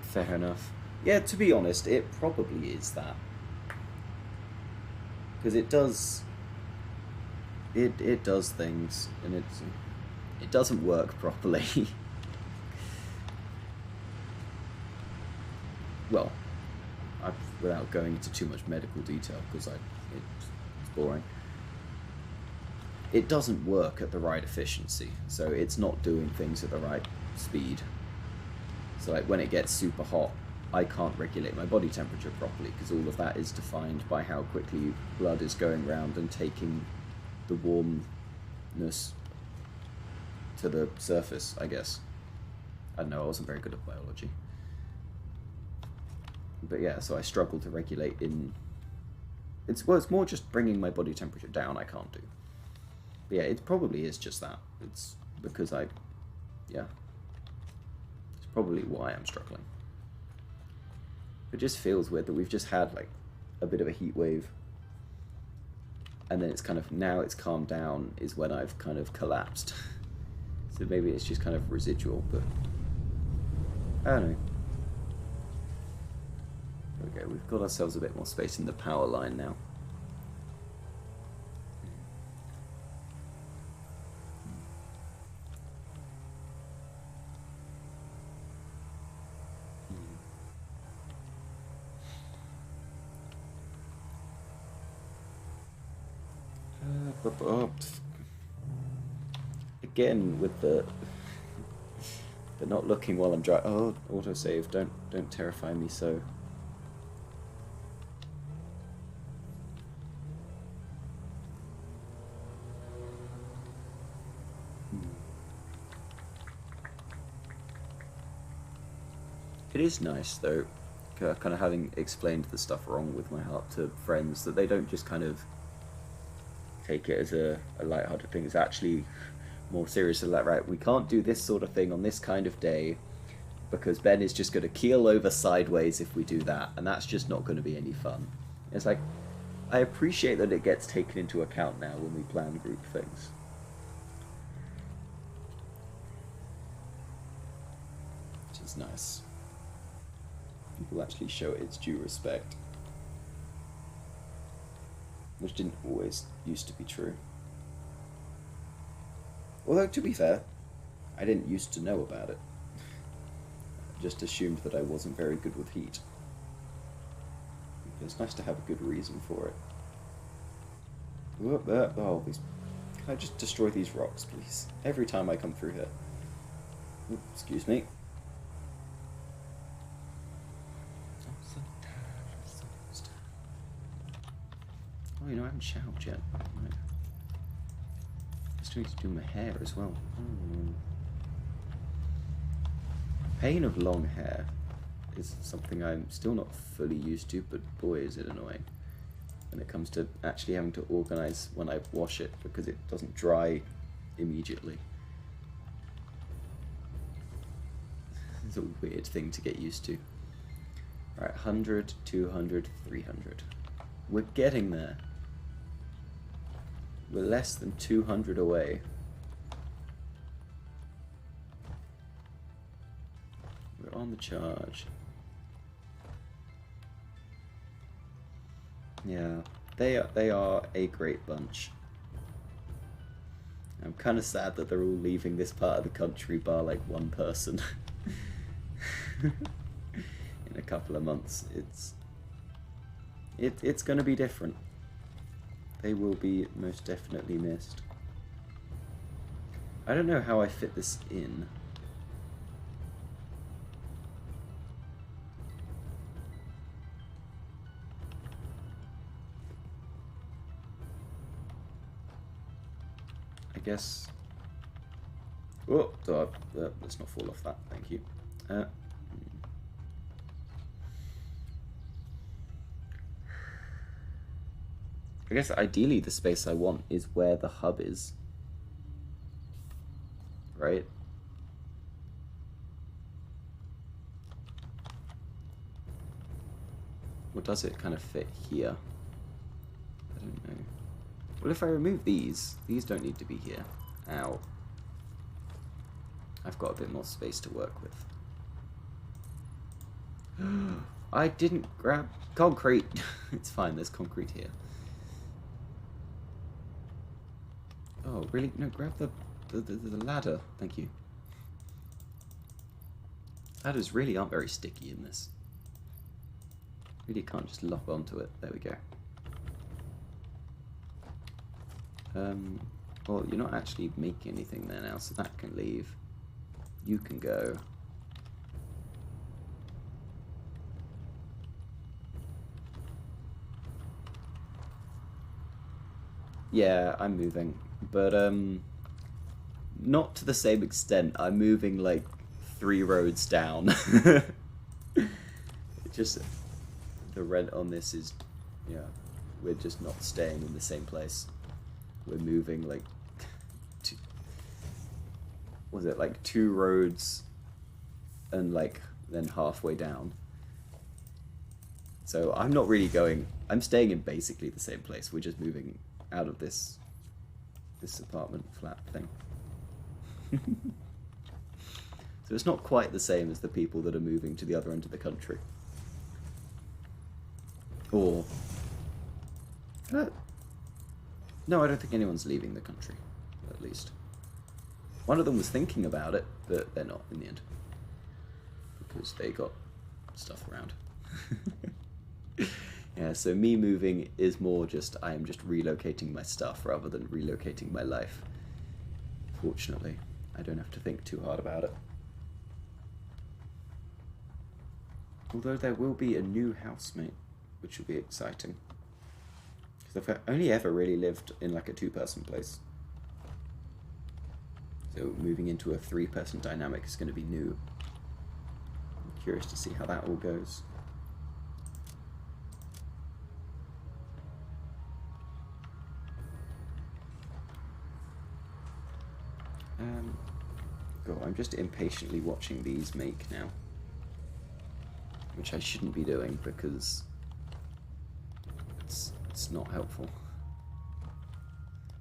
Fair enough. Yeah, to be honest, it probably is that. Because it does... It does things, and it doesn't work properly. Well, without going into too much medical detail, because it's boring. It doesn't work at the right efficiency, so it's not doing things at the right speed. So like when it gets super hot, I can't regulate my body temperature properly because all of that is defined by how quickly blood is going around and taking the warmness to the surface, I guess. I don't know, I wasn't very good at biology. But yeah, so I struggle to regulate in... It's more just bringing my body temperature down I can't do. But yeah, it probably is just that. It's because yeah. Probably why I'm struggling. It just feels weird that we've just had like a bit of a heat wave, and then it's kind of, now it's calmed down is when I've kind of collapsed. So maybe it's just kind of residual, but I don't know. Okay, we've got ourselves a bit more space in the power line now. Again with the not looking while I'm driving. Oh, autosave! Don't terrify me so. It is nice though, kind of having explained the stuff wrong with my heart to friends, that they don't just kind of take it as a lighthearted thing. It's actually more serious than that, right? We can't do this sort of thing on this kind of day because Ben is just going to keel over sideways if we do that, and that's just not going to be any fun. It's like, I appreciate that it gets taken into account now when we plan group things. Which is nice. People actually show it its due respect. Which didn't always used to be true. Although, to be fair, I didn't used to know about it. I just assumed that I wasn't very good with heat. It's nice to have a good reason for it. Oh, these... Can I just destroy these rocks, please? Every time I come through here. Ooh, excuse me. Oh, you know, I haven't showered yet. Right. I still need to do my hair as well. Pain of long hair is something I'm still not fully used to, but boy is it annoying when it comes to actually having to organise when I wash it, because it doesn't dry immediately. It's a weird thing to get used to. Right, 100, 200, 300. We're getting there. We're less than 200 away. We're on the charge. Yeah, they are a great bunch. I'm kind of sad that they're all leaving this part of the country, bar like one person. In a couple of months, it's going to be different. They will be most definitely missed. I don't know how I fit this in. I guess... Oh, let's not fall off that, thank you. I guess ideally the space I want is where the hub is. Right? Or does it kind of fit here? I don't know. Well, if I remove these don't need to be here. Ow. I've got a bit more space to work with. I didn't grab concrete. It's fine, there's concrete here. Oh, really? No, grab the ladder. Thank you. Ladders really aren't very sticky in this. Really can't just lock onto it. There we go. Well, you're not actually making anything there now, so that can leave. You can go. Yeah, I'm moving. But, not to the same extent. I'm moving, like, 3 roads down. Just, the rent on this is, yeah, we're just not staying in the same place. We're moving, like, was it, like, 2 roads and, like, then halfway down. So I'm not really going, I'm staying in basically the same place. We're just moving out of this apartment flat thing. So it's not quite the same as the people that are moving to the other end of the country. Or... no, I don't think anyone's leaving the country, at least. One of them was thinking about it, but they're not in the end. Because they got stuff around. Yeah, so me moving is more just, I am just relocating my stuff rather than relocating my life. Fortunately, I don't have to think too hard about it. Although there will be a new housemate, which will be exciting. Because I've only ever really lived in like a 2-person place. So moving into a 3-person dynamic is going to be new. I'm curious to see how that all goes. Go. I'm just impatiently watching these make now, which I shouldn't be doing because it's not helpful.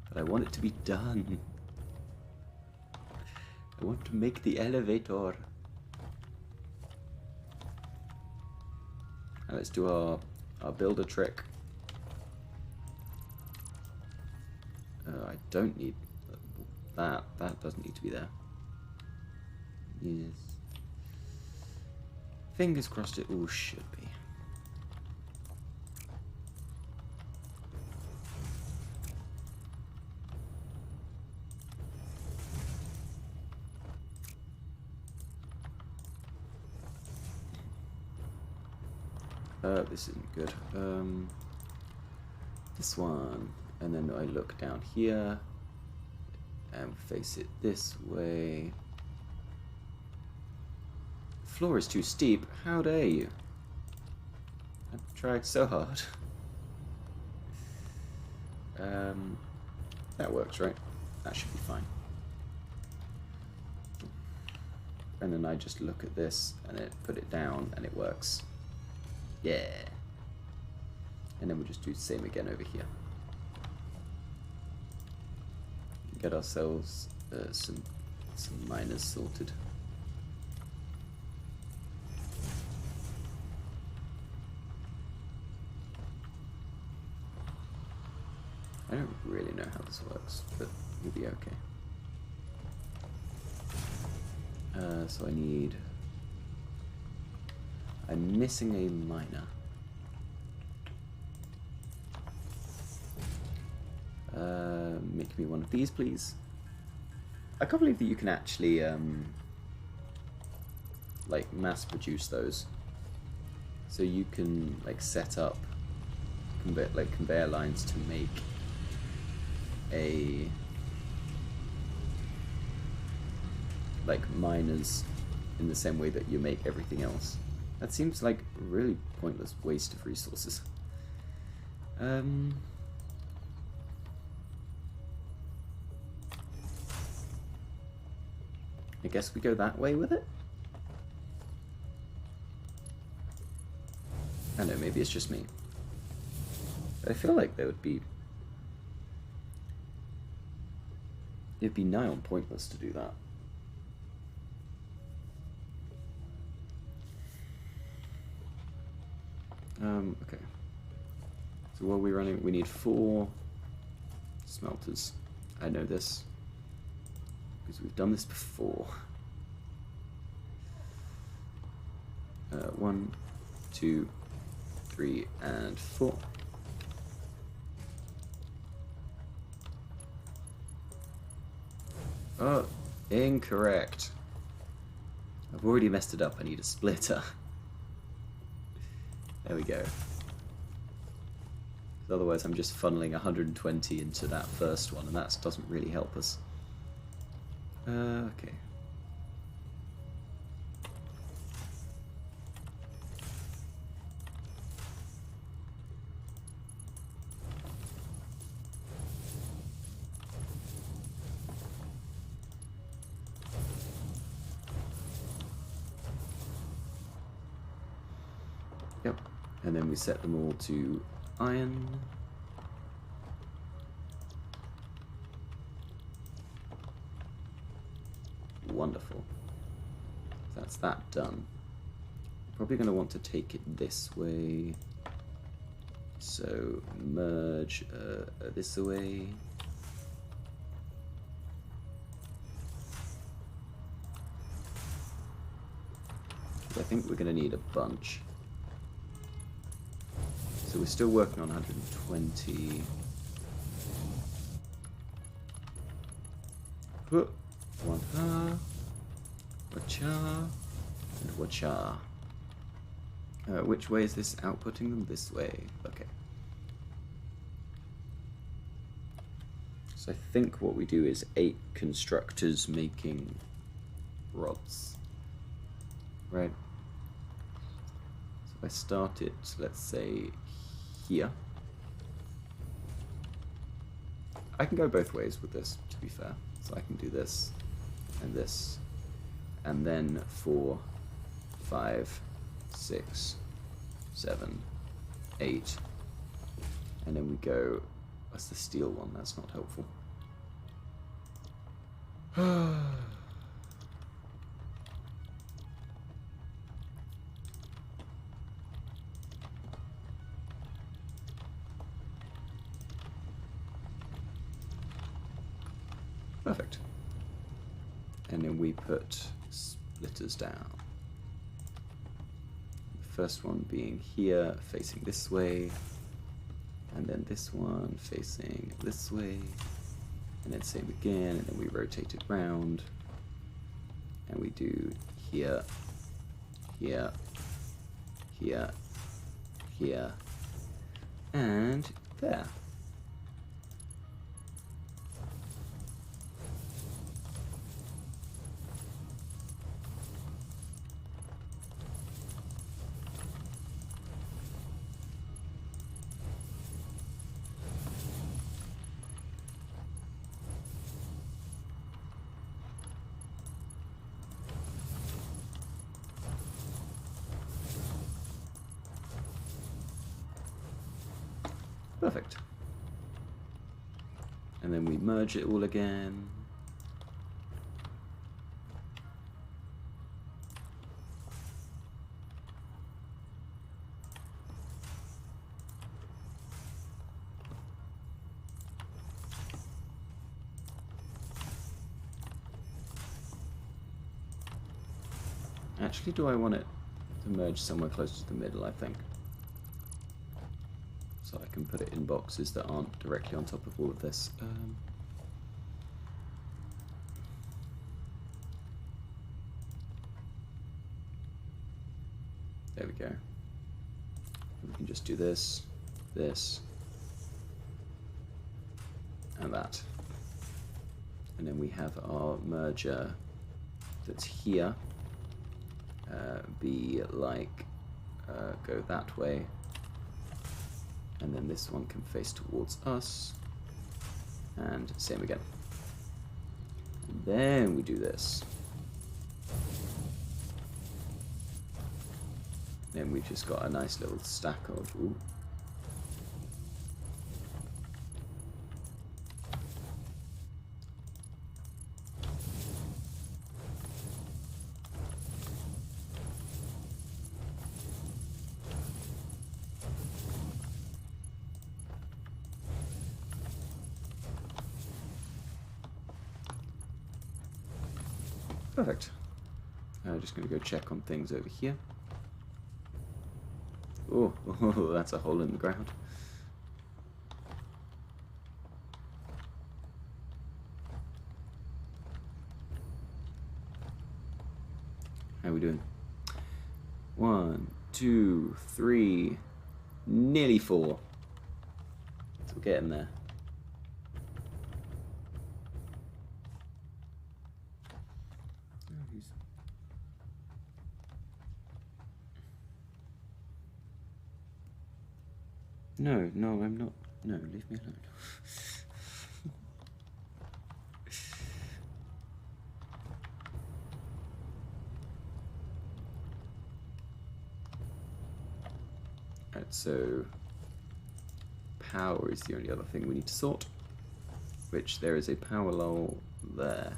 But I want it to be done. I want to make the elevator. Now let's do our builder trick. I don't need that. That doesn't need to be there. Yes. Fingers crossed it all should be. This isn't good. This one. And then I look down here and face it this way. The floor is too steep. How dare you? I've tried so hard. That works, right? That should be fine. And then I just look at this and it put it down and it works. Yeah. And then we'll just do the same again over here. Get ourselves some miners sorted. I don't really know how this works, but we'll be okay. So I'm missing a miner. Make me one of these, please. I can't believe that you can actually like mass produce those. So you can like set up conveyor lines to make like miners in the same way that you make everything else. That seems like a really pointless waste of resources. I guess we go that way with it? I don't know, maybe it's just me. But I feel like there would be... It'd be nigh on pointless to do that. Okay. So what are we running? We need 4 smelters. I know this. Because we've done this before. 1, 2, 3, and 4. Oh, incorrect. I've already messed it up. I need a splitter. There we go. Otherwise I'm just funneling 120 into that first one, and that doesn't really help us. Okay. Yep. And then we set them all to iron. Wonderful. That's that done. Probably going to want to take it this way. So merge this away. I think we're going to need a bunch. So we're still working on 120. Wacha, and wacha. Which way is this outputting them? This way. Okay. So I think what we do is 8 constructors making rods. Right? So if I start it, let's say, here. I can go both ways with this, to be fair. So I can do this and this. And then 4, 5, 6, 7, 8. And then we go, what's the steel one? That's not helpful. Perfect. And then we put splitters down. The first one being here, facing this way. And then this one facing this way. And then same again, and then we rotate it round. And we do here, here, here, here, and there. Perfect. And then we merge it all again. Actually, do I want it to merge somewhere close to the middle, I think. So I can put it in boxes that aren't directly on top of all of this. There we go. We can just do this, this, and that. And then we have our merger that's here. Be like, go that way. And then this one can face towards us. And same again. And then we do this. Then we've just got a nice little stack of... Ooh. Perfect. I'm just going to go check on things over here. Oh, that's a hole in the ground. How are we doing? 1, 2, 3, nearly 4. So we're getting there. No, no, I'm not. No, leave me alone. Right, so power is the only other thing we need to sort, which there is a power lull there,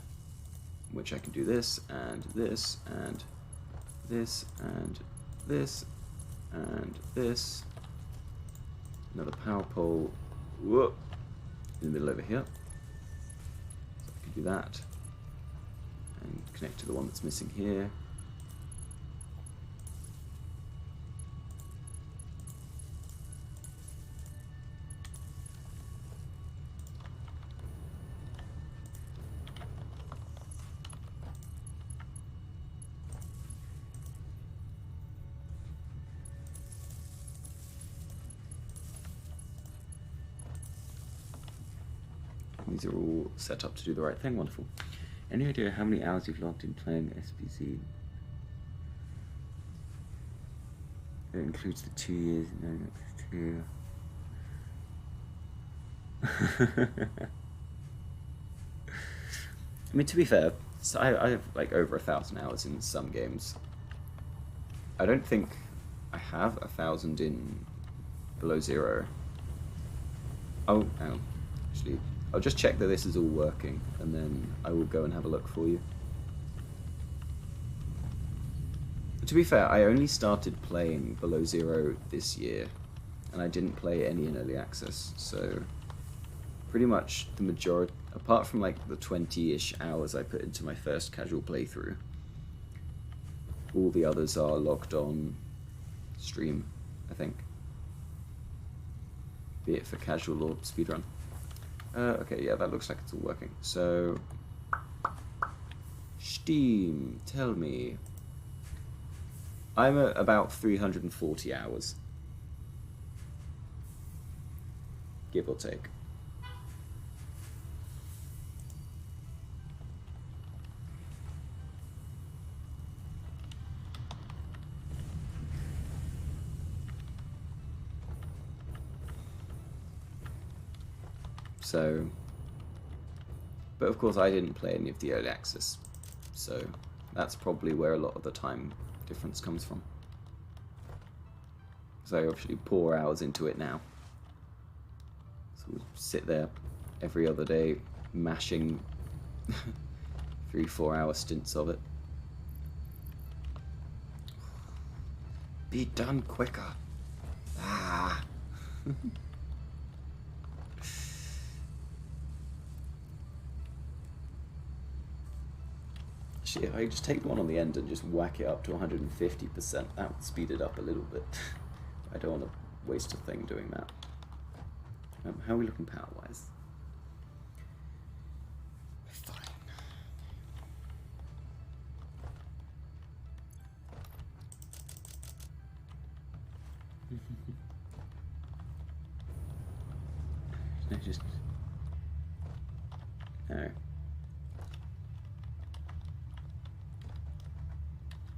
which I can do this, and this, and this, and this, and this. Another power pole, whoop, in the middle over here. So I can do that and connect to the one that's missing here. These are all set up to do the right thing. Wonderful. Any idea how many hours you've logged in playing SPC? It includes the 2 years. No, that's 2. I mean, to be fair, So I have like over 1,000 hours in some games. I don't think I have 1,000 in Below Zero. Oh, actually, I'll just check that this is all working, and then I will go and have a look for you. To be fair, I only started playing Below Zero this year, and I didn't play any in early access, so pretty much the majority, apart from like the 20-ish hours I put into my first casual playthrough, all the others are logged on stream, I think. Be it for casual or speedrun. Okay, yeah, that looks like it's all working. So, Steam, tell me. I'm at about 340 hours. Give or take. So, but of course I didn't play any of the early access, so that's probably where a lot of the time difference comes from. So I obviously pour hours into it now. So we'll sit there every other day mashing 3-4 hour stints of it. Be done quicker. Ah. If I just take the one on the end and just whack it up to 150%, that would speed it up a little bit. I don't want to waste a thing doing that. How are we looking power-wise? Fine. No, just... No.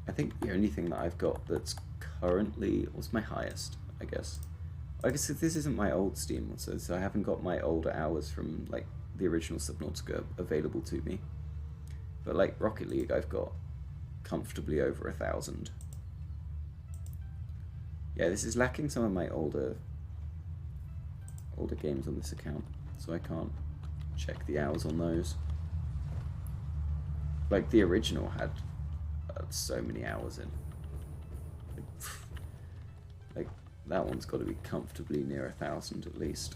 I think the only thing that I've got that's currently... What's my highest, I guess? I guess if this isn't my old Steam, so I haven't got my older hours from, like, the original Subnautica available to me. But, like, Rocket League, I've got comfortably over 1,000. Yeah, this is lacking some of my older games on this account, so I can't check the hours on those. Like, the original had so many hours in. Like that one's got to be comfortably near 1,000 at least.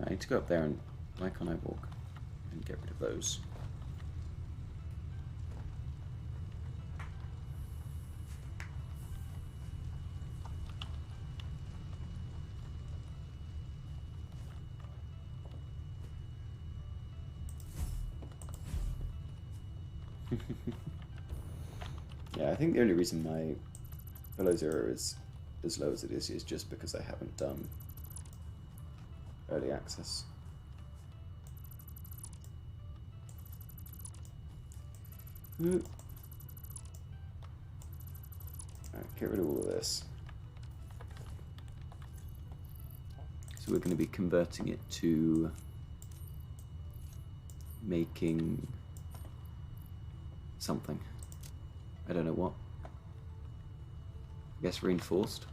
I need to go up there and why can't I walk and get rid of those? Yeah, I think the only reason my Below Zero is as low as it is just because I haven't done early access. Alright, get rid of all of this. So we're going to be converting it to making something. I don't know what. I guess reinforced.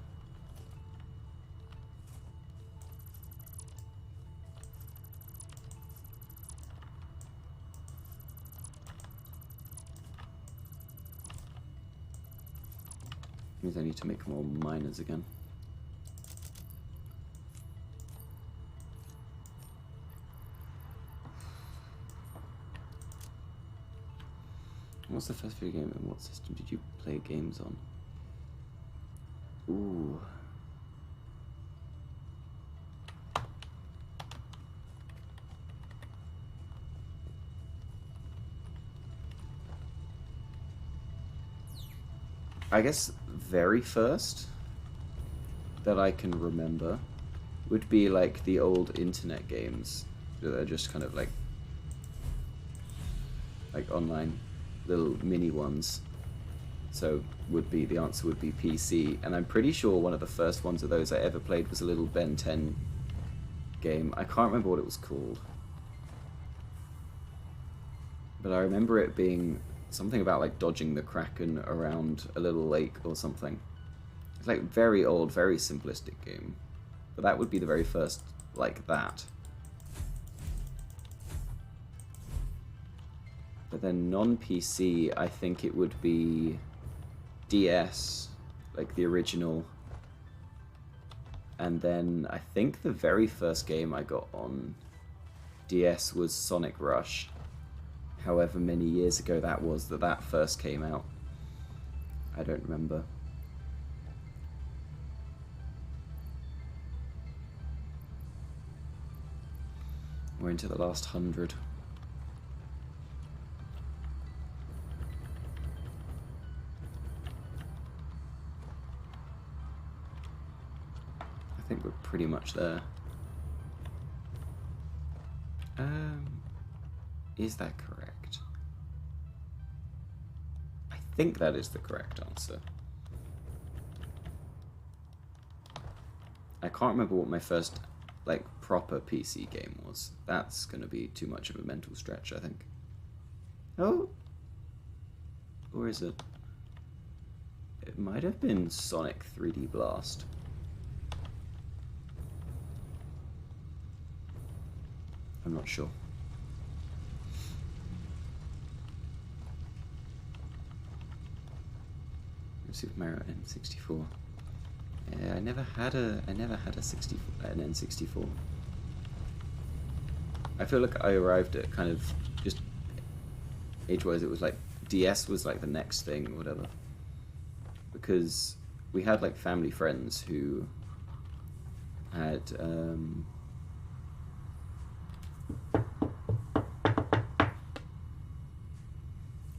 Means I need to make more miners again. What's the first video game and what system did you play games on? Ooh. I guess very first that I can remember would be like the old internet games that are just kind of like online little mini ones. So the answer would be PC, and I'm pretty sure one of the first ones of those I ever played was a little Ben 10 game. I can't remember what it was called, but I remember it being something about like dodging the Kraken around a little lake or something. It's like very old, very simplistic game, but that would be the very first like that. But then non-PC, I think it would be DS, like the original. And then I think the very first game I got on DS was Sonic Rush. However many years ago that was that first came out. I don't remember. We're into the last 100. I think we're pretty much there. Is that correct? I think that is the correct answer. I can't remember what my first, like, proper PC game was. That's gonna be too much of a mental stretch, I think. Oh! Or is it? It might have been Sonic 3D Blast. I'm not sure. Super Mario N64. Yeah, I never had a an N64. I feel like I arrived at kind of just age-wise. It was like DS was like the next thing or whatever, because we had like family friends who had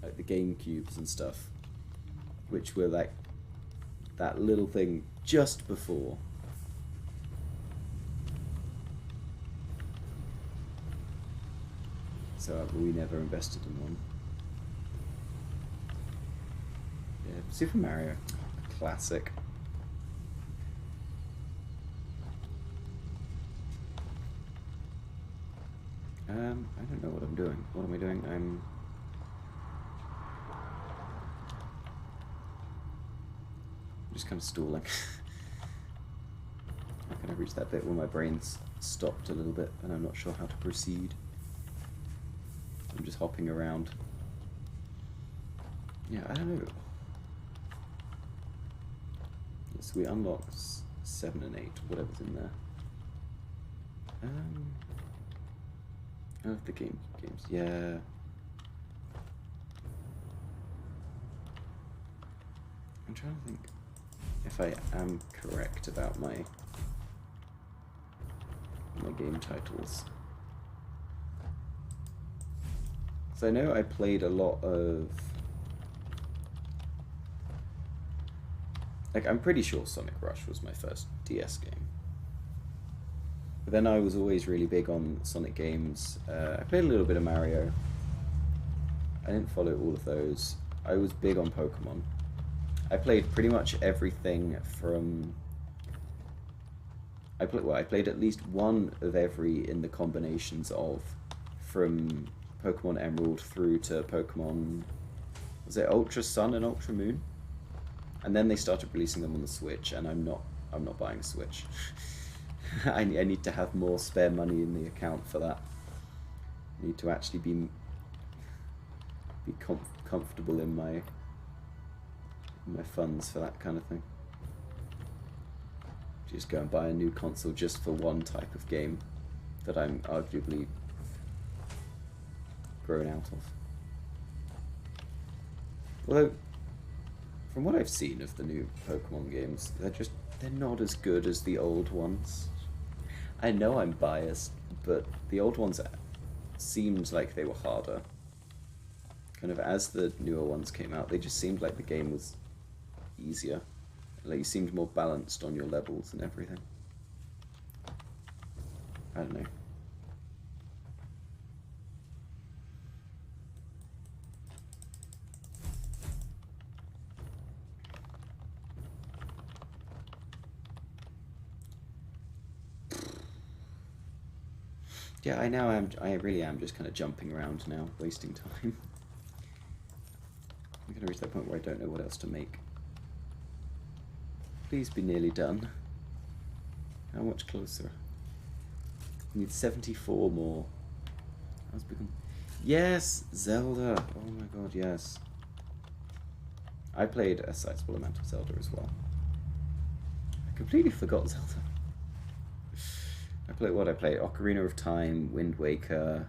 like the GameCubes and stuff, which were like that little thing just before. So we never invested in one. Yeah, Super Mario, classic. I don't know what I'm doing. What am I doing? I'm just kind of stalling. I kind of reached that bit where my brain's stopped a little bit and I'm not sure how to proceed. I'm just hopping around. Yeah, I don't know. So we unlocked 7 and 8, whatever's in there. Oh, the games. Yeah. I'm trying to think if I am correct about my game titles. So I know I played a lot of, like, I'm pretty sure Sonic Rush was my first DS game. But then I was always really big on Sonic games. I played a little bit of Mario. I didn't follow all of those. I was big on Pokemon. I played pretty much everything from... I played at least one of every in the combinations of, from Pokemon Emerald through to Pokemon... Was it Ultra Sun and Ultra Moon? And then they started releasing them on the Switch, and I'm not buying a Switch. I need to have more spare money in the account for that. I need to actually be comfortable in my funds for that kind of thing. Just go and buy a new console just for one type of game that I'm arguably grown out of. Although, from what I've seen of the new Pokemon games, they're not as good as the old ones. I know I'm biased, but the old ones seemed like they were harder. Kind of as the newer ones came out, they just seemed like the game was easier. Like you seemed more balanced on your levels and everything. I don't know. Yeah, I really am just kind of jumping around now, wasting time. I'm gonna reach that point where I don't know what else to make. Please be nearly done. How much closer? We need 74 more. How's become? Yes, Zelda. Oh my god, yes. I played a sizable amount of Zelda as well. I completely forgot Zelda. I played what? I played Ocarina of Time, Wind Waker,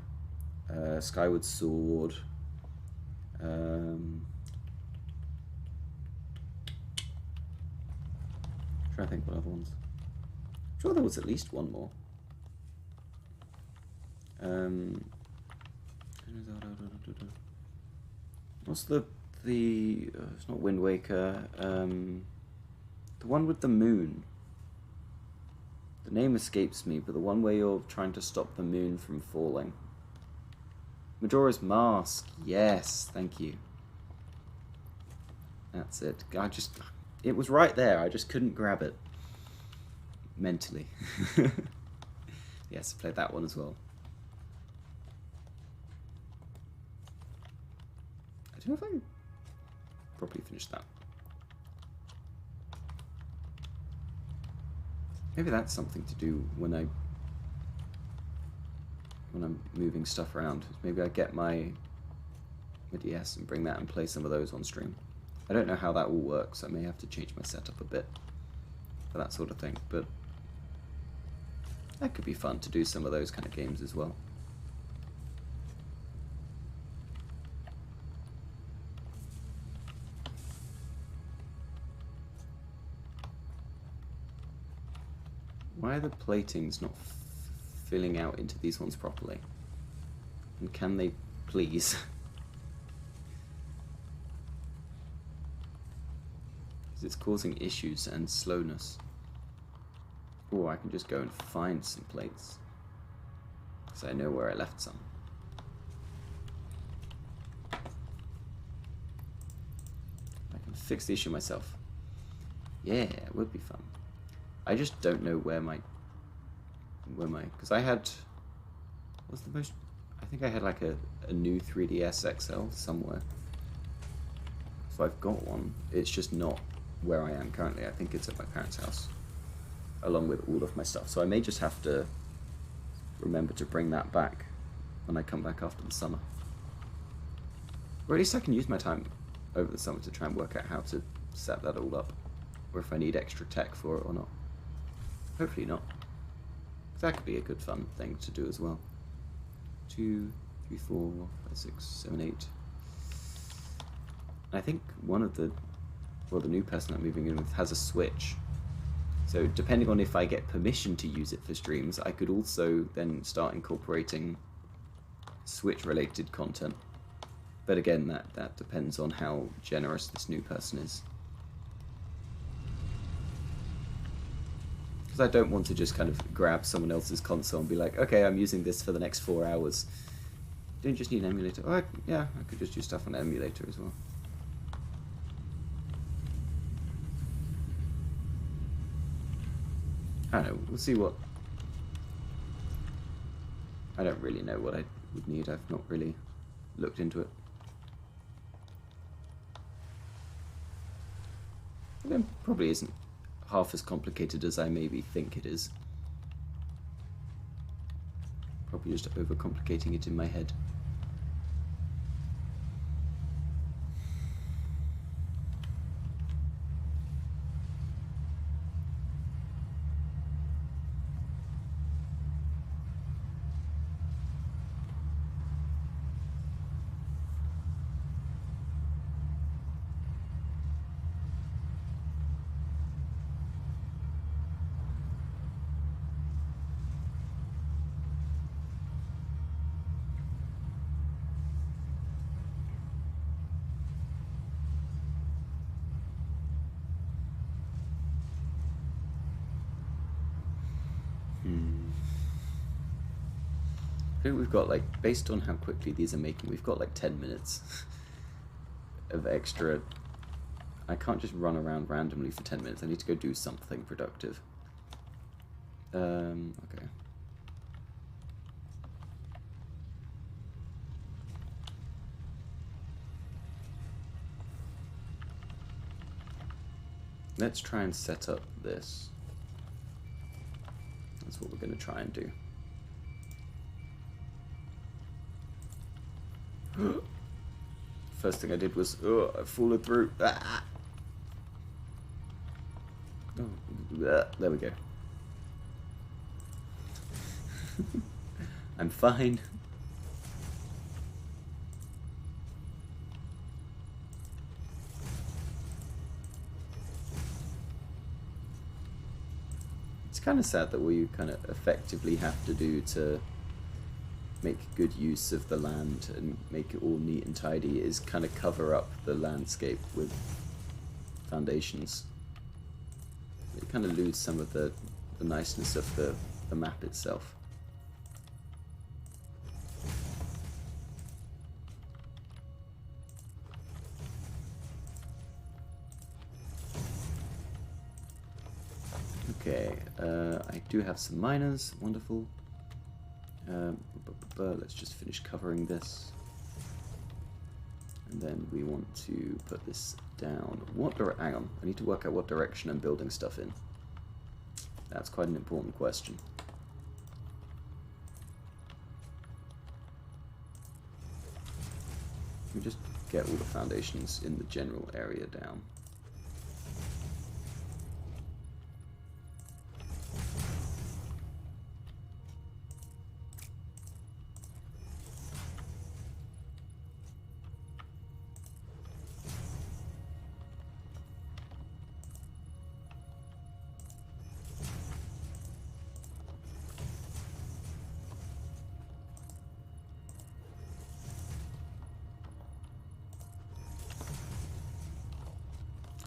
Skyward Sword. Trying to think what other ones. I'm sure there was at least one more. What's the it's not Wind Waker. The one with the moon. The name escapes me, but the one where you're trying to stop the moon from falling. Majora's Mask. Yes, thank you. That's it. It was right there. I just couldn't grab it. Mentally. Yes, I played that one as well. I don't know if I properly finished that. Maybe that's something to do when I'm moving stuff around. Maybe I get my DS and bring that and play some of those on stream. I don't know how that all works. I may have to change my setup a bit for that sort of thing, but that could be fun to do some of those kind of games as well. Why are the platings not filling out into these ones properly? And can they please? Because it's causing issues and slowness. Or I can just go and find some plates. Because I know where I left some. I can fix the issue myself. Yeah, it would be fun. I just don't know where my because I had, what's the most, I think I had like a new 3DS XL somewhere. So I've got one. It's just not where I am currently. I think it's at my parents' house, along with all of my stuff. So I may just have to remember to bring that back when I come back after the summer. Or at least I can use my time over the summer to try and work out how to set that all up. Or if I need extra tech for it or not. Hopefully not. That could be a good fun thing to do as well. 2, 3, 4, 5, 6, 7, 8. I think one of the new person I'm moving in with has a Switch. So depending on if I get permission to use it for streams, I could also then start incorporating Switch-related content. But again, that depends on how generous this new person is. Because I don't want to just kind of grab someone else's console and be like, okay, I'm using this for the next 4 hours. Don't you just need an emulator? Oh, yeah, I could just do stuff on an emulator as well. I don't know, we'll see what... I don't really know what I would need. I've not really looked into it. It probably isn't half as complicated as I maybe think it is. Probably just overcomplicating it in my head. I think we've got, like, based on how quickly these are making, we've got like 10 minutes of extra. I can't just run around randomly for 10 minutes. I need to go do something productive. Okay. let's try and set up this. That's what we're going to try and do. First thing I did was, oh, I followed through. Ah! Oh, there we go. I'm fine. It's kind of sad that what you kind of effectively have to do to make good use of the land and make it all neat and tidy is kind of cover up the landscape with foundations. You kind of lose some of the niceness of the map itself. Okay, I do have some miners, wonderful. Let's just finish covering this. And then we want to put this down. Hang on, I need to work out what direction I'm building stuff in. That's quite an important question. Let me just get all the foundations in the general area down.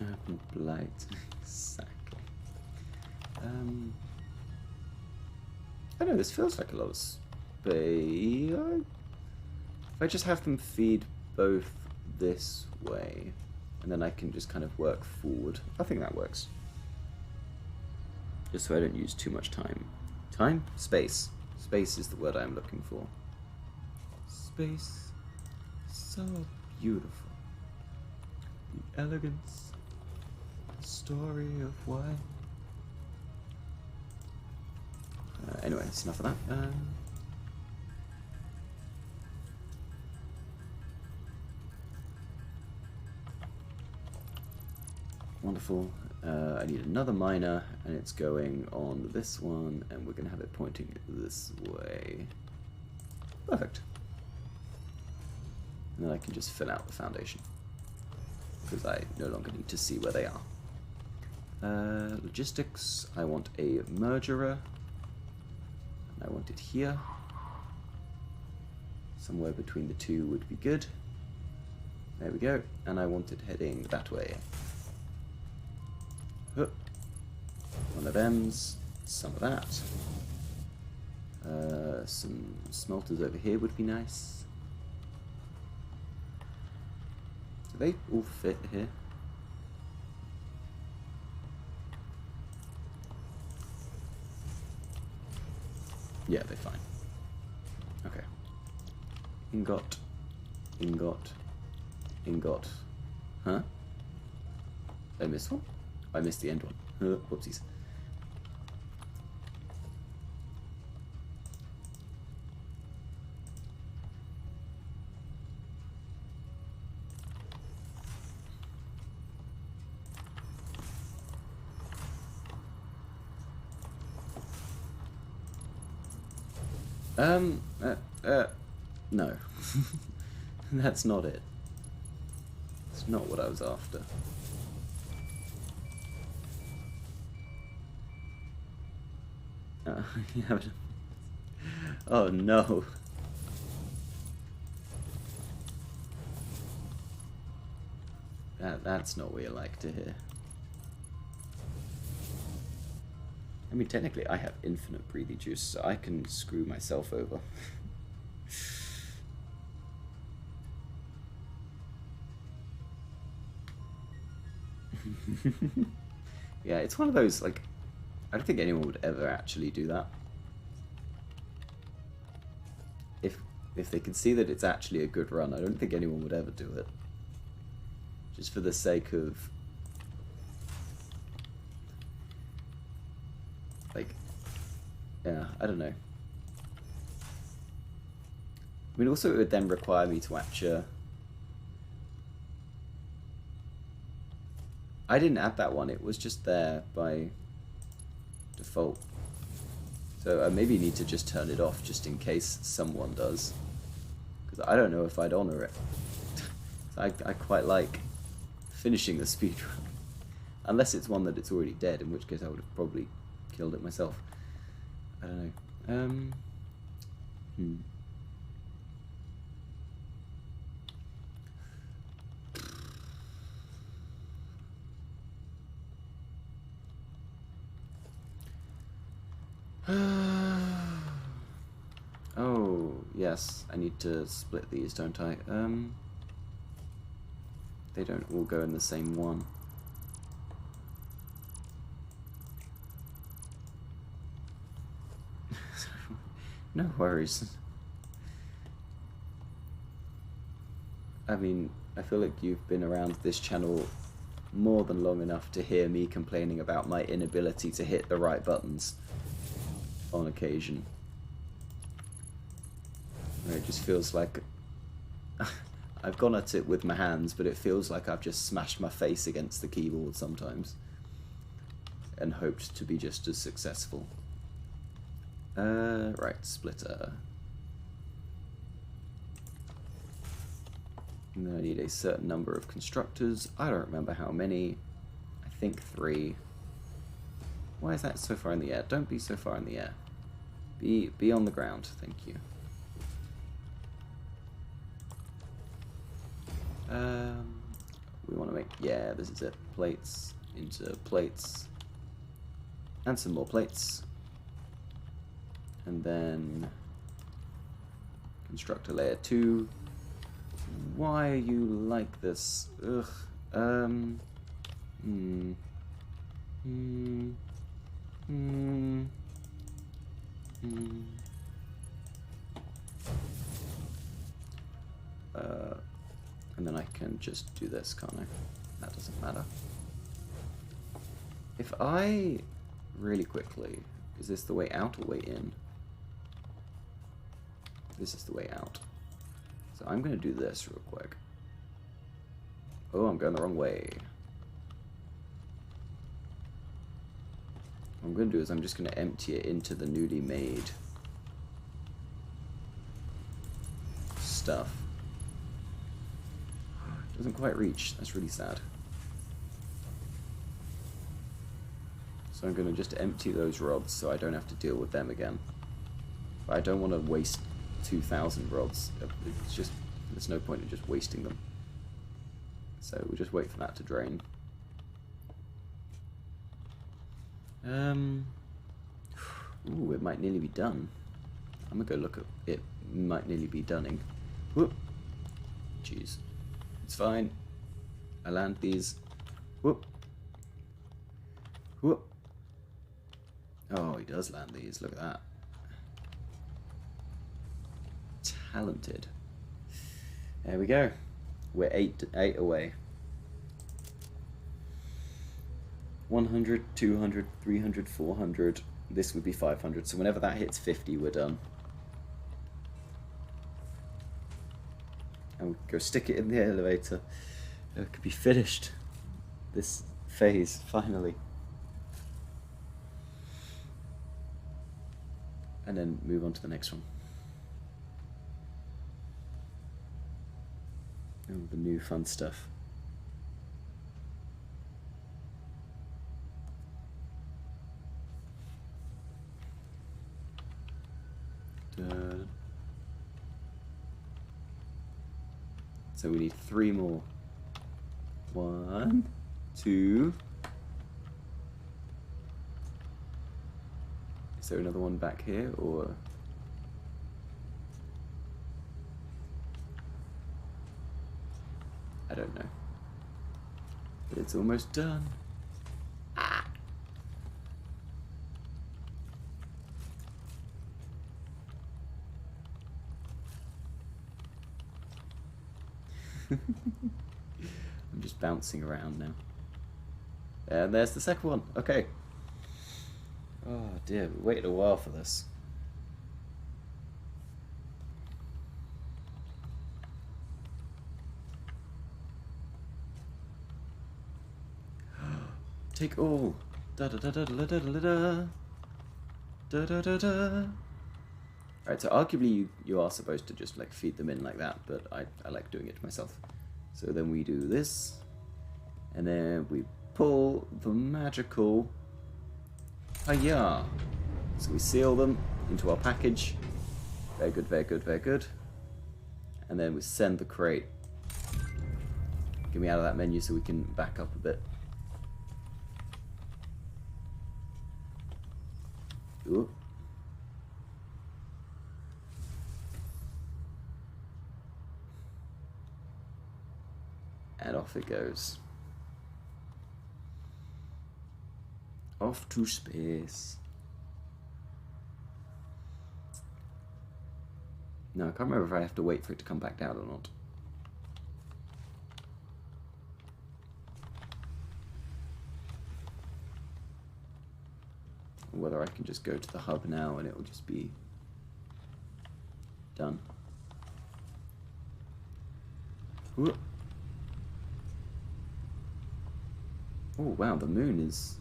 Urban blight, exactly. I don't know, this feels like a lot of space. If I just have them feed both this way, and then I can just kind of work forward. I think that works. Just so I don't use too much time. Time? Space. Space is the word I'm looking for. Space. So beautiful. The elegance. Story of why. Anyway, that's enough of that. Wonderful. I need another miner, and it's going on this one, and we're going to have it pointing this way. Perfect. And then I can just fill out the foundation, because I no longer need to see where they are. Logistics, I want a mergerer, and I want it here. Somewhere between the two would be good. There we go, and I want it heading that way. One of them's, some of that. Some smelters over here would be nice. Do they all fit here? Yeah, they're fine. Okay. Ingot. Ingot. Ingot. Huh? Did I miss one? I missed the end one. Whoopsies. No. That's not it. It's not what I was after. Yeah. Oh no. That's not what you like to hear. I mean, technically I have infinite breathy juice, so I can screw myself over. Yeah, it's one of those, like, I don't think anyone would ever actually do that. If they can see that it's actually a good run, I don't think anyone would ever do it. Just for the sake of Yeah, I don't know. I mean, also it would then require me to actually... I didn't add that one, it was just there by default. So I maybe need to just turn it off just in case someone does. Because I don't know if I'd honor it. I quite like finishing the speedrun. Unless it's one that it's already dead, in which case I would have probably killed it myself. I don't know. Oh, yes, I need to split these, don't I? They don't all go in the same one. No worries. I mean, I feel like you've been around this channel more than long enough to hear me complaining about my inability to hit the right buttons on occasion. It just feels like I've gone at it with my hands, but it feels like I've just smashed my face against the keyboard sometimes and hoped to be just as successful. Right, splitter. And then I need a certain number of constructors. I don't remember how many. I think 3. Why is that so far in the air? Don't be so far in the air. Be on the ground, thank you. We want to make, yeah, this is it. Plates into plates. And some more plates. And then construct a layer 2. Why are you like this? Ugh. And then I can just do this, can't I? That doesn't matter. If I really quickly, is this the way out or way in? This is the way out. So I'm going to do this real quick. Oh, I'm going the wrong way. What I'm going to do is I'm just going to empty it into the newly made stuff. Doesn't quite reach. That's really sad. So I'm going to just empty those rods so I don't have to deal with them again. But I don't want to waste 2,000 rods. It's just, there's no point in just wasting them. So we'll just wait for that to drain. Ooh, it might nearly be done. I'm gonna go look at it. Might nearly be doneing. Whoop. Jeez. It's fine. I land these. Whoop. Whoop. Oh, he does land these. Look at that. Talented. There we go. We're 8 away. 100, 200, 300, 400. This would be 500. So whenever that hits 50, we're done. And we'll go stick it in the elevator. It could be finished. This phase, finally. And then move on to the next one. Oh, the new fun stuff. So we need 3 more. 1, 2. Is there another one back here, or? I don't know. But it's almost done. Ah. I'm just bouncing around now. And there's the second one. Okay. Oh dear, we waited a while for this. Take all. Da da da da da da da da da da da da. Alright, so arguably you are supposed to just like feed them in like that, but I like doing it myself. So then we do this, and then we pull the magical hiya. So we seal them into our package. Very good, very good, very good. And then we send the crate. Get me out of that menu so we can back up a bit. Ooh. And off it goes. Off to space. No, I can't remember if I have to wait for it to come back down or not. Or whether I can just go to the hub now and it will just be done. Ooh. Oh wow, the moon is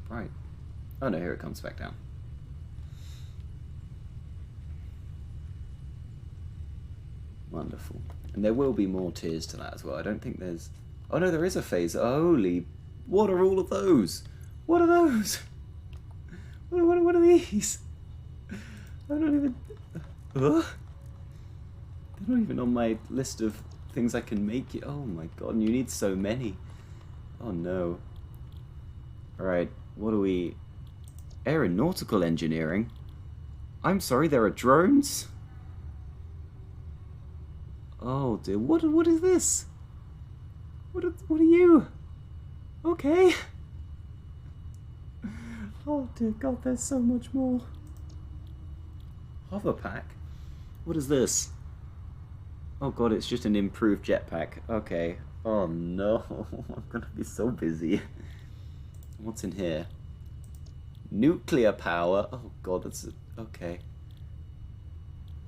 bright. Oh no, here it comes back down. Wonderful. And there will be more tiers to that as well. I don't think there's... Oh no, there is a phase. Holy... What are all of those? What are those? What are these? I'm not even... They're not even on my list of things I can make it. Oh my god, and you need so many. Oh no. Alright, what are we... Aeronautical engineering? I'm sorry, there are drones? Oh dear, what is this? What are you? Okay. Oh dear god, there's so much more. Hover pack? What is this? Oh god, it's just an improved jetpack. Okay. Oh no, I'm gonna be so busy. What's in here? Nuclear power? Oh god, that's... Okay.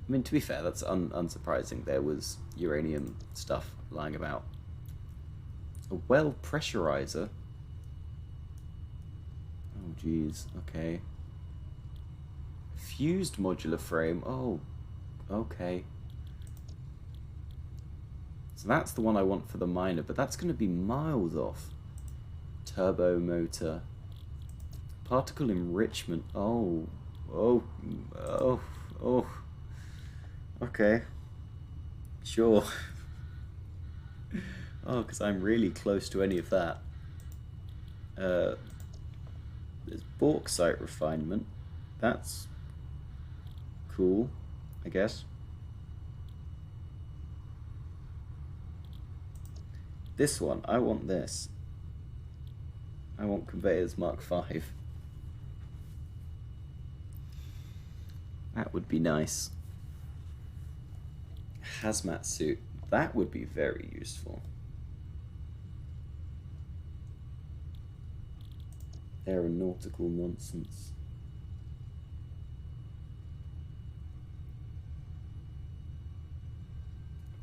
I mean, to be fair, that's unsurprising. There was uranium stuff lying about. A well pressurizer? Oh jeez, okay. Fused modular frame? Oh, okay. So that's the one I want for the miner, but that's going to be miles off. Turbo motor. Particle enrichment. Oh. Okay. Sure. Oh, because I'm really close to any of that. There's bauxite refinement. That's cool, I guess. This one, I want this. I want conveyors Mark V. That would be nice. Hazmat suit. That would be very useful. Aeronautical nonsense.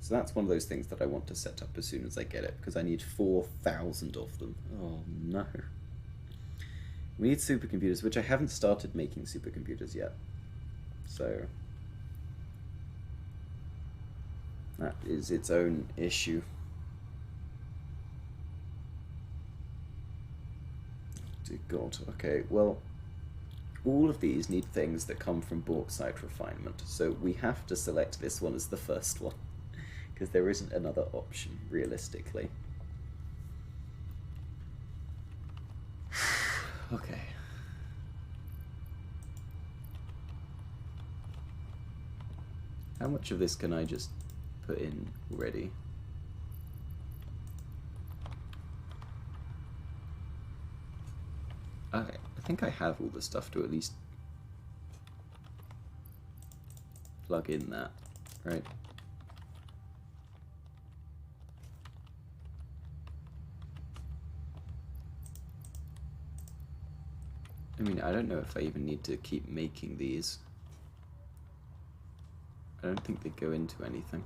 So that's one of those things that I want to set up as soon as I get it, because I need 4,000 of them. Oh no. We need supercomputers, which I haven't started making supercomputers yet. So that is its own issue. Dear God. Okay, well, all of these need things that come from bauxite refinement, so we have to select this one as the first one, because there isn't another option, realistically. Okay. How much of this can I just put in already? Okay, I think I have all the stuff to at least plug in that, right? I mean, I don't know if I even need to keep making these. I don't think they go into anything.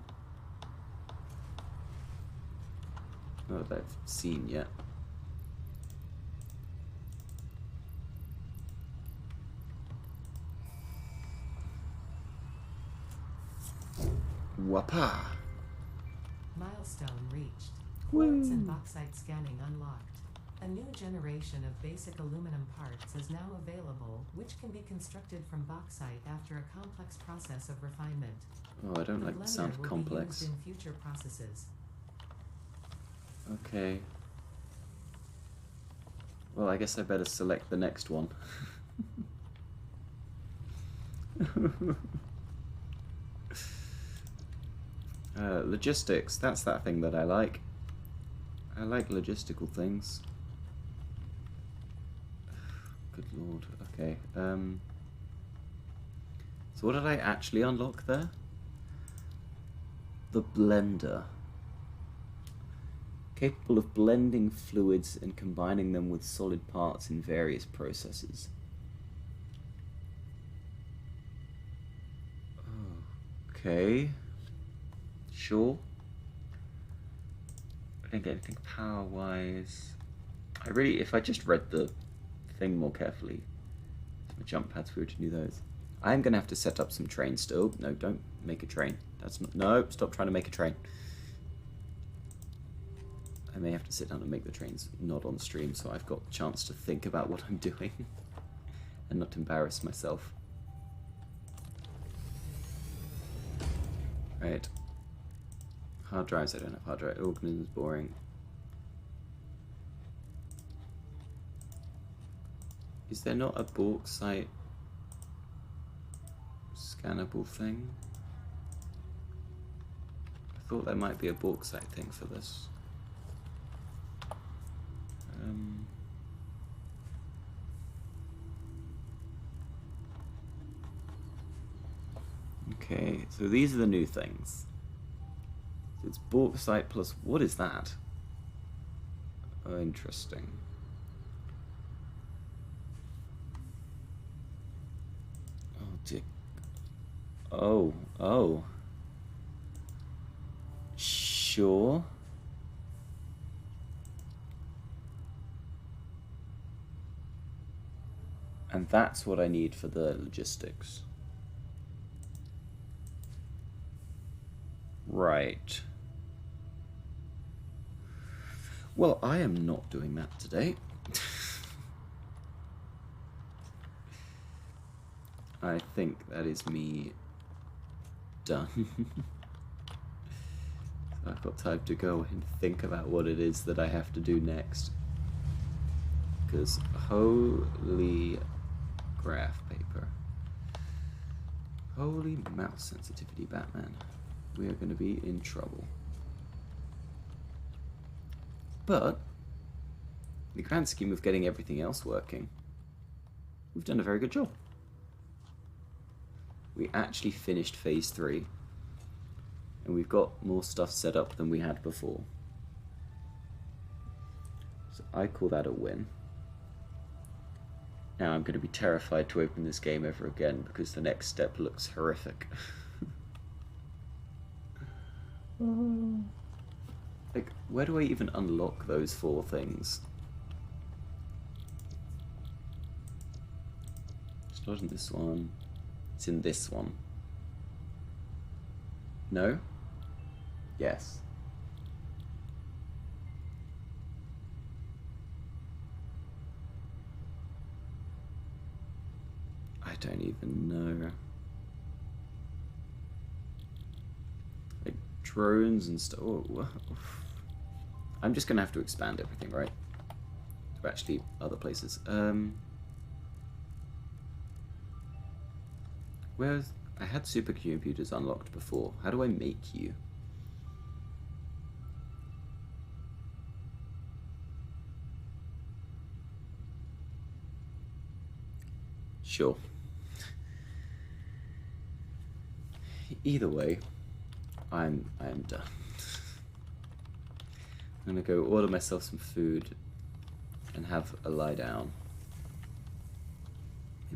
Not that I've seen yet. Whoppa! Milestone reached. Woo. Quartz and bauxite scanning unlocked. A new generation of basic aluminum parts is now available, which can be constructed from bauxite after a complex process of refinement. Oh, I don't like the sound of blender will complex. be used in future processes. Okay. Well, I guess I better select the next one. Logistics, that's that thing that I like. I like logistical things. Good lord, okay. So what did I actually unlock there? The blender. Capable of blending fluids and combining them with solid parts in various processes. Okay. Sure. I didn't get anything power-wise. If I just read the thing more carefully, my jump pads, we were to do those. I'm gonna have to set up some trains still. No, don't make a train. That's not, no, stop trying to make a train. I may have to sit down and make the trains not on stream so I've got a chance to think about what I'm doing and not embarrass myself. Right. Hard drives, I don't have hard drive. Organisms, boring. Is there not a bauxite scannable thing? I thought there might be a bauxite thing for this. Okay, so these are the new things. So it's bauxite plus, what is that? Oh, interesting. Oh dear. Oh. Sure. And that's what I need for the logistics. Right. Well, I am not doing that today. I think that is me done. So I've got time to go and think about what it is that I have to do next. Because holy graph paper. Holy mouse sensitivity, Batman. We are going to be in trouble. But, in the grand scheme of getting everything else working, we've done a very good job. We actually finished phase 3, and we've got more stuff set up than we had before. So I call that a win. Now I'm going to be terrified to open this game ever again because the next step looks horrific. Like, where do I even unlock those 4 things? It's not in this one. It's in this one. No? Yes. I don't even know. Like drones and stuff. Oh, I'm just gonna have to expand everything, right? To actually other places. Where's I had supercomputers unlocked before. How do I make you? Sure. Either way, I'm done. I'm gonna go order myself some food and have a lie down.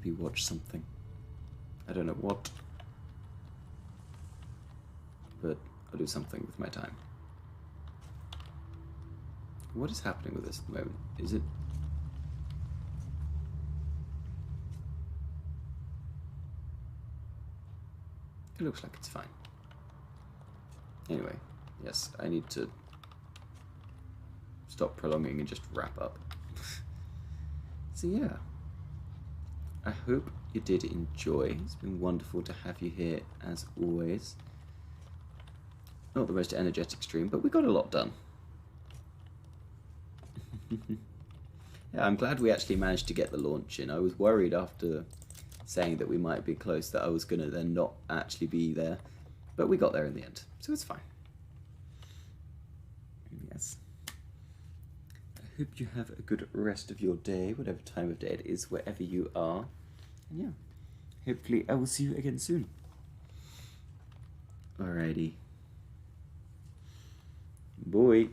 maybe watch something. I don't know what, but I'll do something with my time. What is happening with this at the moment? Is it... It looks like it's fine. Anyway, yes, I need to stop prolonging and just wrap up. So yeah, I hope you did enjoy. It's been wonderful to have you here as always. Not the most energetic stream, but we got a lot done. Yeah, I'm glad we actually managed to get the launch in. I was worried after saying that we might be close that I was going to then not actually be there, but we got there in the end, so it's fine. Yes. I hope you have a good rest of your day, whatever time of day it is, wherever you are. And yeah, hopefully I will see you again soon. Alrighty. Bye.